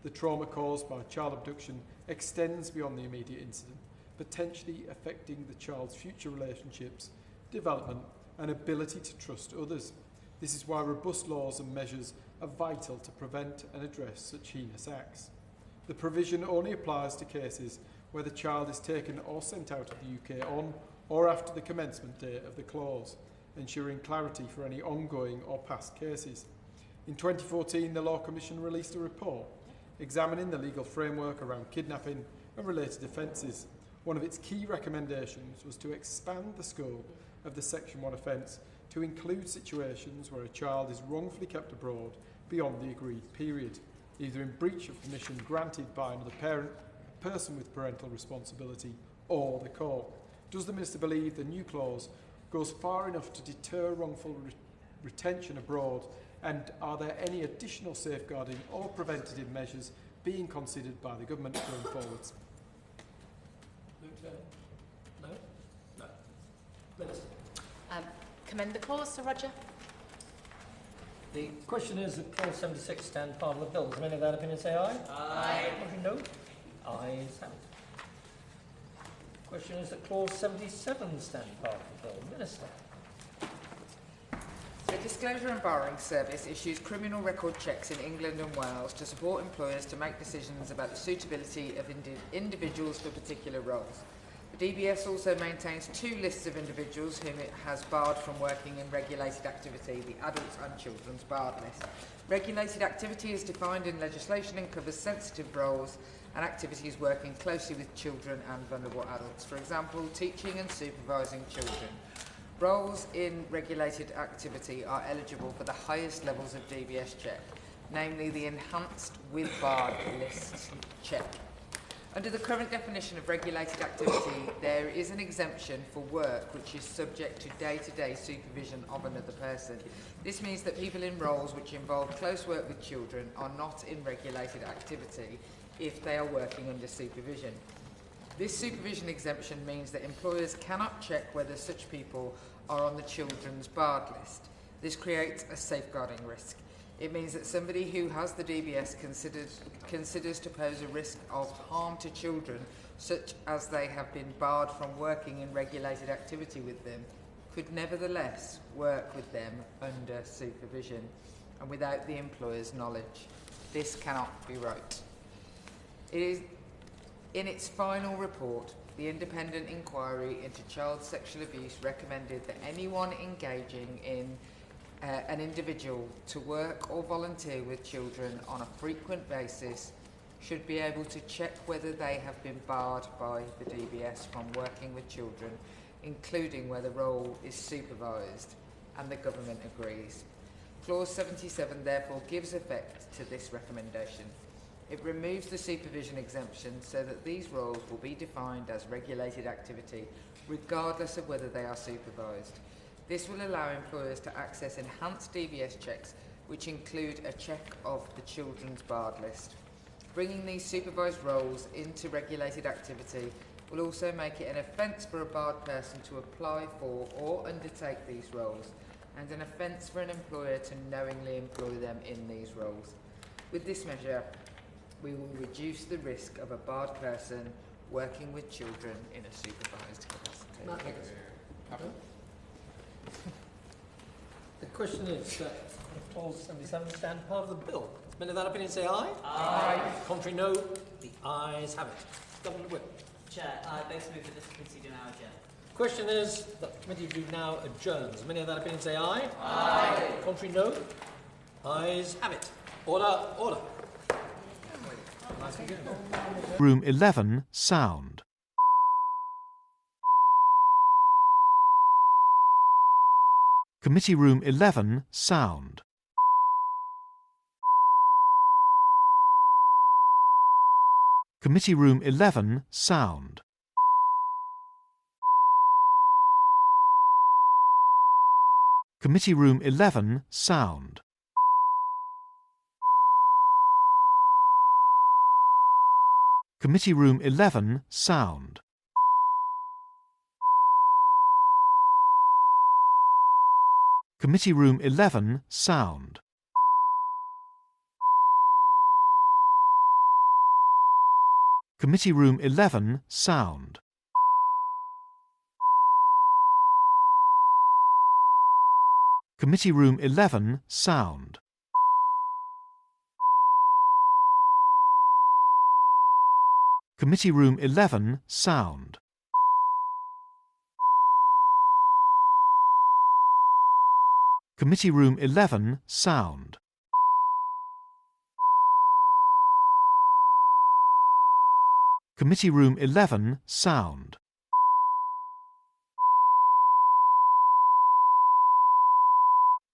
The trauma caused by child abduction extends beyond the immediate incident, potentially affecting the child's future relationships, development, and ability to trust others. This is why robust laws and measures are vital to prevent and address such heinous acts. The provision only applies to cases where the child is taken or sent out of the UK on or after the commencement date of the clause, ensuring clarity for any ongoing or past cases. In 2014, the Law Commission released a report examining the legal framework around kidnapping and related offences. One of its key recommendations was to expand the scope of the Section 1 offence to include situations where a child is wrongfully kept abroad beyond the agreed period, either in breach of permission granted by another parent, a person with parental responsibility, or the court. Does the Minister believe the new clause goes far enough to deter wrongful retention abroad, and are there any additional safeguarding or preventative measures being considered by the Government going forwards? No? No. Minister. Commend the clause, Sir Roger. The question is that Clause 76 stand part of the bill. Does any of that opinion say aye? Aye. No? Ayes have it. Question is that Clause 77 stand part of the bill. Minister. The Disclosure and Barring Service issues criminal record checks in England and Wales to support employers to make decisions about the suitability of individuals for particular roles. The DBS also maintains two lists of individuals whom it has barred from working in regulated activity, the Adults and Children's Barred List. Regulated activity is defined in legislation and covers sensitive roles and activities working closely with children and vulnerable adults, for example, teaching and supervising children. Roles in regulated activity are eligible for the highest levels of DBS check, namely the Enhanced with Barred List check. Under the current definition of regulated activity, there is an exemption for work which is subject to day-to-day supervision of another person. This means that people in roles which involve close work with children are not in regulated activity if they are working under supervision. This supervision exemption means that employers cannot check whether such people are on the children's barred list. This creates a safeguarding risk. It means that somebody who has the DBS considers to pose a risk of harm to children, such as they have been barred from working in regulated activity with them, could nevertheless work with them under supervision and without the employer's knowledge. This cannot be right. It is in its final report, the independent inquiry into child sexual abuse recommended that anyone engaging in an individual to work or volunteer with children on a frequent basis should be able to check whether they have been barred by the DBS from working with children, including where the role is supervised, and the government agrees. Clause 77 therefore gives effect to this recommendation. It removes the supervision exemption so that these roles will be defined as regulated activity regardless of whether they are supervised. This will allow employers to access enhanced DBS checks, which include a check of the children's barred list. Bringing these supervised roles into regulated activity will also make it an offence for a barred person to apply for or undertake these roles, and an offence for an employer to knowingly employ them in these roles. With this measure, we will reduce the risk of a barred person working with children in a supervised capacity. The question is that Clause 77 stand part of the bill. Men of that opinion say aye. Aye. Contrary, no. The ayes have it. Government Whip. Chair, I base move that this committee do now adjourn. Question is that the committee do now adjourns. Many of that opinion say aye. Aye. Contrary, no. Ayes have it. Order, order. Nice and good. Room 11, sound. Committee Room 11, sound. Committee Room 11, sound. Committee Room 11, sound. Committee Room 11, sound. Committee Room 11, sound. Committee Room 11, sound. Committee Room 11, sound. Committee Room 11, sound. Committee Room 11, sound. Committee Room 11, sound.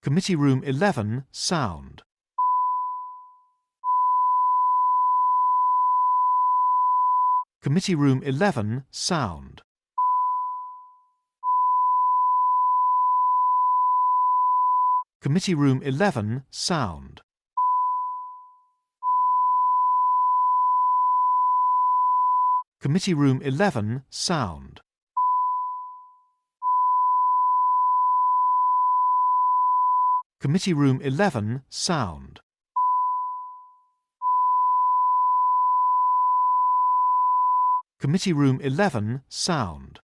Committee Room 11, sound. Committee Room 11, sound. Committee Room 11, sound. Committee Room 11, sound. Committee Room 11, sound. Committee Room 11, sound.